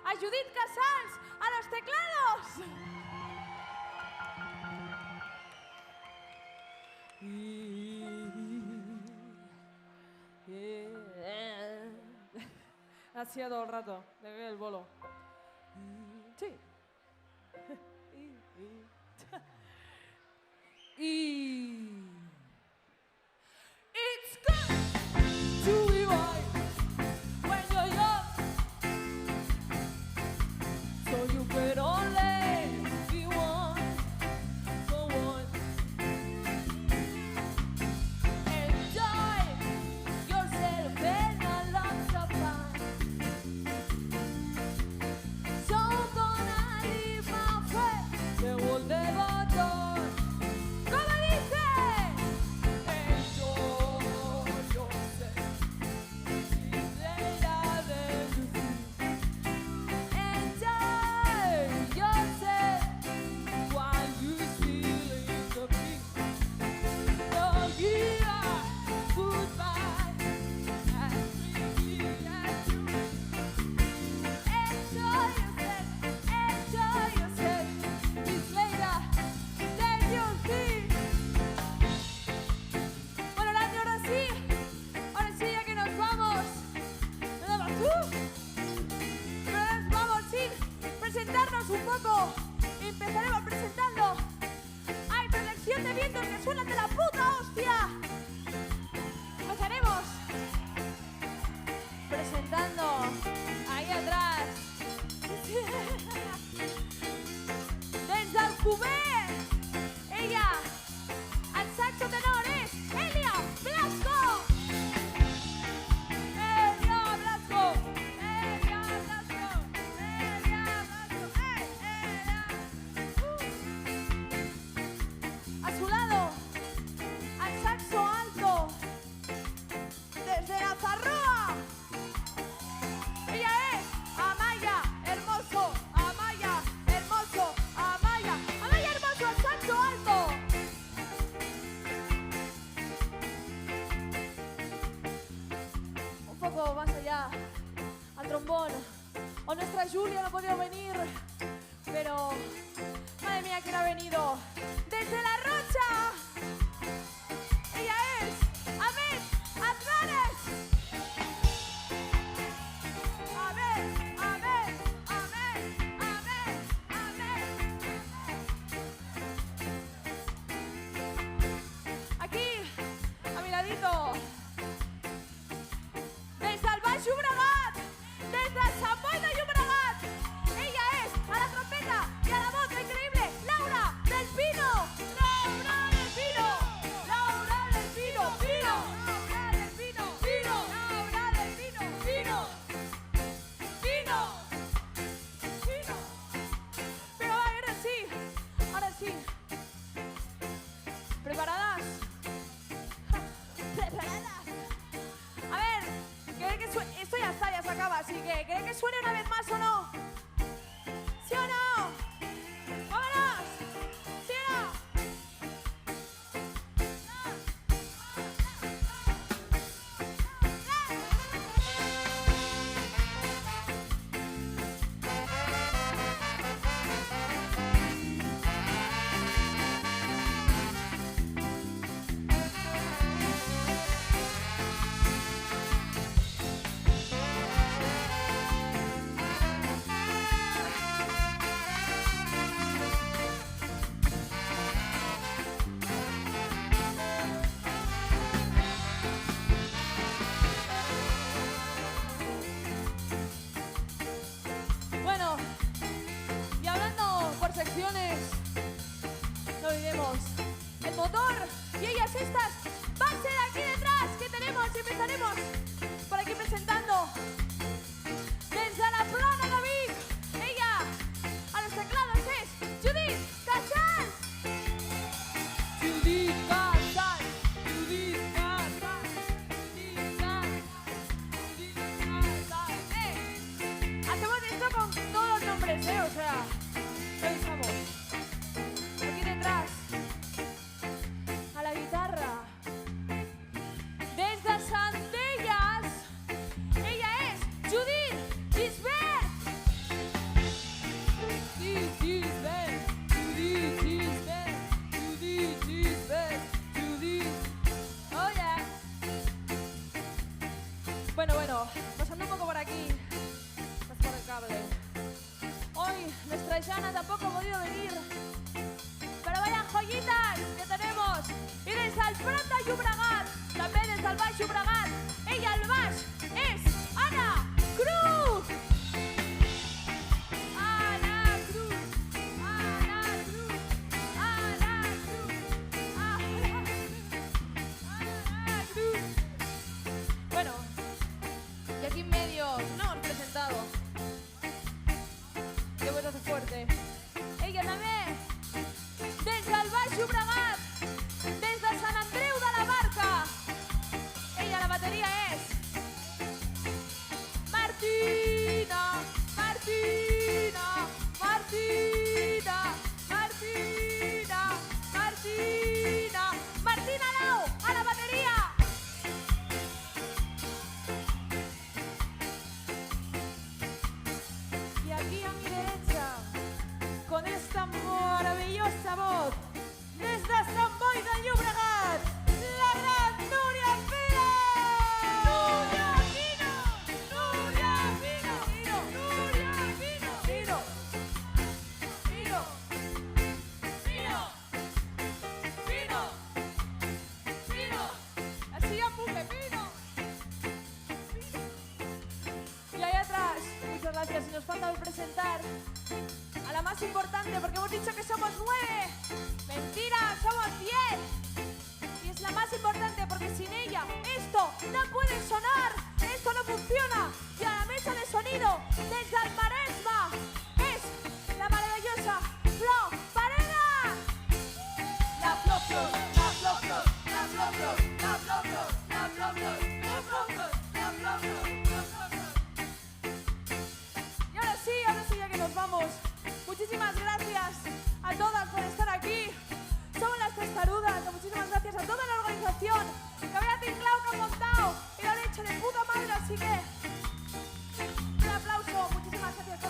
a Judith Casals, a los teclados. Ha sido todo el rato, de ver el bolo. Sí. Y... It's good to be right when you're young, so you can only be one for one. Enjoy yourself and a lot of fun. So gonna leave my friend, they will never die. ¿Cómo dice? Enjoy yourself. It's later than you think. Enjoy yourself while you're still in the peak. Don't give up goodbye as quickly as you enjoy yourself. It's later than you think. Bueno, Landy, ahora sí ya que nos vamos. Nada más, pero nos vamos sin presentarnos un poco. Empezaremos presentando. ¡Ay, proyección de vientos que suenan de la puta hostia! Empezaremos presentando ahí atrás. Desde Alcover, ella, al saxo tenor es Elia Blasco. Elia Blasco. A su lado, al saxo alto, desde la Farroa. Ella es Amaya Hermoso, Amaya Hermoso, Amaya Hermoso al saxo alto. Un poco más allá, al trombón. O nuestra Julia no ha podido venir, pero madre mía, ¿quién ha venido? Desde La Rocha. Ella es Ahmed que suene una vez más o no? ¿Sí o no? ¡Vámonos! ¿Sí o no? Bueno, y hablando por secciones, no olvidemos el motor y ellas estas van a ser aquí detrás que tenemos y empezaremos por aquí presentando desde la plana David. Ella a los teclados es Judith Casal. Judith Casal, Judith Casal, Judith Casal, Judith Casal. Hacemos esto con todos los nombres, o sea, revisamos. Aquí detrás, a la guitarra, desde Santellas, ella es Judith Gisbert. Judith Gisbert, Judith Gisbert, Judith Gisbert, Judith. Oh yeah. Bueno, pasando un poco por aquí, por el cable. Hoy nuestra Jana tampoco ha podido venir, pero vaya joyitas que tenemos. Y desde el Prat de Llobregat, también desde el Baix Llobregat, ella al baix es Ana Cruz. Ana Cruz, Ana Cruz, Ana Cruz, Ana Cruz. Bueno, y aquí en medio no hemos presentado. ¡Qué bueno, fuerte! Ella también, desde el Baix Llobregat, desde Sant Andreu de la Barca. Ella, la batería es Martina, Martina, Martina, Martina, Martina, Martina Lau, a la batería. Y aquí a mi derecha, con esta maravillosa voz, desde Sant Boi de Llobregat, la gran Núria Pino. Núria Pino, Núria Pino, Núria Pino, Pino, Pino, Pino, Pino, Pino, así empuje, Pino. Y ahí atrás, muchas gracias, y nos falta presentar a la más importante, porque hemos dicho que somos 9. Mentira, somos 10. Y es la más importante porque sin ella esto no puede sonar, esto no funciona. Y a la mesa de sonido, desde el Maresma, es la maravillosa Flo Pareda. La Flo Flo, la Flo Flo, la Flo Flo, la Flo Flo, la Flo Flo, la Flo Flo, la Flo Flo, la Flo Flo. Y ahora sí, ya que nos vamos. Muchísimas gracias a todas por estar aquí. Somos las Testarudas. Muchísimas gracias a toda la organización que había tinclado, que han montado y lo han hecho de puta madre. Así que un aplauso. Muchísimas gracias.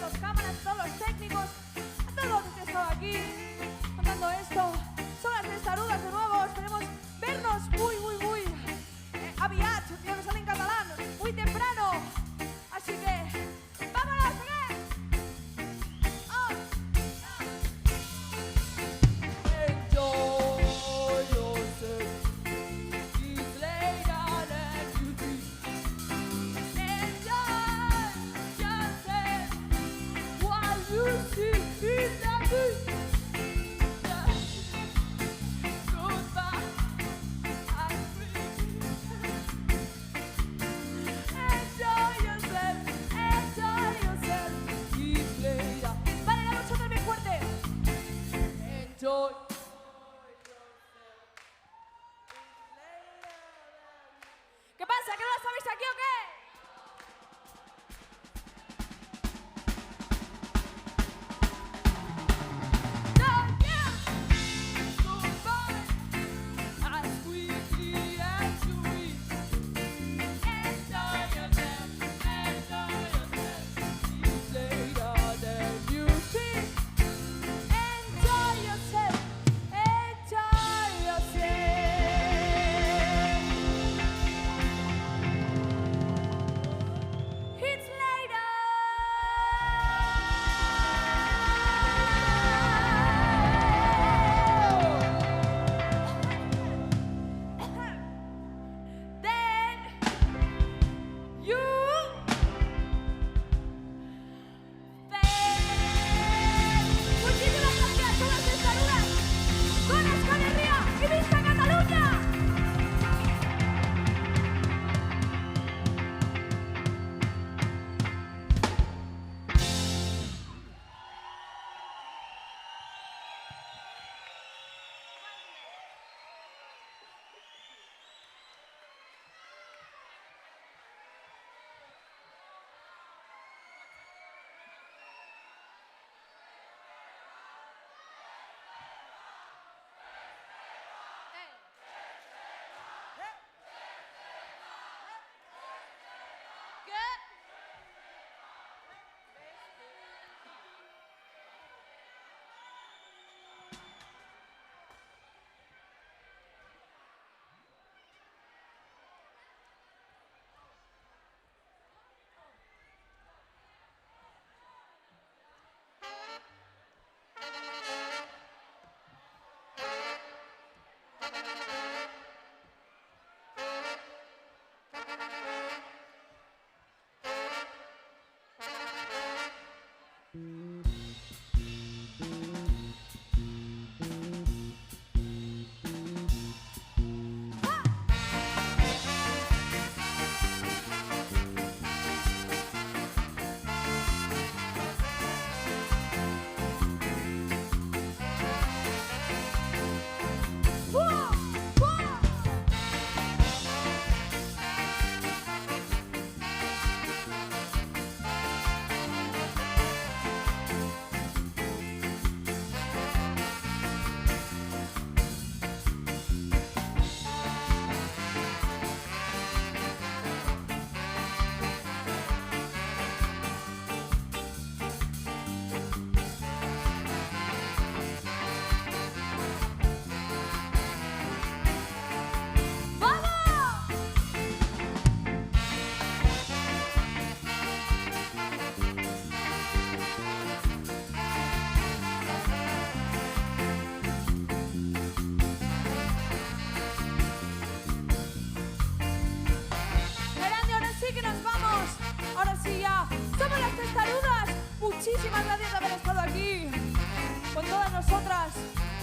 nosotras.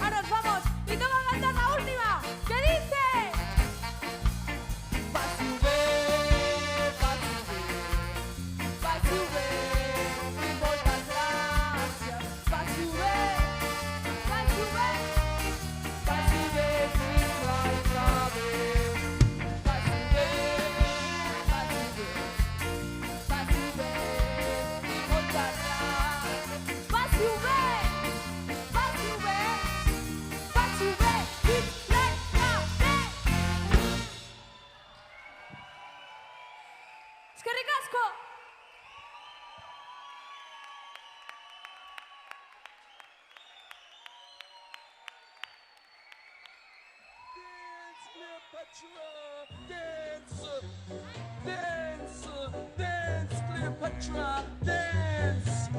Ahora nos vamos y toca cantar la última. ¿Qué dice? ¡Eskerrik asko! Dance, dance, dance, Cleopatra, dance.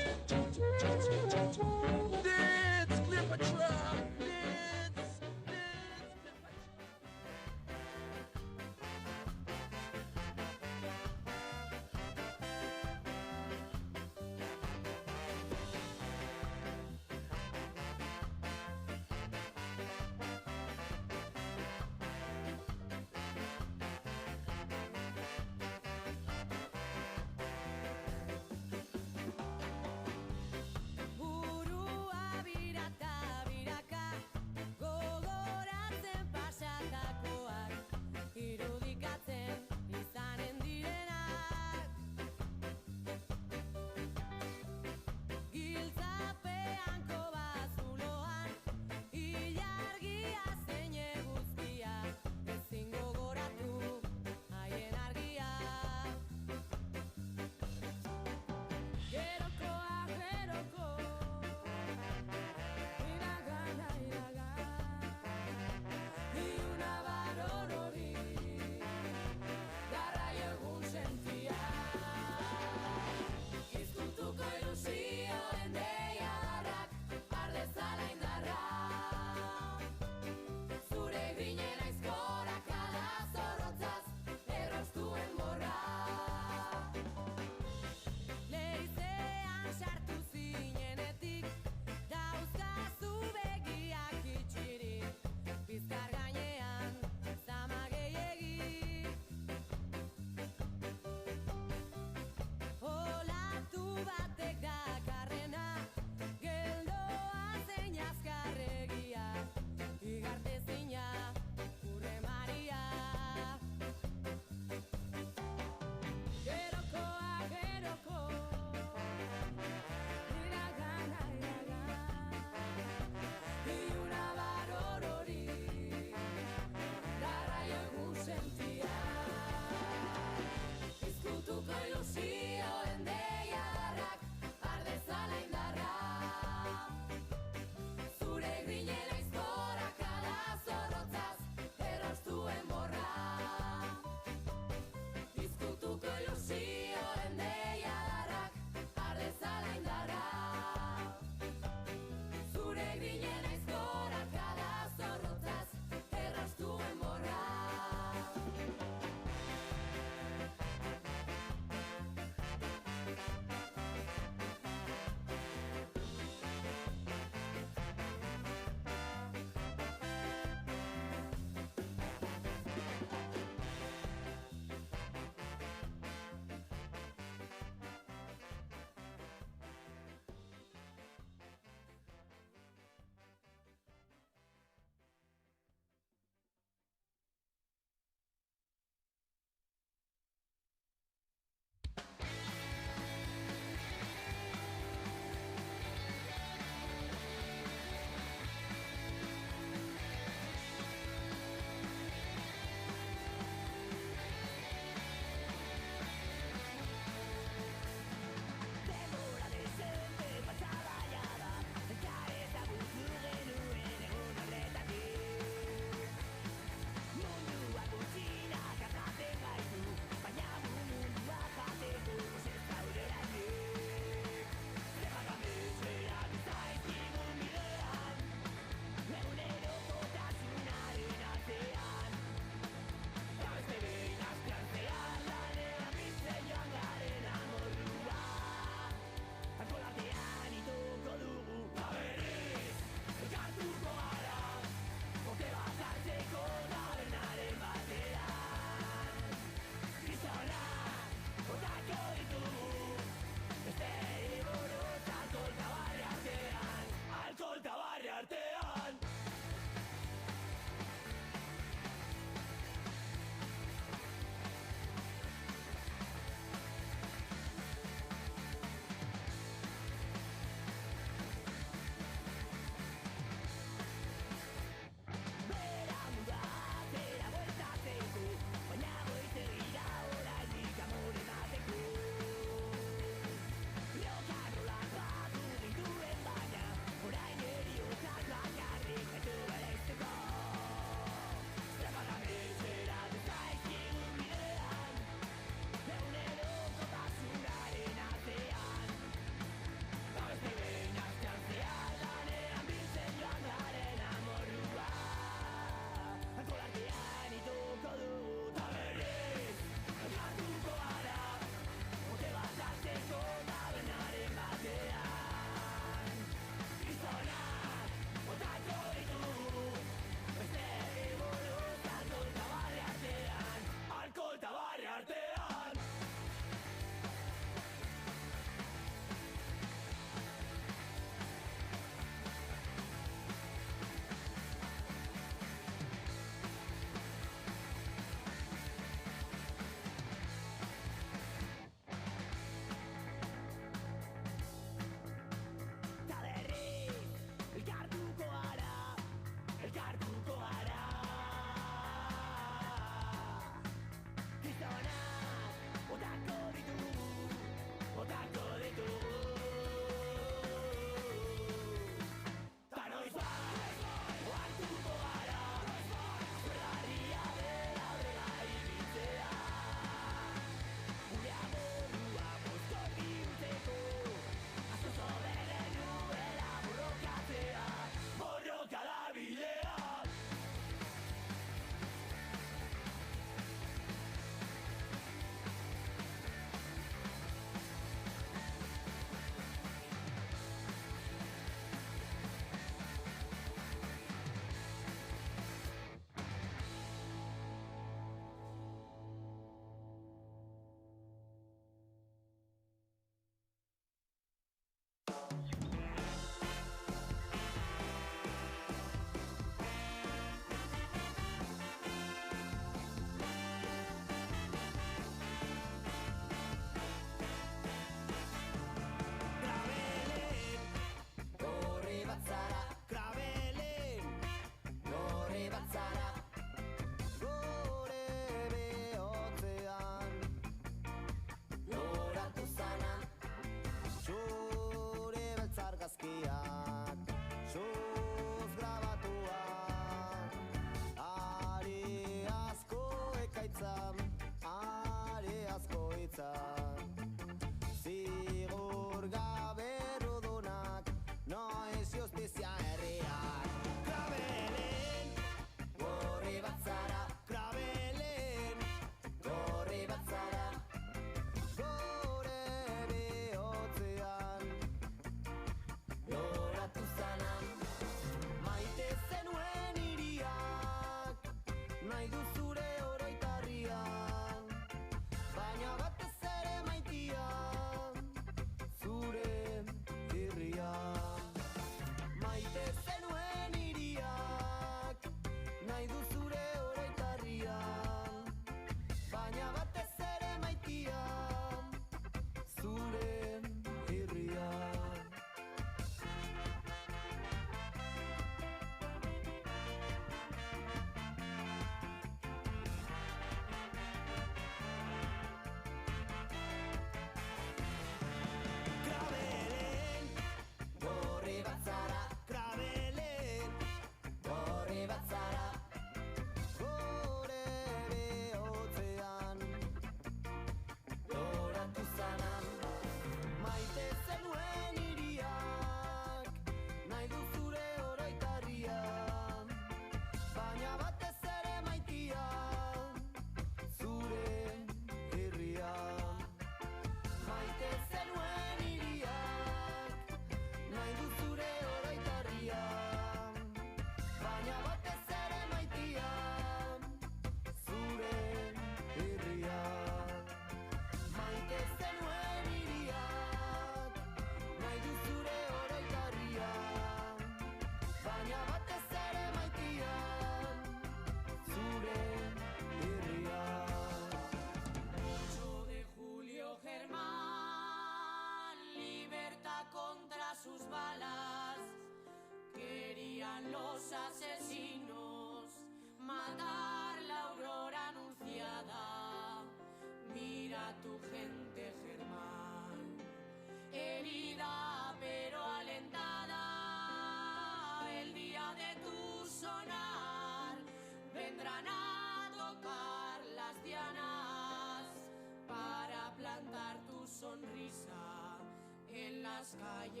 las calles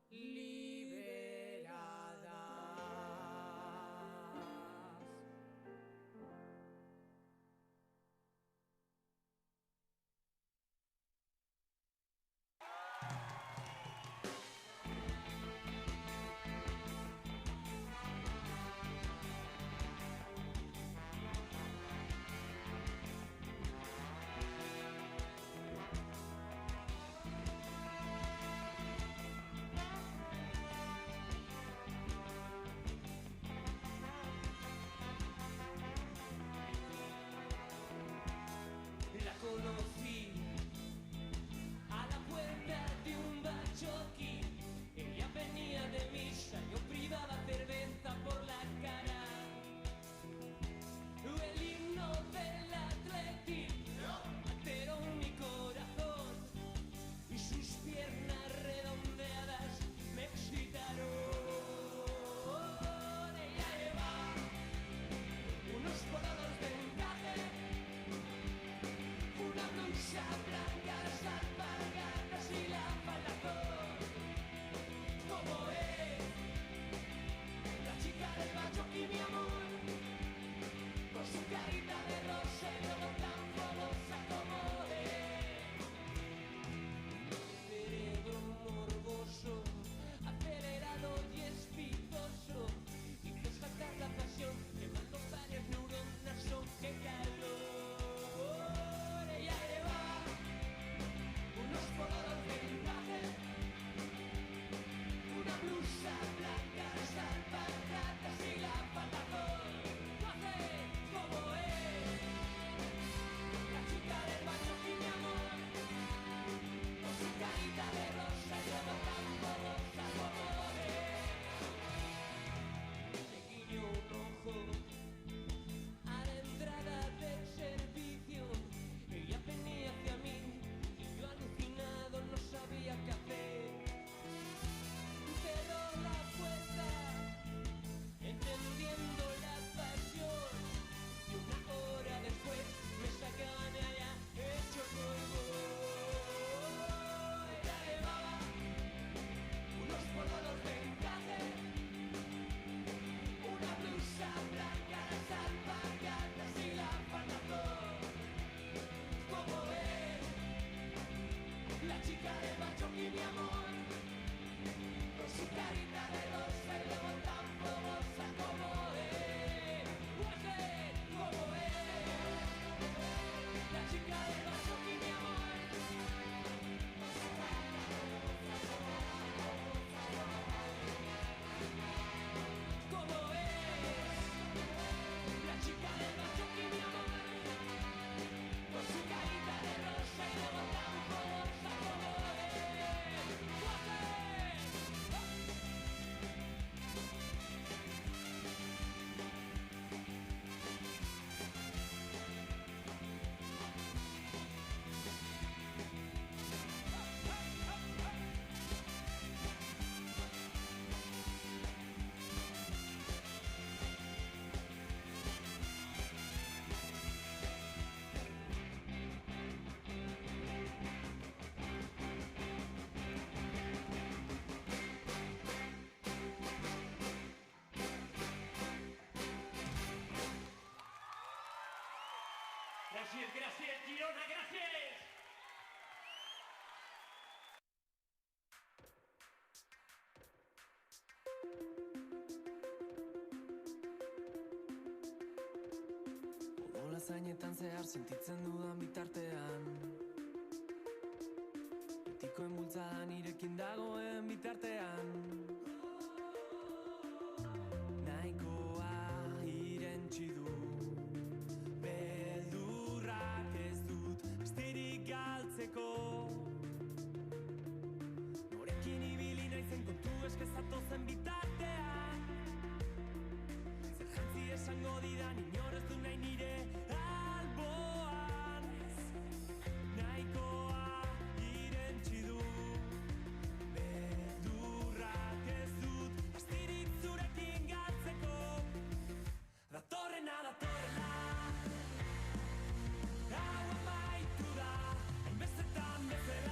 liberadas. La conocí a la puerta de un bachoquín. Ella venía de misa, yo privaba cerveza por la cara. El himno del atletismo alteró mi corazón y sus piernas redondeadas me excitaron. Ella lleva unos colados de encaje, una blusa blanca, las alpargatas y la falda azul. Como es la chica del bachoquín, mi amor, con su carita de rosa y luego tan fogosa como es. Cerebro morboso, acelerado y espizoso, hizo saltar la pasión, quemando varias neuronas, son que calor. Ella lleva unos polados de encaje, una blusa blanca, las alpargatas y la falda azul. No sé cómo es la chica del bachoquín, mi amor, con su carita de rosa y luego tan fogosa como es. Le guiño un ojo a la entrada del servicio. Ella venía hacia mí y yo alucinado no sabía qué hacer. Cerró la puerta entendiendo la pasión y una hora después me sacaban de allá hecho polvo. Ella llevaba unos polados de encaje, una blusa blanca, las alpargatas y la falda azul. Como es la chica del bachoquín, mi amor, con su carita de rosa y luego tan fogosa como es. Como es la chica del bachoquín, mi amor, con su carita de rosa y luego tan fogosa como es la chica del bachoquín, mi amor, con su carita de rosa y luego tan fogosa como es. Gracias, gracias, Girona, gracias. Odola zainetan zehar sentitzen dudan bitartean, betikoen bultzada nirekin dagoen bitartean, nahikoa irentsi du. Beldurrak ez dut astirik galtzeko, norekin ibili naizen kontu eskezatozen bitartean, zer jantzi esango didan inor ez du nahi nire alboan. Nahikoa irentsi du, beldurrak ez dut astirik zurekin galtzeko. Datorrena, hau amaitu da, hainbestetan bezala.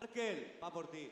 Arkel, va por ti.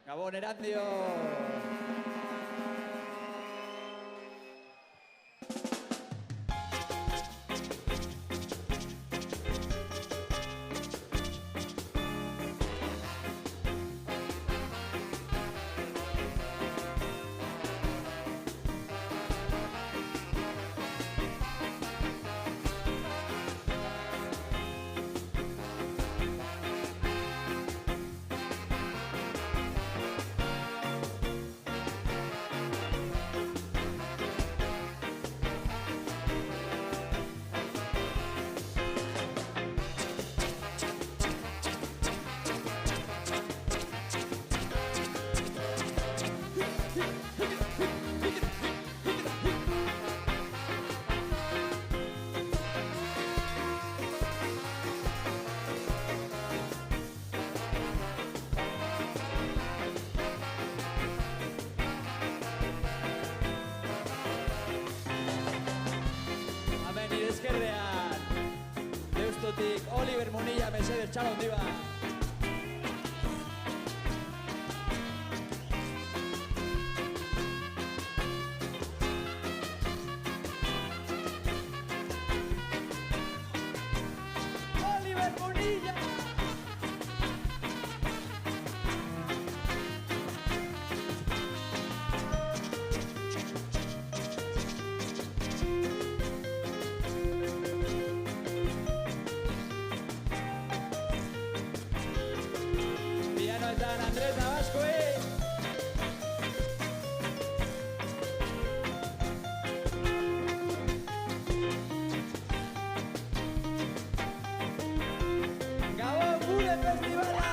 Gabon, Erandio! Oliver Munilla, mesedez, txalo handi bat. Oliver Munilla! Pianoetan Andres Navaskoi! Gabon gure festivala!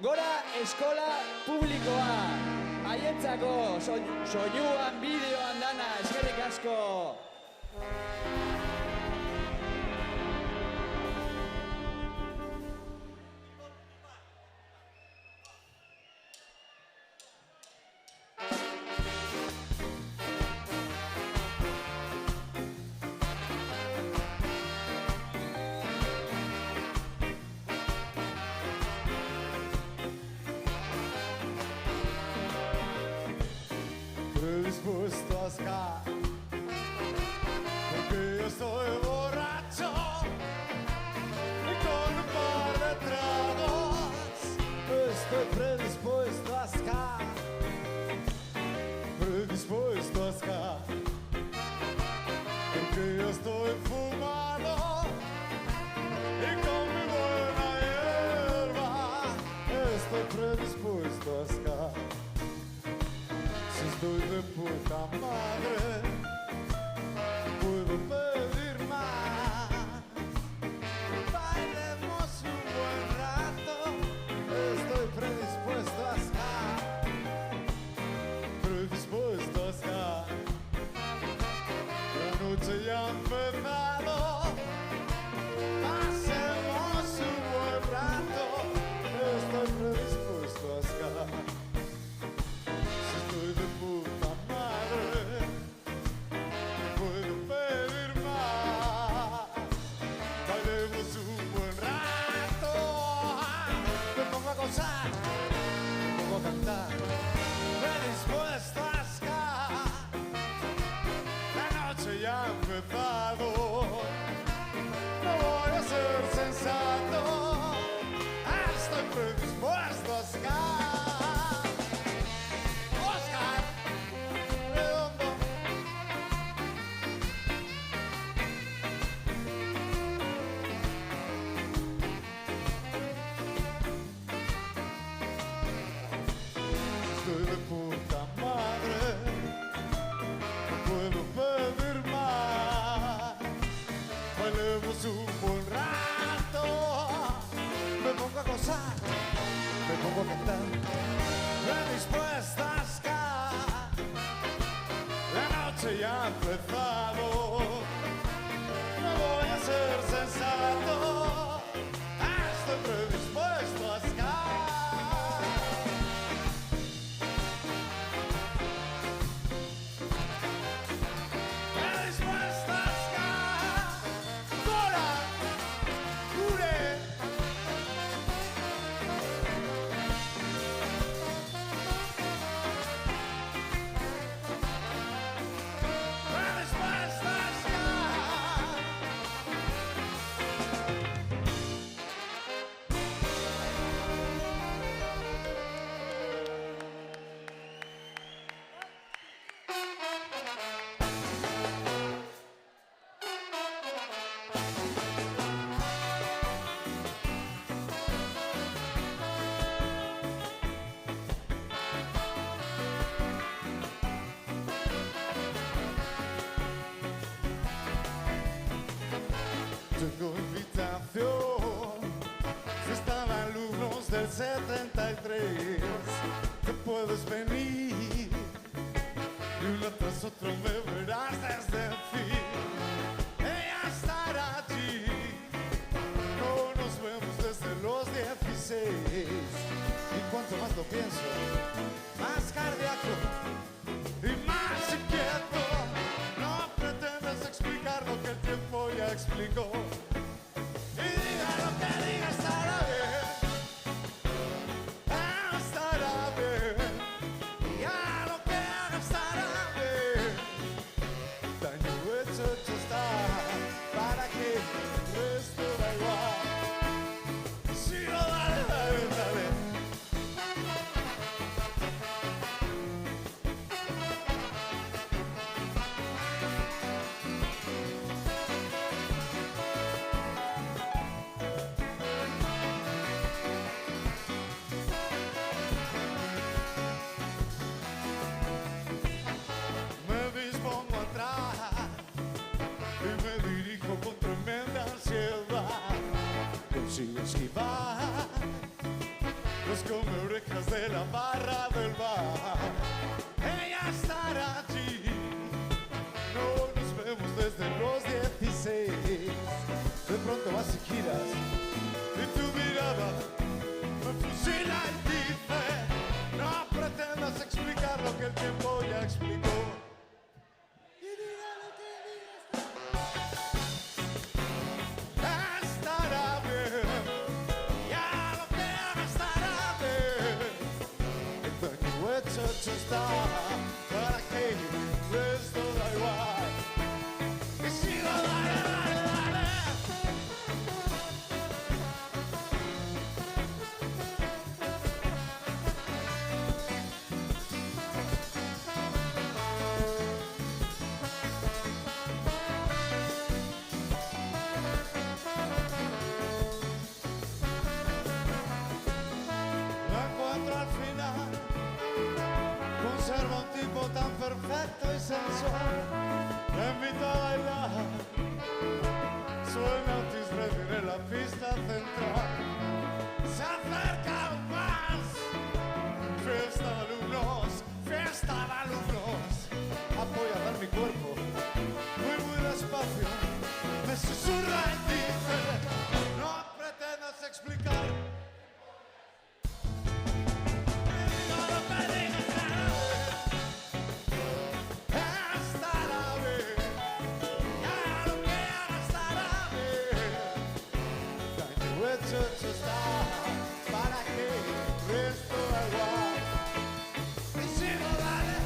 Gora eskola publikoa, haientzako soinuan, bideoan dana, eskerrik asko. Predispuesto a escapar, porque yo estoy borracho y con un par de tragos estoy predispuesto a escapar, predispuesto a escapar, porque yo estoy fumado y con mi buena hierba estoy predispuesto a escapar. Estoy de puta madre. 73 te puedes venir y uno tras otro me verás desde el fin. Ella estará allí, no nos vemos desde los 16 y cuanto más lo pienso, más cardíaco y más inquieto. No pretendas explicar lo que el tiempo ya explicó. Y diga lo que diga, estará bien. Estará bien. Y a lo que haga estará bien. Daño hecho, hecho está. ¿Para qué? Esto da igual. Si no, dale, dale, dale. Me dispongo a entrar y me dirijo con tremenda ansiedad. Consigo esquivar los come orejas de la barra del bar. Ella estará allí, no nos vemos desde los 16. De pronto vas y giras y tu mirada me fusila y dice: no pretendas explicar lo que el tiempo ya explicó. Y diga lo que diga, estará bien. Y a lo que haga estará bien. El daño hecho, hecho está. ¿Para qué? Esto da igual. Y sigo, dale, dale, dale. Lo encuentro al final. Conserva un tipo tan perfecto y sensual. Me invito a bailar. Suena Otis Redding en la pista central. Se acerca aún más. Fiesta de alumnos, fiesta de alumnos. Apoyada en mi cuerpo, muy despacio. Me susurra y dice: no pretendas explicar. Diga lo que diga, estará bien. Estará bien. Y a lo que haga estará bien. Daño hecho, hecho está. ¿Para qué? Esto da igual. Y sigo, dale.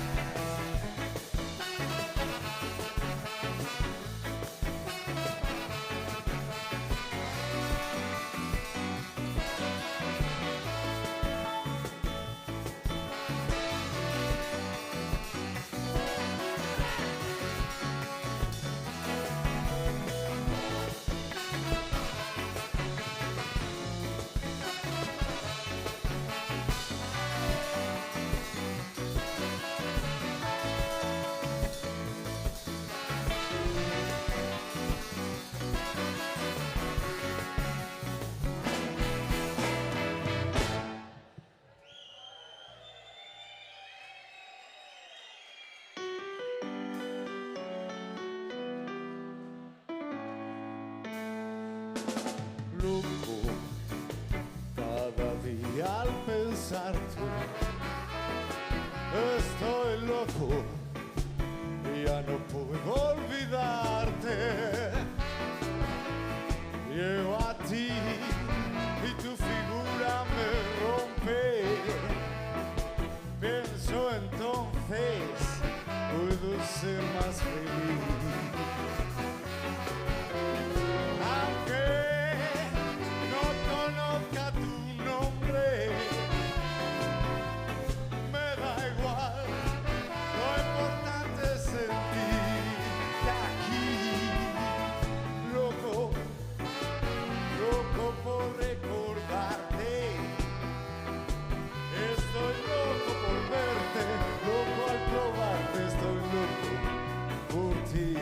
Loco, cada día al pensarte, estoy loco, ya no puedo olvidarte. Llego a ti y tu figura me rompe. Pienso entonces, puedo ser más feliz. Aunque no conozca tu nombre, me da igual. Lo importante es sentirte aquí. Loco, loco por recordarte. Estoy loco por verte, loco al probarte. Estoy loco por ti.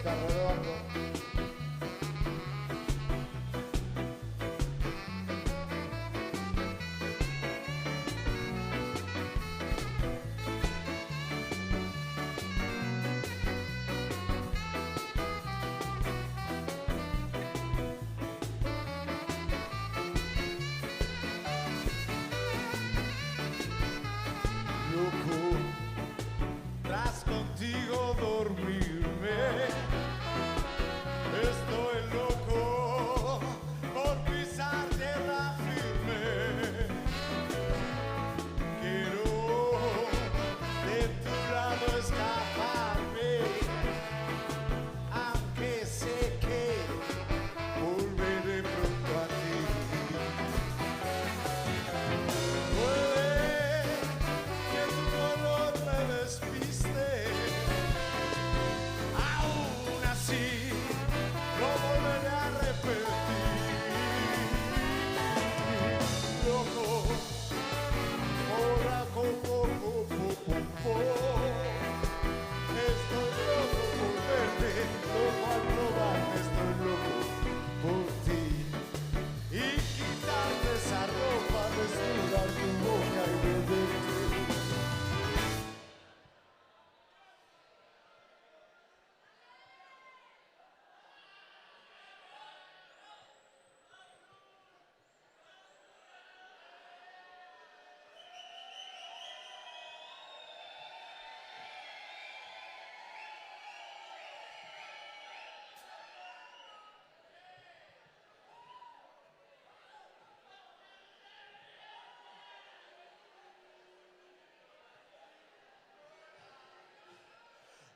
Oscar Redondo. Loco, tras contigo dormirme, estoy loco por pisar tierra firme. Quiero de tu lado escaparme, aunque sé que volveré pronto a ti. Puede que tu color me despiste, aún así no volveré a repetir. Loco, moraco, estoy loco por verte, loco al probarte, estoy loco por ti. Y quitarte esa ropa, desnudar tu boca y beberte.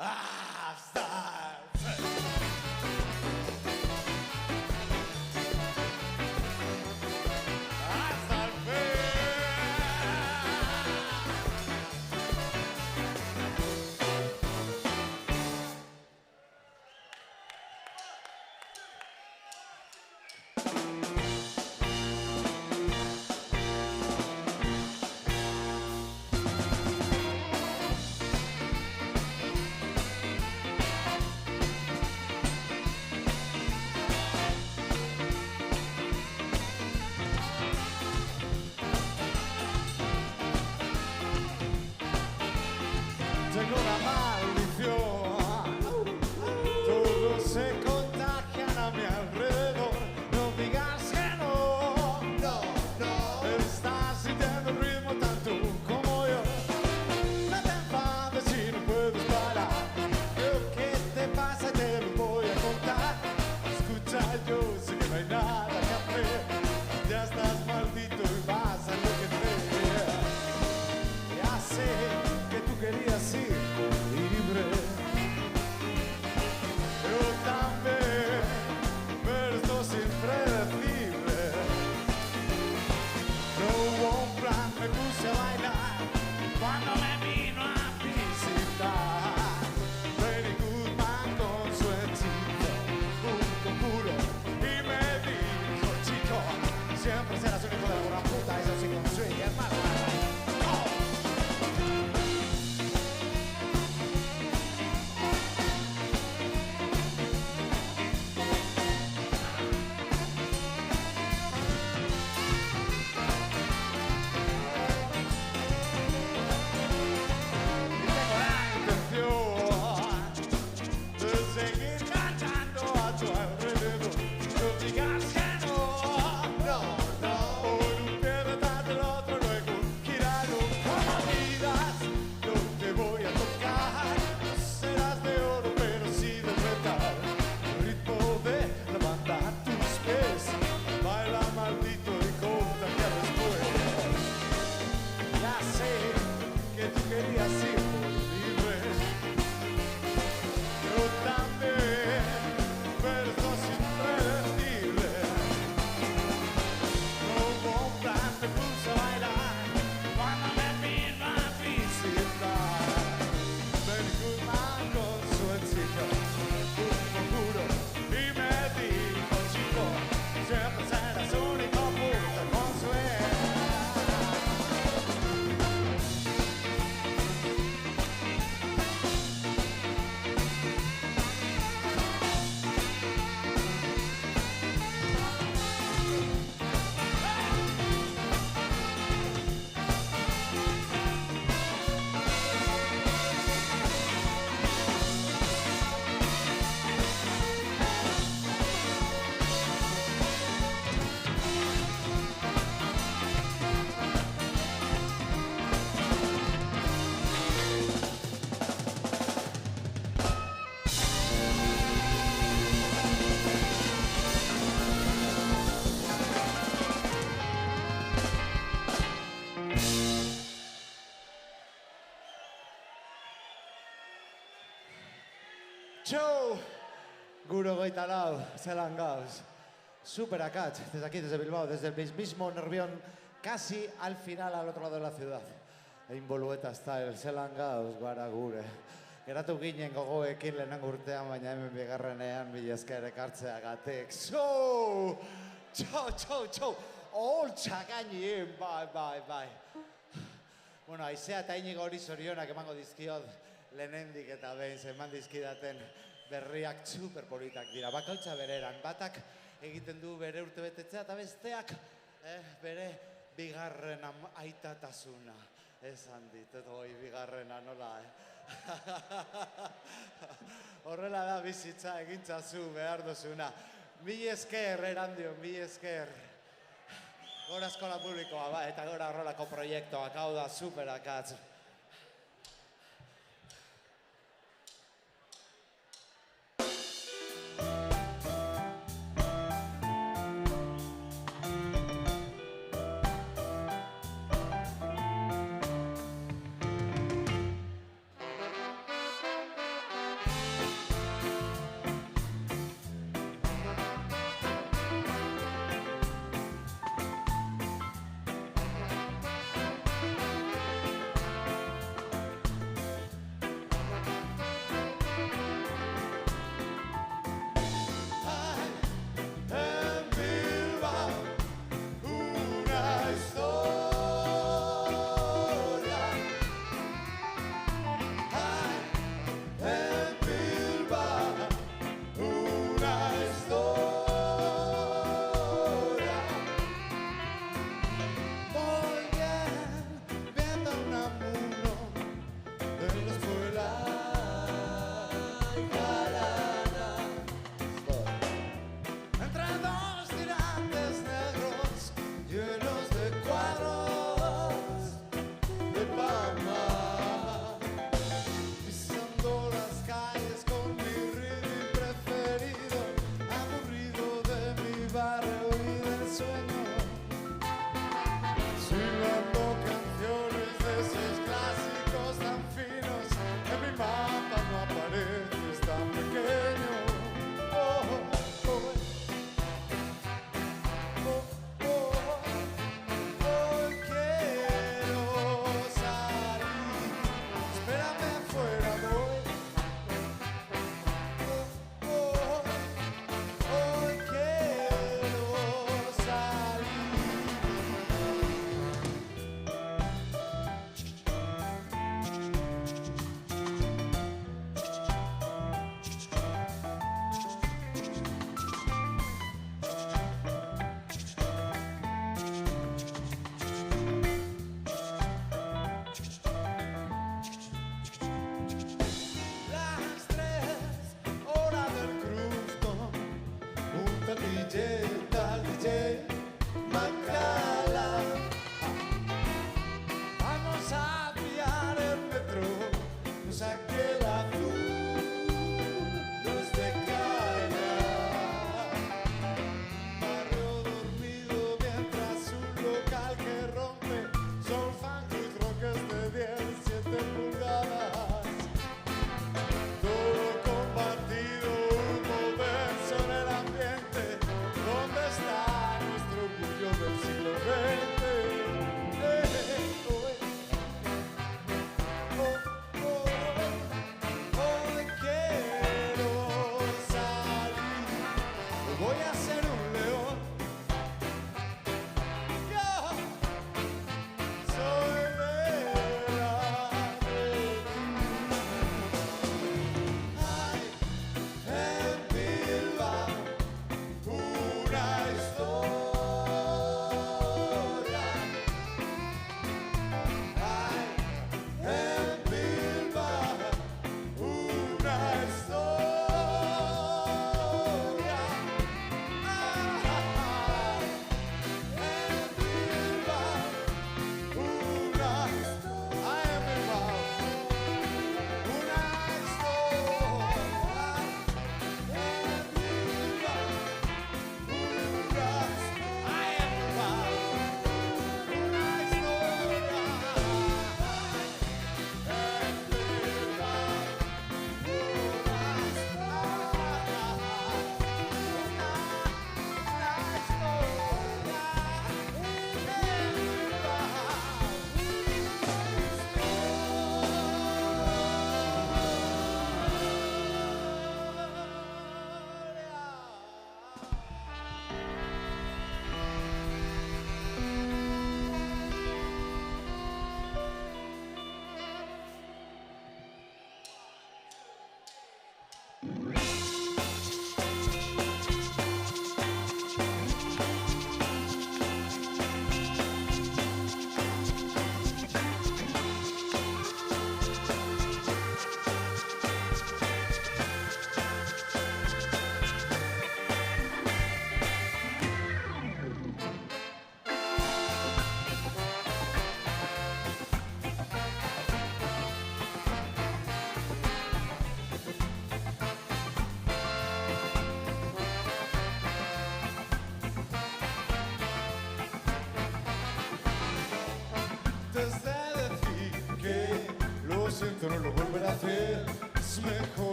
Hasta el fin. Txou! Guro goita lau, zelan gauz. Super akats, desde aquí, desde Bilbao, desde el mismo Nervión, casi al final, al otro lado de la ciudad. Egin bolueta style, zelan gauz, gara gure. Geratu ginen gogoekin lehenengo urtean, baina hemen bigarrenean mila esker ekartzeagatik. Txou! Holtza gainien, bai. Bueno, aizea eta inigo hori zorionak emango dizkiot lehenendik eta behin, eman dizkidaten berriak superpolitak dira. Bakoitza bereran, batak egiten du bere urtebetetzea eta besteak bere bigarren aitatasuna. Esan dit, oi bigarrena nola, Horrela da bizitza egintzazu behar duzuna. Mila esker, Erandio, mila esker. Gora eskola publikoa, eta gora horrelako proiektuak, hau da superakatz.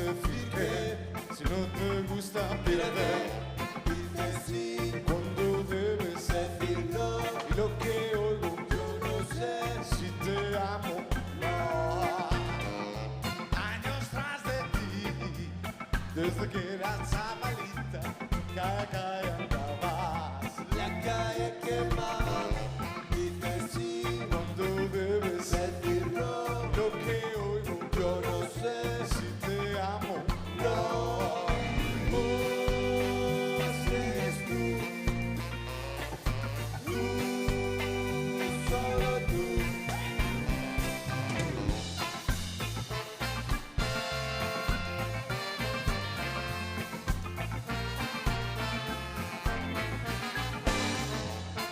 decir que si no te gusta pierde. Dices sí cuando debes decir no. Y lo que oigo yo no sé si te amo. No. Años tras de ti, desde que eras chavalita, calle andabas, la calle quemaba. Dices sí cuando debes decir no. Lo que oigo yo no sé si te amo. No. Vos eres tú, solo tú.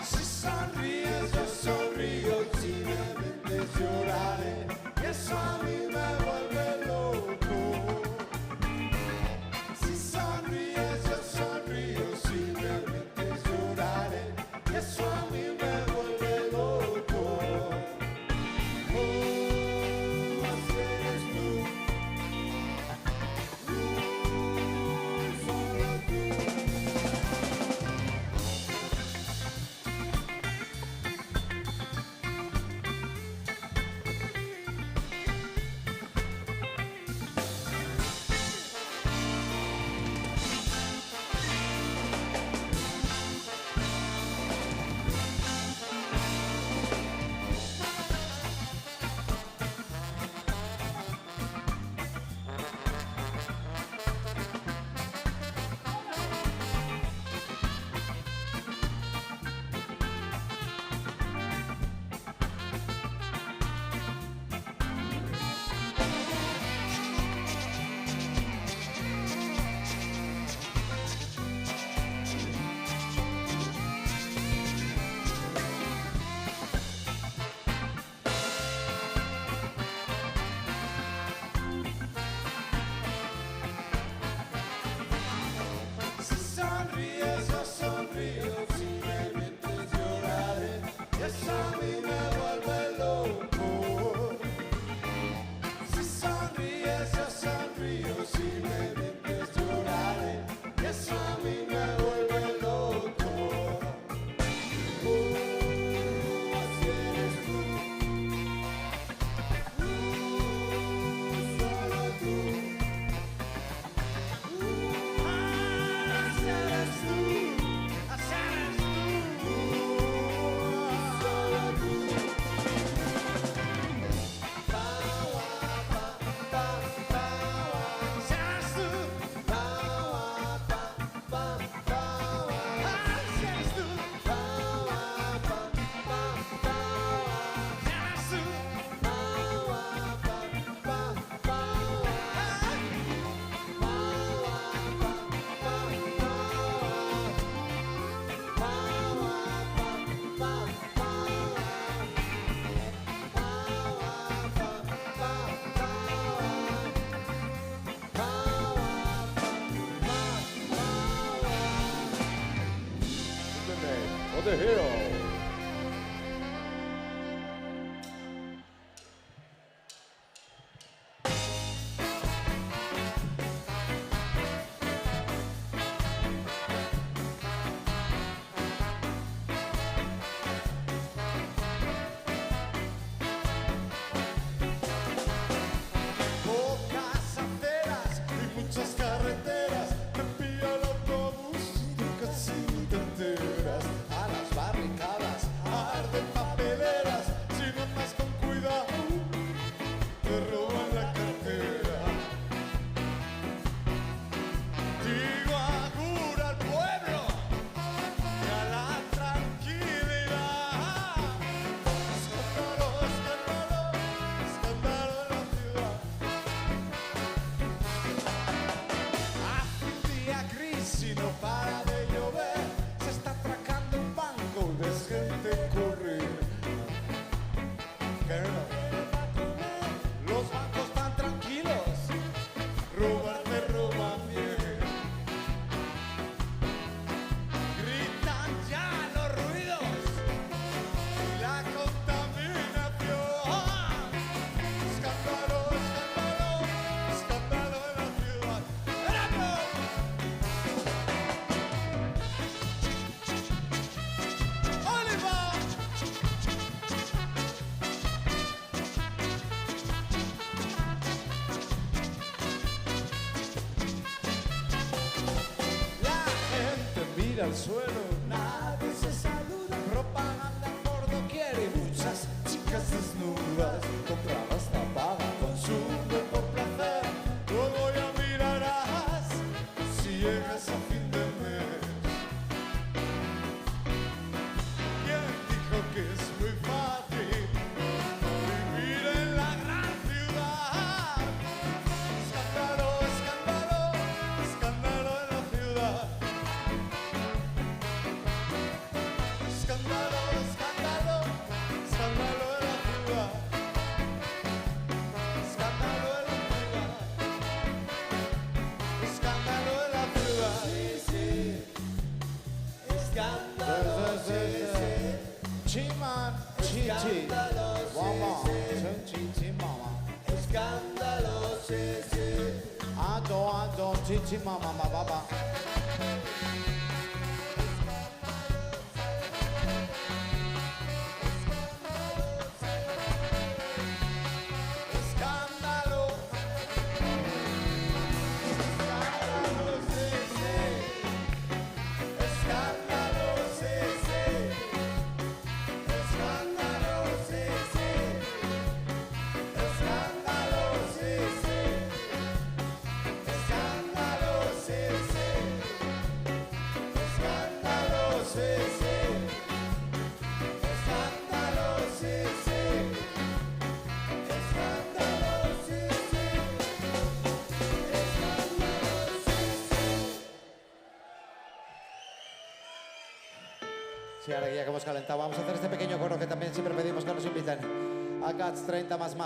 Si sonríes yo sonrío, si me ves lloraré, y eso a mí me vuelve loco. Si sonríes yo sonrío, si me ves lloraré, y eso a mí me vuelve loco. Así eres tú, solo tú. Si sonríes yo sonrío, si me mientes lloraré, y eso a mí me vuelve loco. Si sonríes yo sonrío, si me mientes lloraré, y eso a mí me vuelve loco. Así eres tú, solo tú. Así eres tú, solo tú. Of the hero. Pocas aceras y muchas carreteras, me pilla el autobús y tú casi ni te enteras. A las barricadas arden papeleras, si no andas con cuidado te roban la cartera. Digo agur al pueblo y a la tranquilidad. Escándalo, escándalo, escándalo en la ciudad. Hace un día gris y no para de llover, se está atracando un banco y ves gente correr. Que no tiene pa' comer, los bancos van tranquilos, robar te roban bien. Gritan ya los ruidos y la contaminación. Escándalo, escándalo, escándalo en la ciudad. al suelo. Nadie se saluda, propaganda por doquier y muchas chicas desnudas, compradas tapadas, consumen por placer. Luego ya mirarás si llegas a fin de mes. ¿Quién dijo que es muy fácil vivir en la gran ciudad? Escándalo, escándalo, escándalo en la ciudad. Escándalo, escándalo, escándalo en la ciudad. Escándalo en la ciudad. Escándalo en la ciudad. Sí, sí. Escándalo, sí, sí. Chiman, chichi. Mama, chichi, mama. Escándalo, sí, sí. Ando, chichi, mama, baba. Escándalo. Escándalo, sí, sí. Escándalo, sí, sí. Escándalo, sí, sí. Escándalo, sí, sí. Escándalo, sí, sí. Escándalo, sí, sí. Escándalo, sí, sí. Escándalo, sí, sí. Sí, ahora que ya que hemos calentado, vamos a hacer este pequeño coro que también siempre pedimos que nos inviten. A Cats 30 más.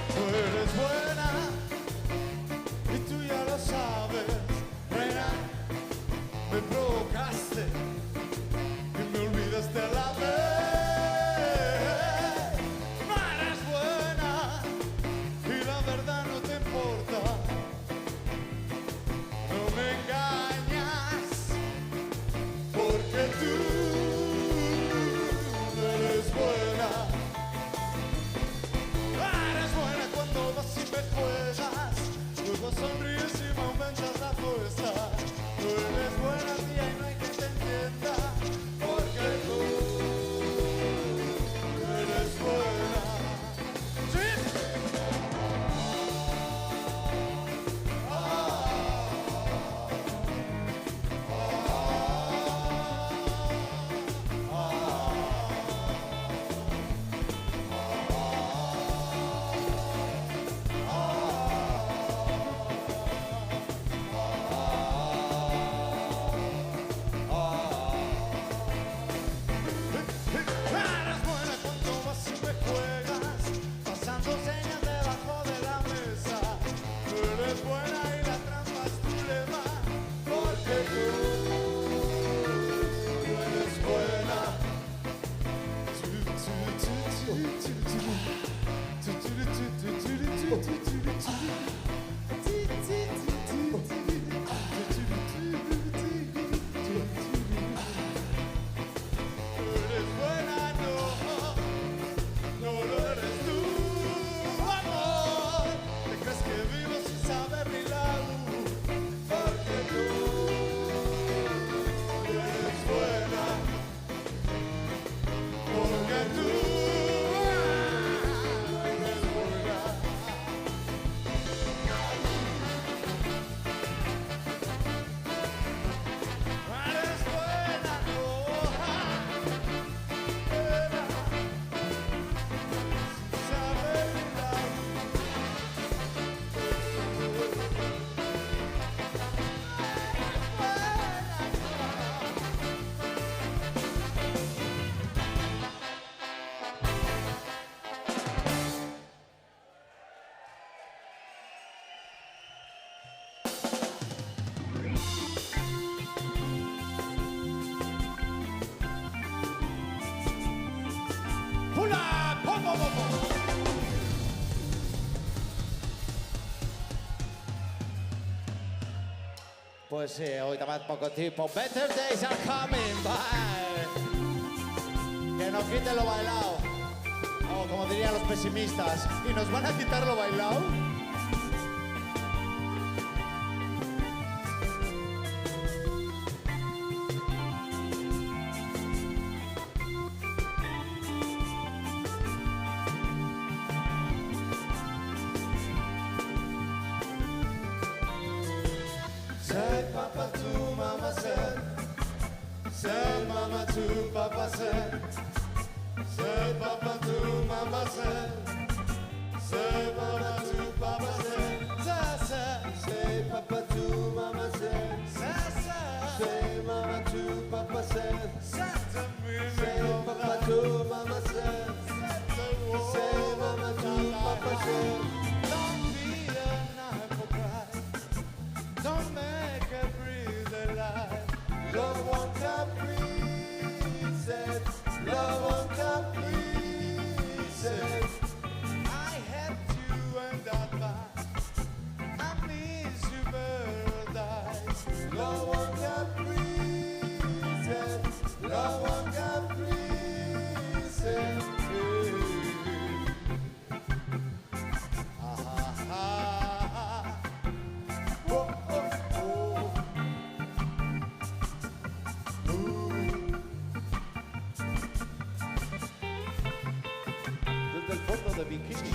Tú eres buena y tú ya lo sabes, reina. Me provocaste y me olvidaste a la vez. No eres buena y la verdad no te importa. No me engañas porque tú eres buena. Eres buena cuando vas y me juegas, luego sonríes y me aumentas la fuerza. Tú eres buena, tía, y no hay que te entienda, porque tú eres buena. ¡Sí! Eres buena cuando vas y me juegas, pasando señas debajo de la mesa. Tú eres buena y la trampa es tu lema, porque tú eres buena. Eres buena, no lo eres tú, amor. ¿Te crees que vivo sin saber ni la U? Porque tú eres buena, porque tú eres buena. Pues sí, hoy también poco tiempo. Better days are coming, bye. Que nos quiten lo bailado. O como dirían los pesimistas. ¿Y nos van a quitar lo bailado? Said Papa to Mama said. Said Mama to Papa said. Said Papa to Mama said. Said Mama to Papa said. Say Papa to Mama said. Say Mama to Papa said. Say Papa to Mama said. Say Mama to Papa said. Don't be an hypocrite. Don't make her breathe alive. Love won't caprice. Love won't caprice. I had you and that man. I miss you paradise. Love won't caprice. Love won't caprice. Desde el fondo de Bikini,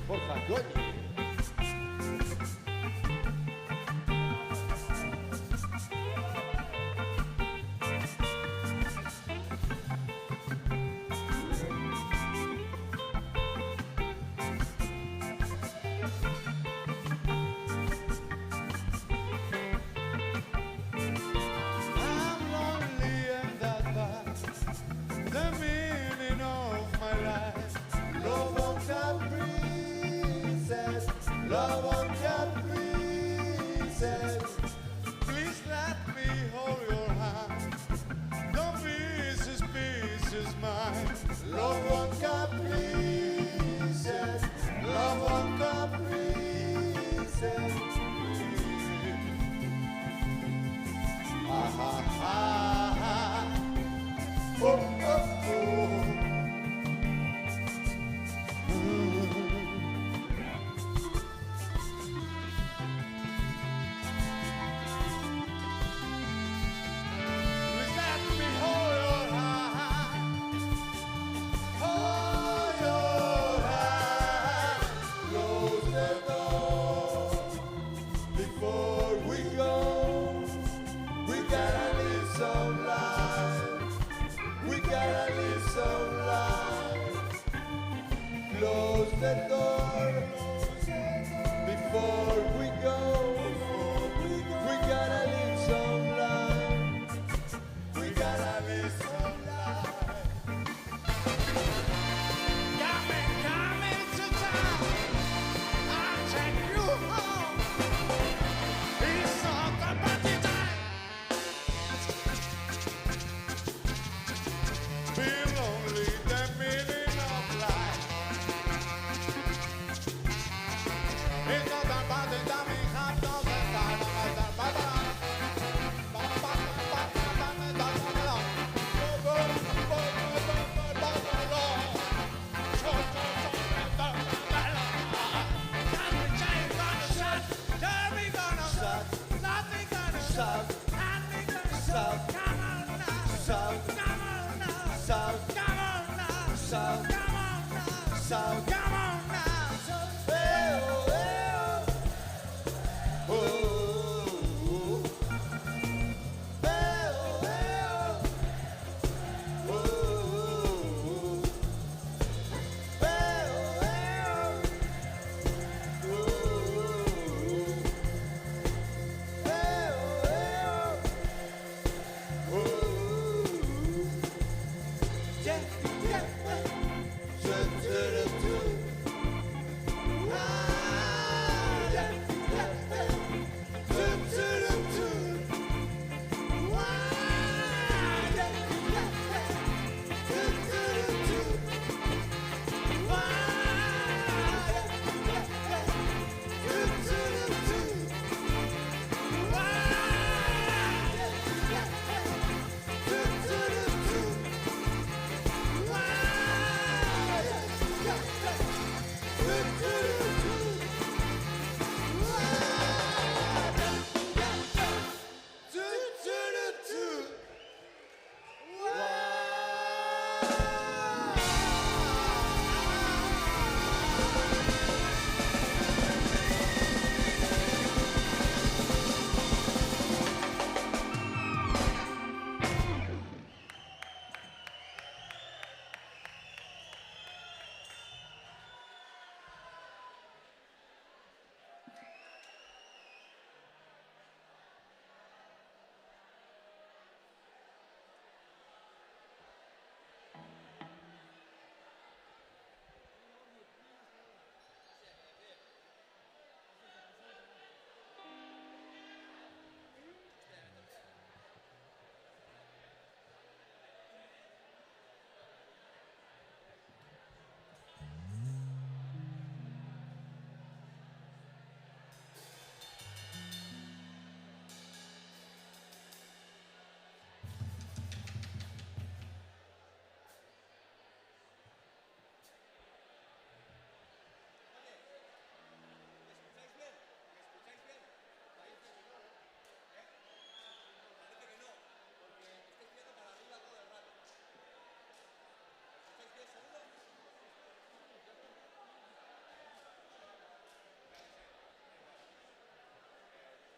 Borja Goñi. I'm lonely and that bad. The meaning of my life. Love on caprices. Love on caprices. Please let me hold your hand. Don't be suspicious, mine. Love on caprices. Love on caprices. Ah, ah, ah. Oh, oh, oh.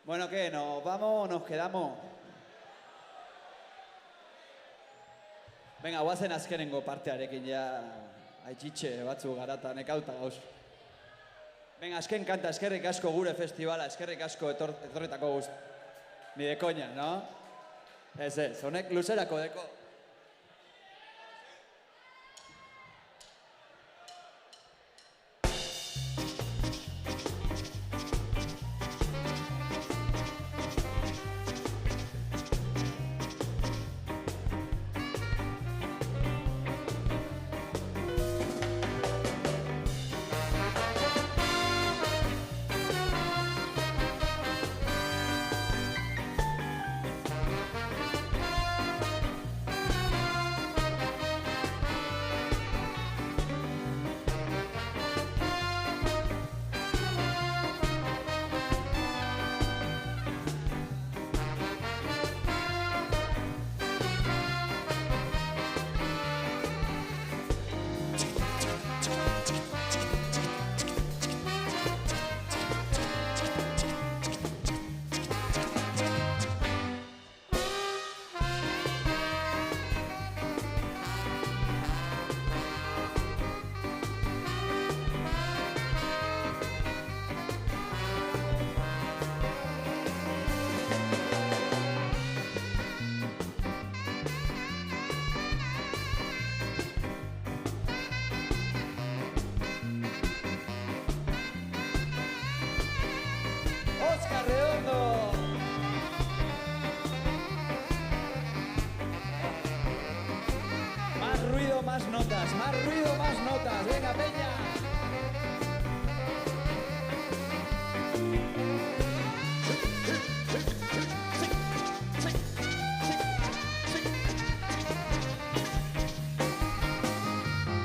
Bueno, ¿qué? ¿Nos vamos o nos quedamos? Venga, guazen azkenengo partearekin ja aitxitxe batzu garata nekauta gauz. Venga, azken kanta, eskerrik asko gure festivala, eskerrik asko etorretako guzti. Ni de coña, no? Ez, honek luzerako deko. Oscar Redondo. Más ruido, más notas. Más ruido, más notas. Venga, peña.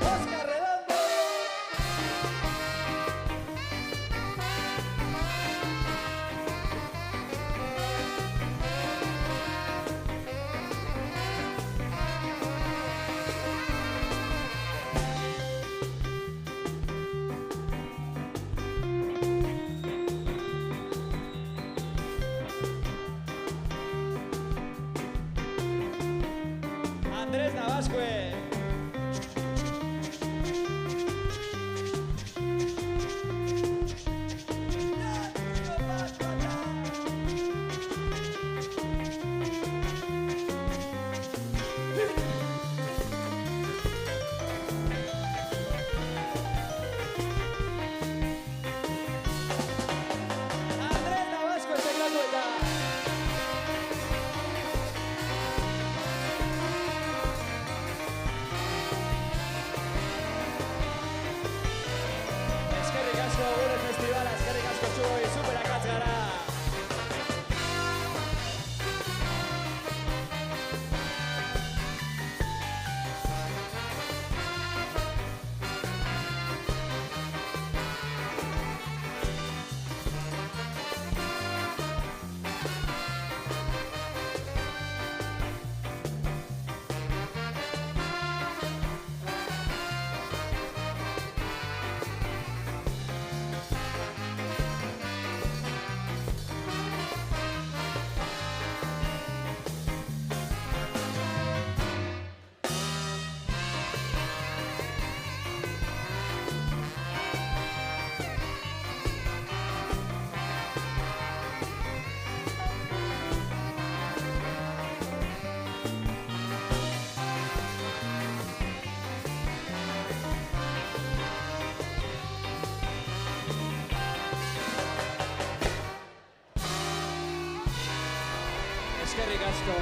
Oscar Redondo. Andrés Navascue. Andrés Navascue, teclado eta. Eskerrik asko gure festivala, eskerrik asko zuoi, superakatz gara. Eskerrik asko.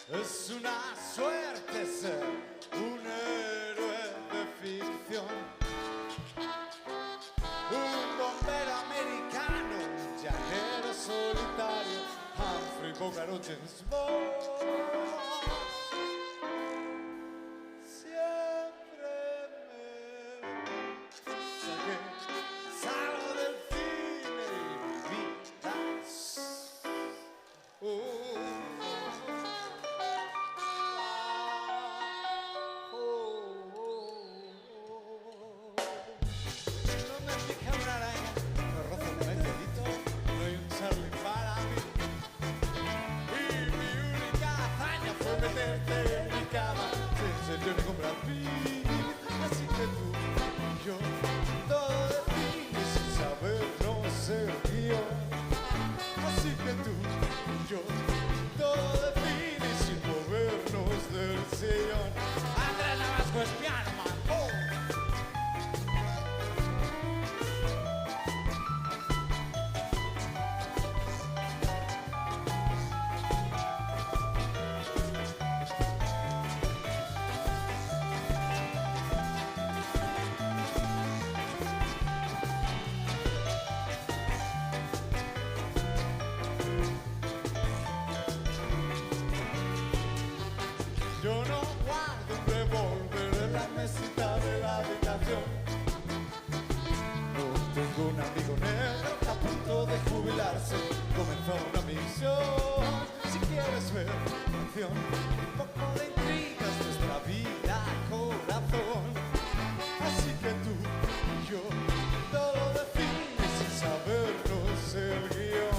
Es una suerte ser un héroe de ficción. Un bombero americano, un llanero solitario, Humphrey Bogart o James Bond. Siempre me saqué, salgo del cine y mi vida es no me pica una araña, me rozo con el dedito, no hay un Charlie para mí. Y mi única hazaña fue meterte en mi cama, sin ser yo ningún Brad Pitt. Así que tú y yo, todo de cine sin sabernos el guión. Así que tú y yo, todo de cine sin movernos del sillón. Andrés Navasco es piano, man. ¡Oh! Yo no guardo un revólver en la mesita de la habitación. No tengo un amigo negro a punto de jubilarse. Comenzó una misión. Si quieres ver acción, un poco de intrigas, nuestra vida, corazón. Así que tú y yo, todo de cine sin sabernos el guión.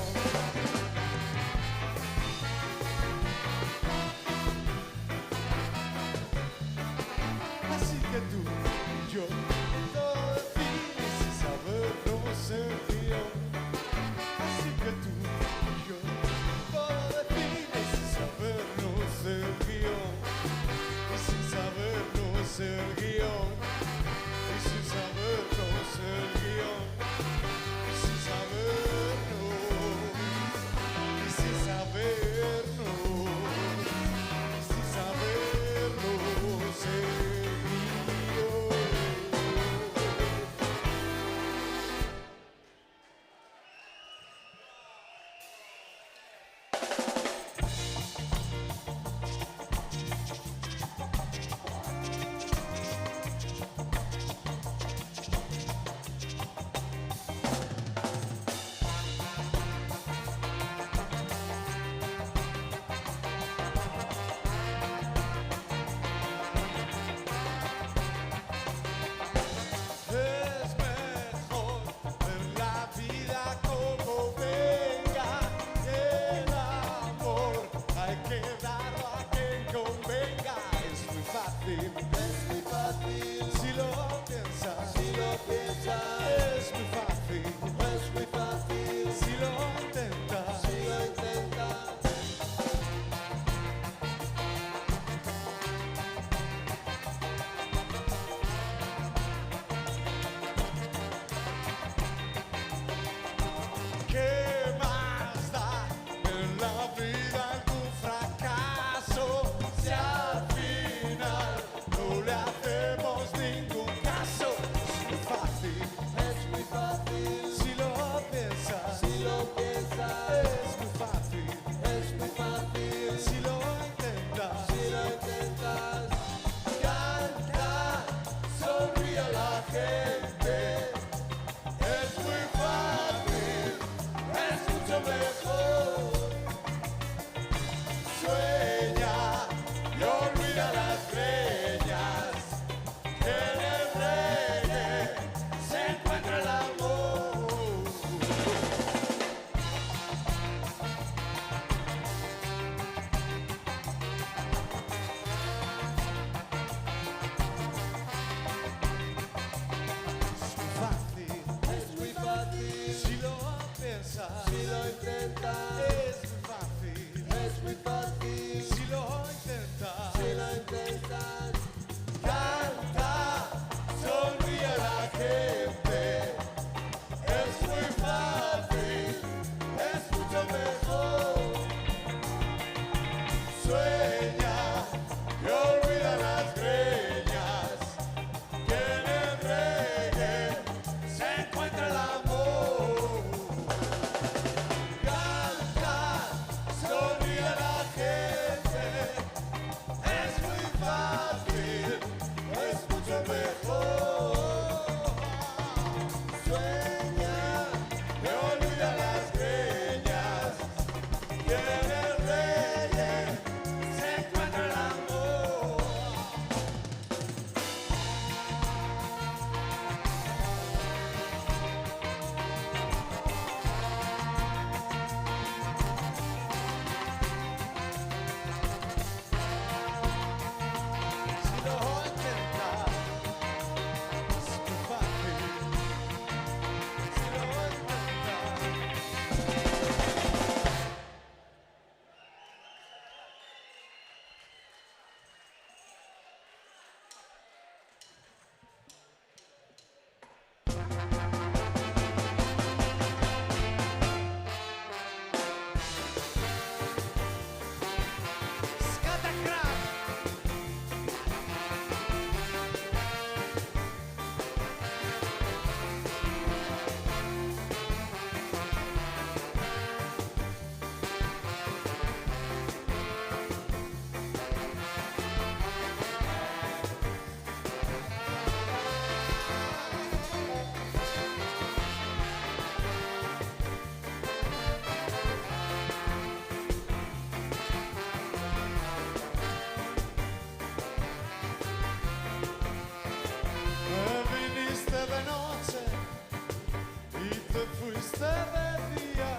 triste de día,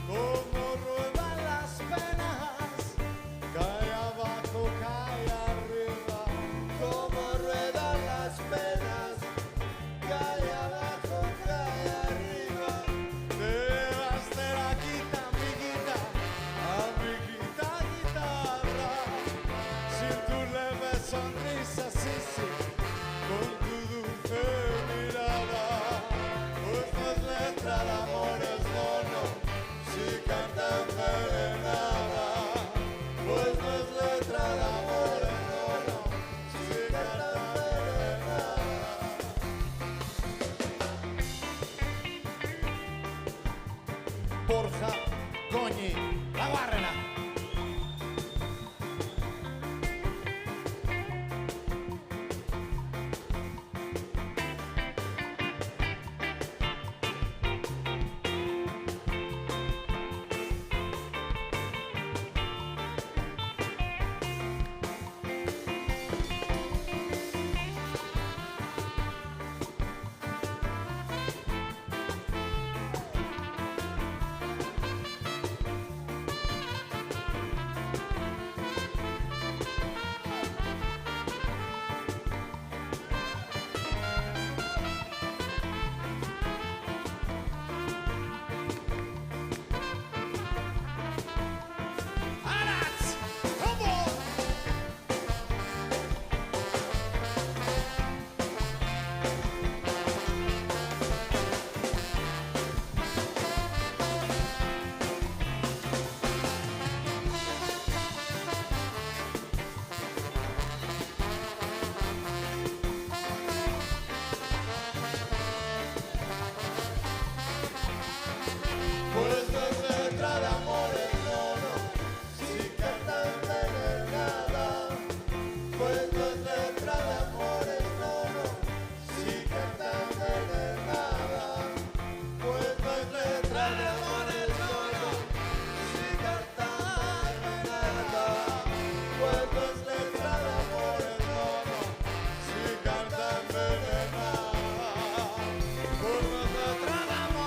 como ruedan las penas, cae abajo, cae arriba, como ruedan las penas, cae abajo, cae arriba. Te vas de la quita, amiguita, amiguita guitarra, sin tu leve sonrisa, sí, sí, con tu dulce mirada. Pues no es letra de amores, no, no, si canta envenenada. Pues no es letra de amores, no, no, si canta envenenada. Borja Goñi, La Guarrena. Arats, come on! Pues no es letra de amores, no, no, si canta envenenada. Pues no es letra de amores, no, no, si canta envenenada. Pues no es letra de amores, no, no, si canta envenenada. Pues no es letra de amores, no, no, si canta envenenada. Pues no es letra de amor,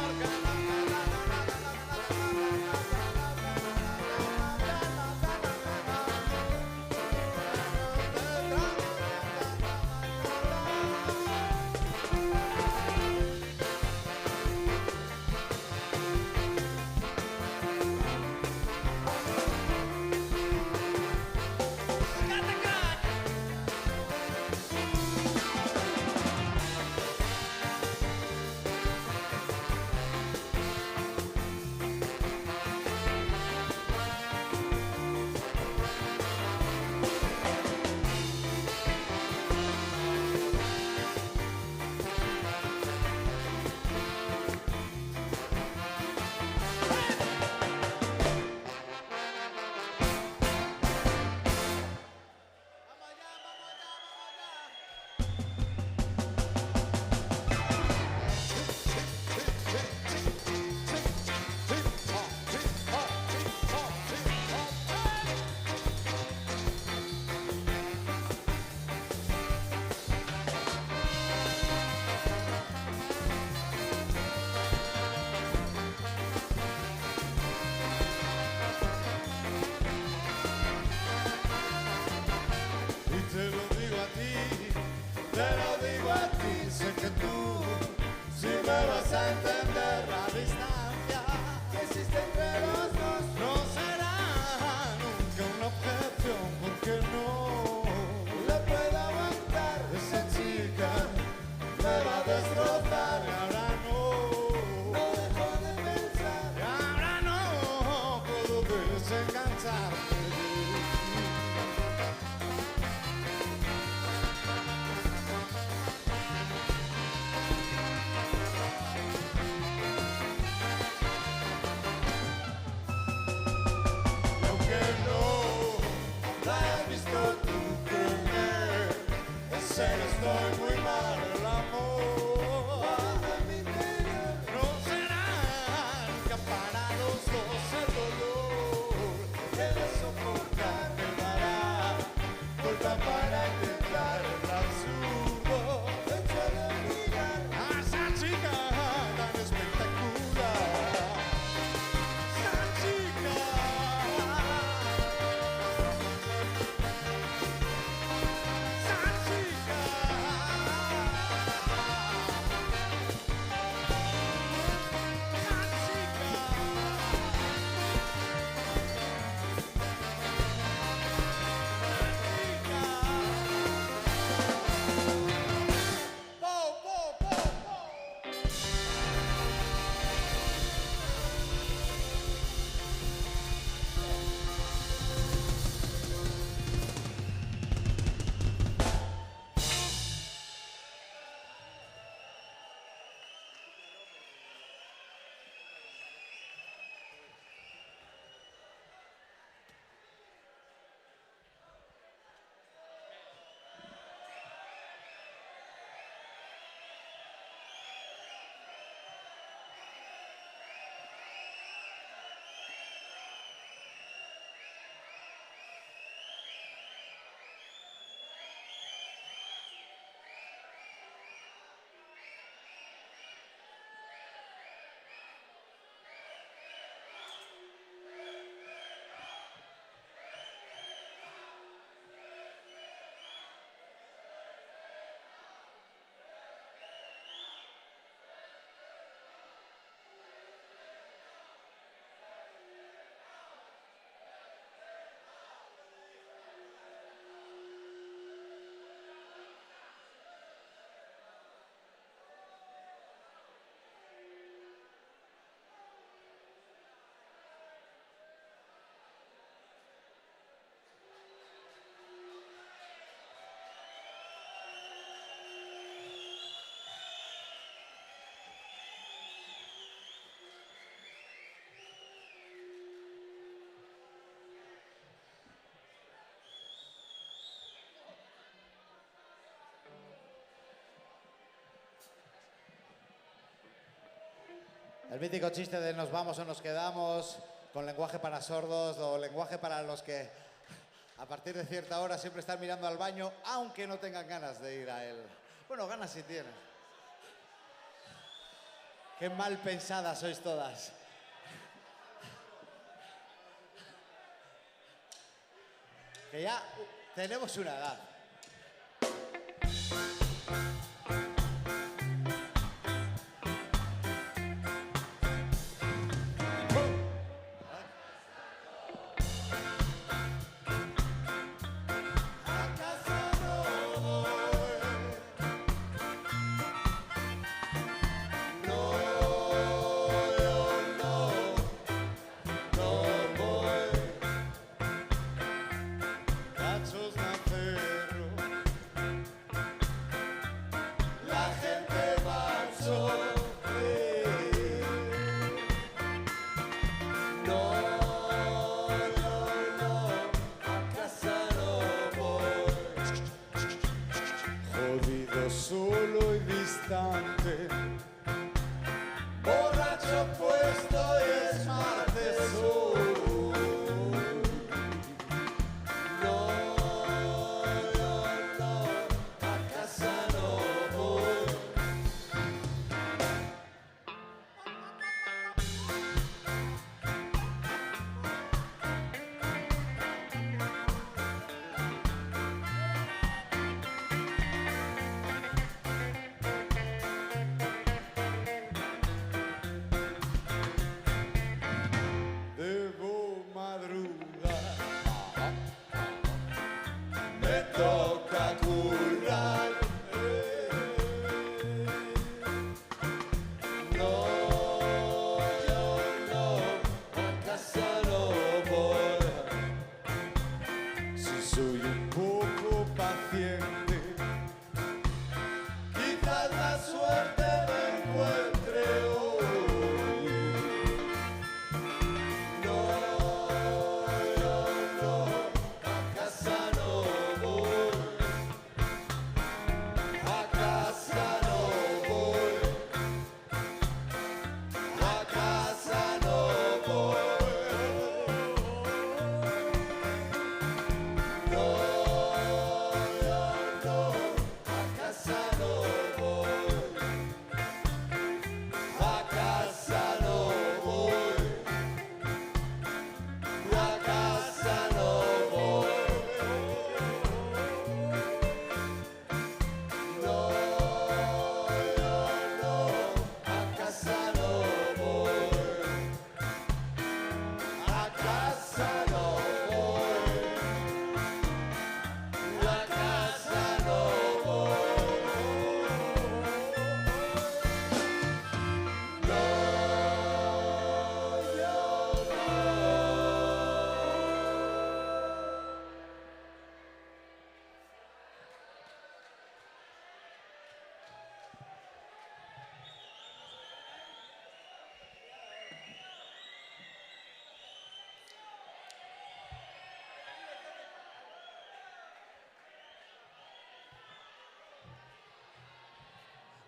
y te lo digo a ti, te lo digo a ti, sé que tú si me vas a entender la distancia que existe entre los dos no será nunca una objeción, porque no le puedo aguantar. Esa chica me va a destrozar y ahora no dejo de pensar, y ahora no puedo desengancharme. Y aunque no la he visto, tú créeme, en serio estoy muy mal el amor. El mítico chiste de nos vamos o nos quedamos, con lenguaje para sordos o lenguaje para los que a partir de cierta hora siempre están mirando al baño, aunque no tengan ganas de ir a él. Bueno, ganas sí tienen. Qué mal pensadas sois todas. Que ya tenemos una edad. Cachos nacerro, la gente marchó. No, a casa no voy. Jodido, solo y distante, borracho puesto y es martes hoy. Debo madrugar, me toca currar. No, yo no, a casa no voy. Si soy un poco paciente, quizás la suerte me encuentre hoy. A casa no voy. A casa no voy. A casa no voy.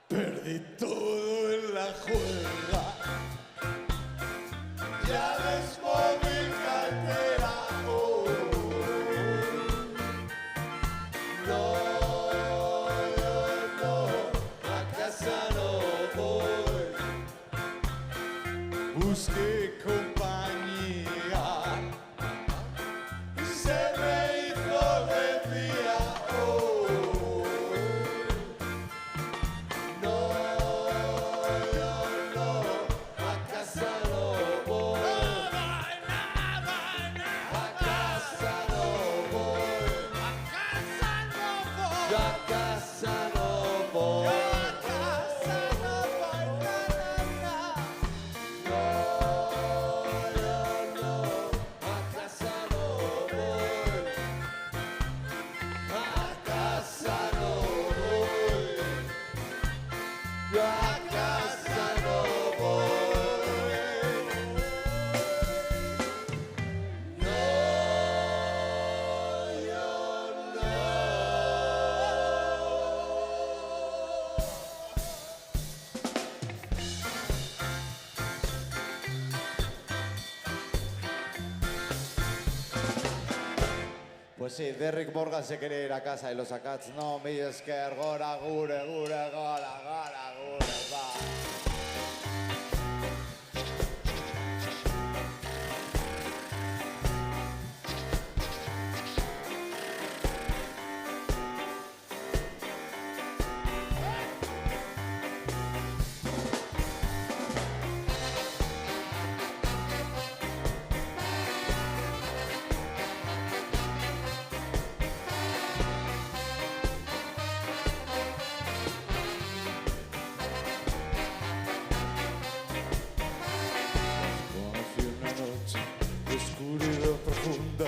Perdí todo en la juega. Llaves, móvil, cartera. Oh. No, yo no, a casa no voy. Busqué compañía. Se me hizo de día. Oh. Voy. A casa no voy. sí, Derrick Morgan se quería ir a casa y los Acats no, mi esker, gora, gure, gure, gora, gora, gure, va. Oscuridad profunda,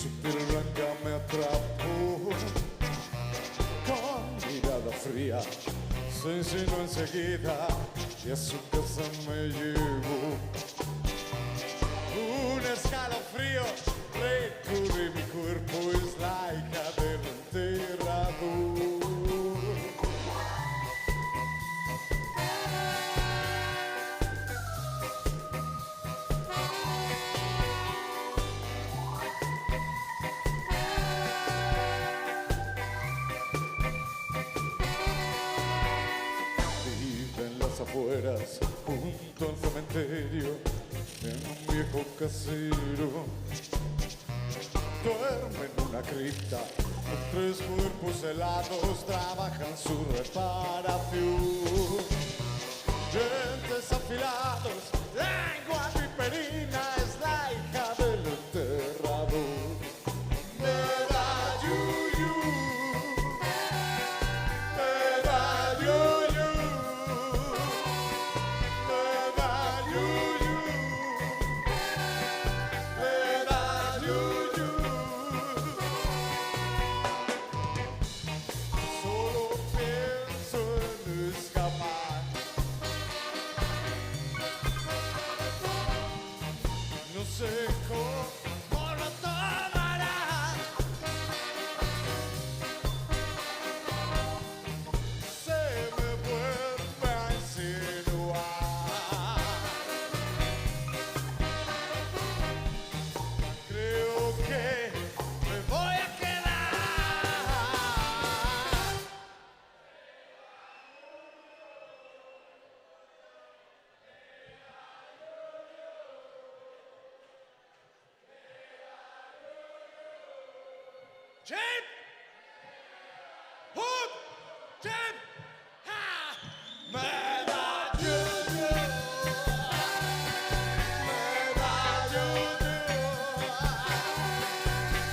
su piel blanca me atrapó. Con mirada fría, se insinuó enseguida y a su casa me llevó. Un escalofrío recorre mi cuerpo, es la hija del enterrador. Afueras, junto al cementerio, en un viejo casero. Duerme en una cripta, con 3 cuerpos helados, trabajan su reparación. Dientes afilados, lengua viperina, es la hija del enterrador. Me da yuyu, me da yuyu. Jim! Hook! Jim! Ha! Me da yuyu! Me da yuyu!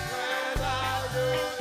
Me da yuyu!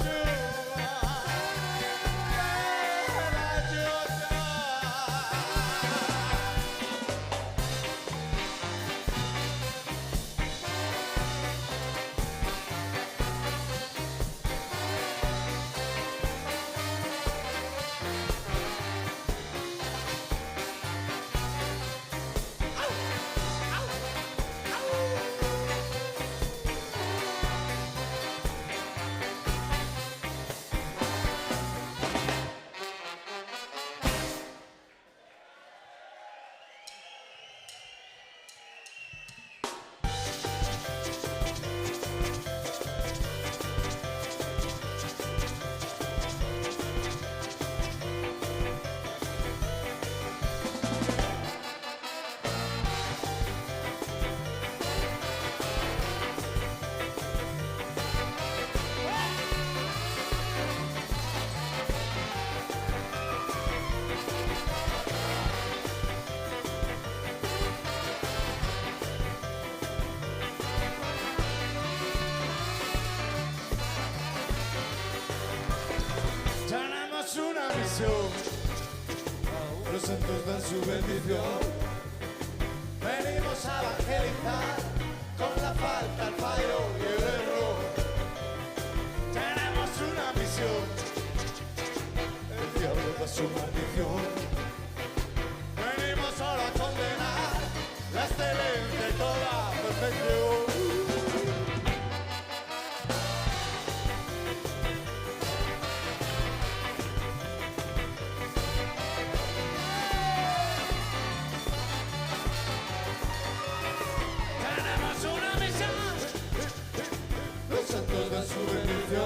Tenemos una misión, los santos dan su bendición. Venimos a evangelizar con la falta, el fallo y el error. Tenemos una misión, el diablo da su maldición. Venimos solo a condenar la excelencia y toda perfección. Los santos dan su bendición.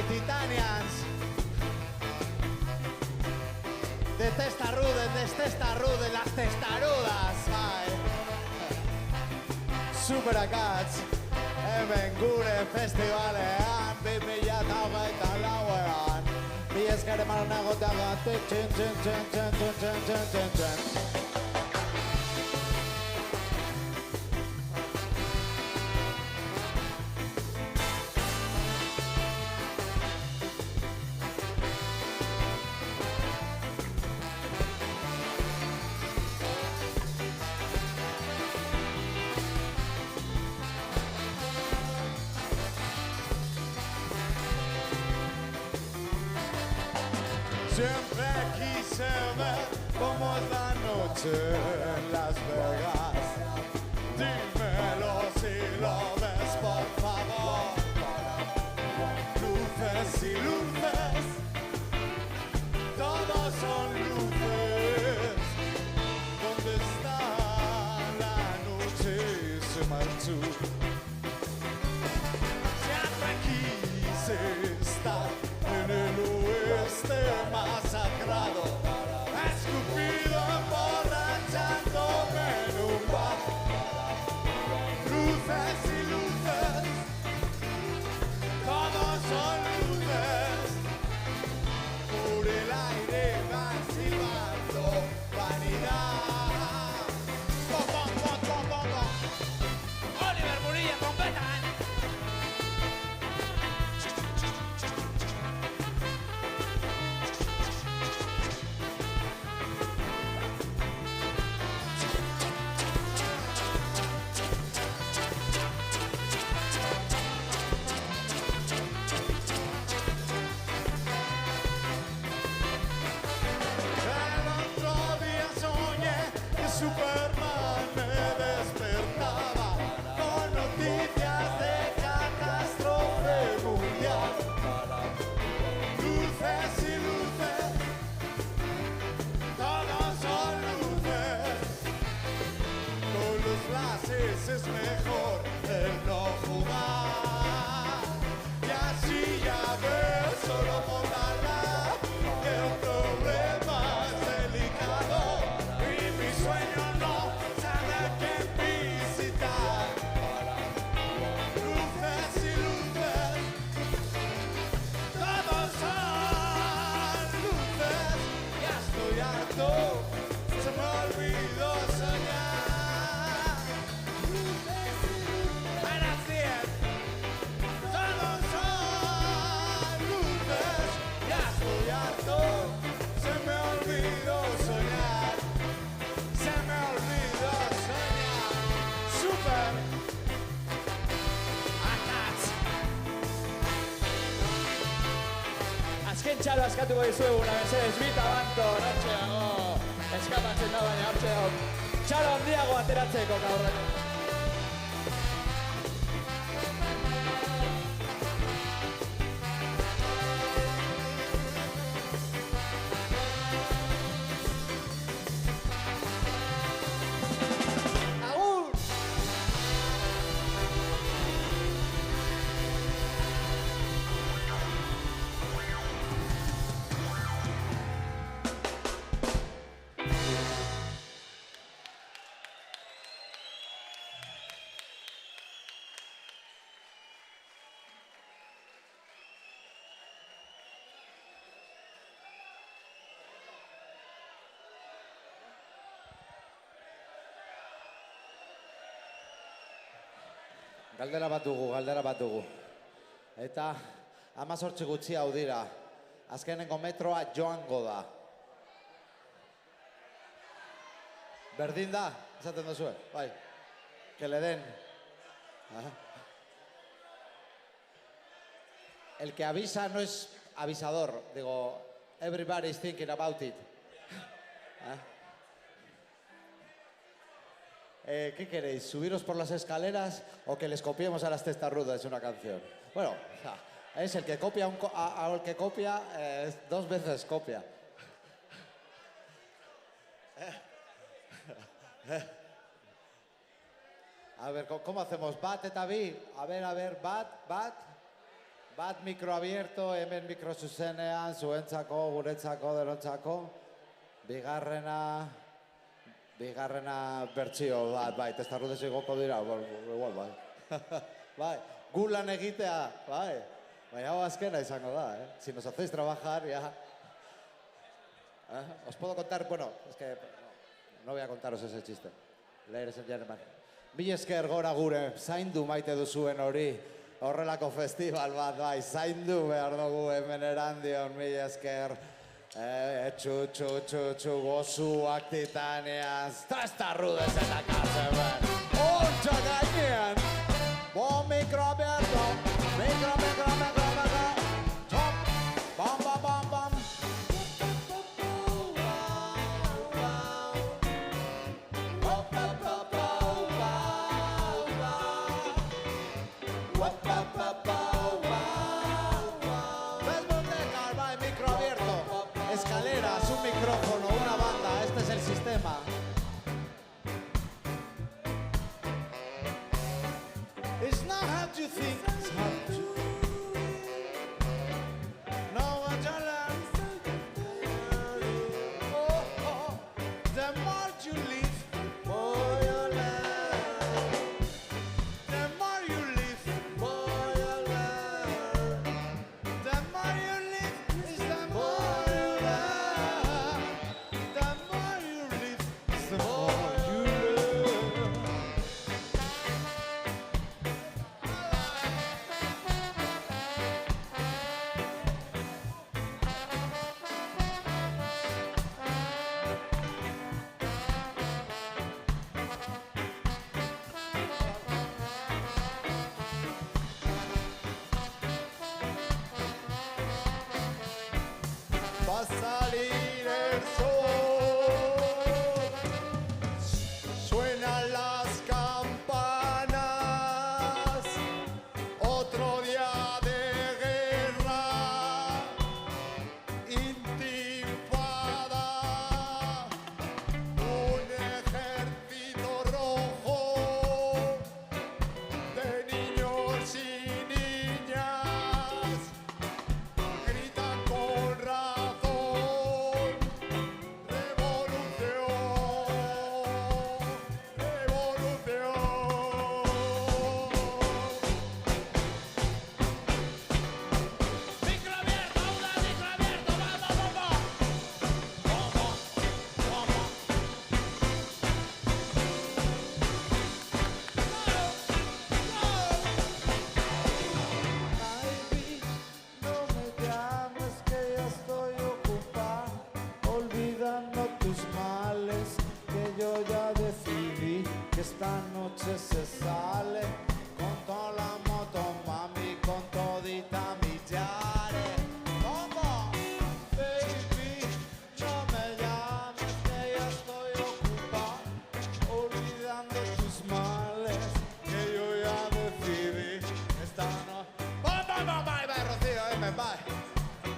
Titanians. De testarude, las testarudas. Ai. Superakats. Hemen gure festivalean, 2008 lauean. Bi esker eman nagoteagatik, txin. Siempre quise ver cómo es la noche en Las Vegas. Dímelo si lo ves, por favor. Luces y luces, todos son luces. ¿Dónde está la noche? Se marchó. Siempre quise estar en el oeste más sagrado, escupido, emborrachándome en un bar. Luces y luces, todos son luces. Por el aire van silbando vanidad. Oliver Murilla, trompeta. Superman me despertaba con noticias de catástrofe mundial. Luces y luces, todos son luces. Con los flashes es mejor el no jugar. Y así ya ves, solo montarla, que el problema es delicado. Sueño no sabe qué visitar. Luces y luces, todos son luces. Ya estoy harto, se me olvidó soñar. Luces y luces, a las 10, todos son luces. Ya estoy harto, se me olvidó soñar. Se me olvidó soñar. Super Akats. Azken txalo askatuko dizuegu, mesedez, bita banto, notxeago. Eskapatzen da, baina hortxe dago. Txalo handiago ateratzeko gaurreko. Galdera bat dugu. Eta 18 gutxi hau dira. Azkenengo metroa joango da. Berdin da, esaten duzue, bai. Que le den. El que avisa no es avisador. Digo, everybody's thinking about it. ¿Qué queréis? ¿Subiros por las escaleras o que les copiemos a las testarudas una canción? Bueno, es el que copia al que copia, dos veces copia. A ver, ¿cómo hacemos? Bat eta bi? A ver, bat mikro abierto, hemen mikro zuzenean, zuentzako, guretzako, denontzako. Bigarrena bertsio bat, bai, testarrudez igoko dira, igual, bai. Bai, gulan egitea, bai. Baina hau azkena izango da, Si nos hacéis trabajar, ya. Os puedo contar, bueno, es que no voy a contaros ese chiste. Ladies and gentlemen. Mila esker gora gure, zaindu maite duzuen hori, horrelako festival bat, bai, zaindu behar dugu hemen erandion, mila esker. Txu, gozuak titanean, testarrudez eta kasemen. Ontsa gainean, bo mikro abierto, mikro, top, bam. Escaleras, un micrófono, una banda, este es el sistema. It's not how you think, it's how you know what you learn. Oh, the more you live, more you learn. The more you live, more you learn. The more you live, is the more you learn. The more you live, is the more you learn. Va a salir el sol, suenan las campanas, otro día de guerra, intifada, un ejército rojo de niños y niñas, gritan con razón, revolución, revolución. Micro abierto, aula, micro abierto, vamos. Baby, no me llames que ya estoy ocupado, olvidando tus males, que yo ya decidí que esta noche se sale con toda la moto, mami, con todita mi yare. ¿Cómo? Baby, no me llames que ya estoy ocupado, olvidando tus males, que yo ya decidí esta noche. Bye, Rocío, bye.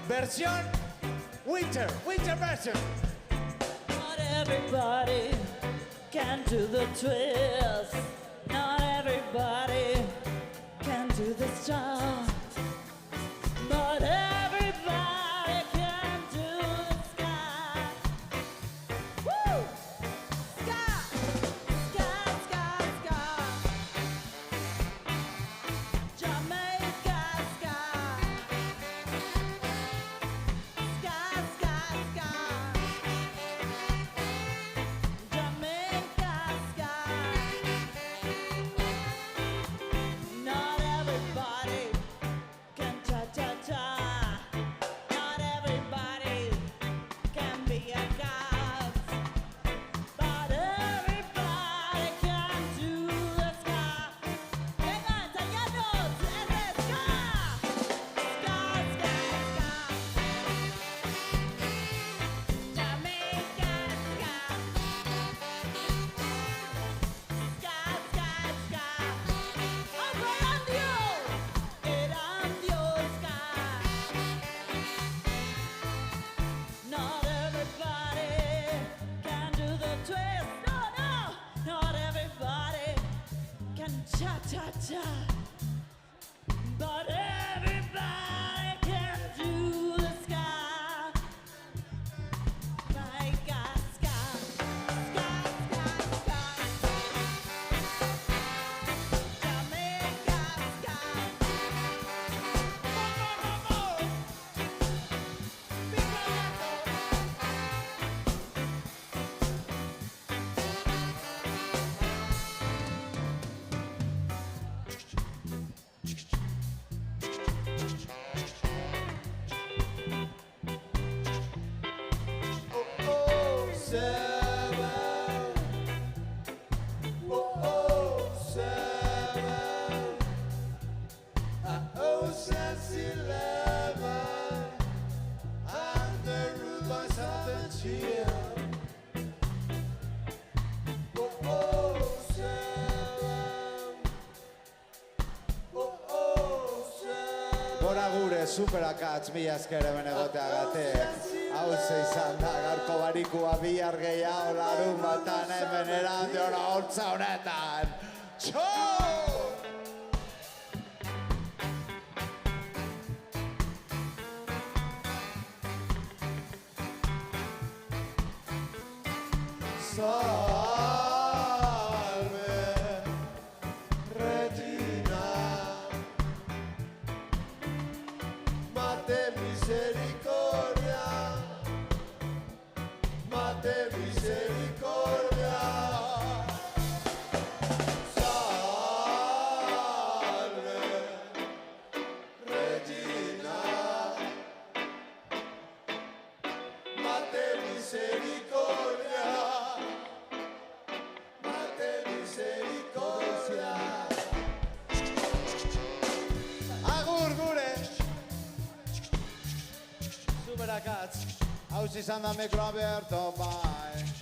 Versión winter version. Not everybody can do the twist. Not everybody can do the star. But everybody can do the sky. Woo! Sky, sky, sky, sky. Jamaica sky. Sky, sky, sky. Jamaica sky. cha-cha-cha. But everybody can do the ska. My God, ska. Ska, ska, ska. Jamaica ska. More. Big Gora gure superakatz mila esker hemen egoteagatik. Hauze izan da gaurko barikua bihar gehiago larun batan hemen erandiona holtza honetan. Txo! Salve, Regina, mate misericordia, mate misericordia. Salve, Regina, mate misericordia. Agur gure! Superakatz, hauz izan da mikro aberto, bai.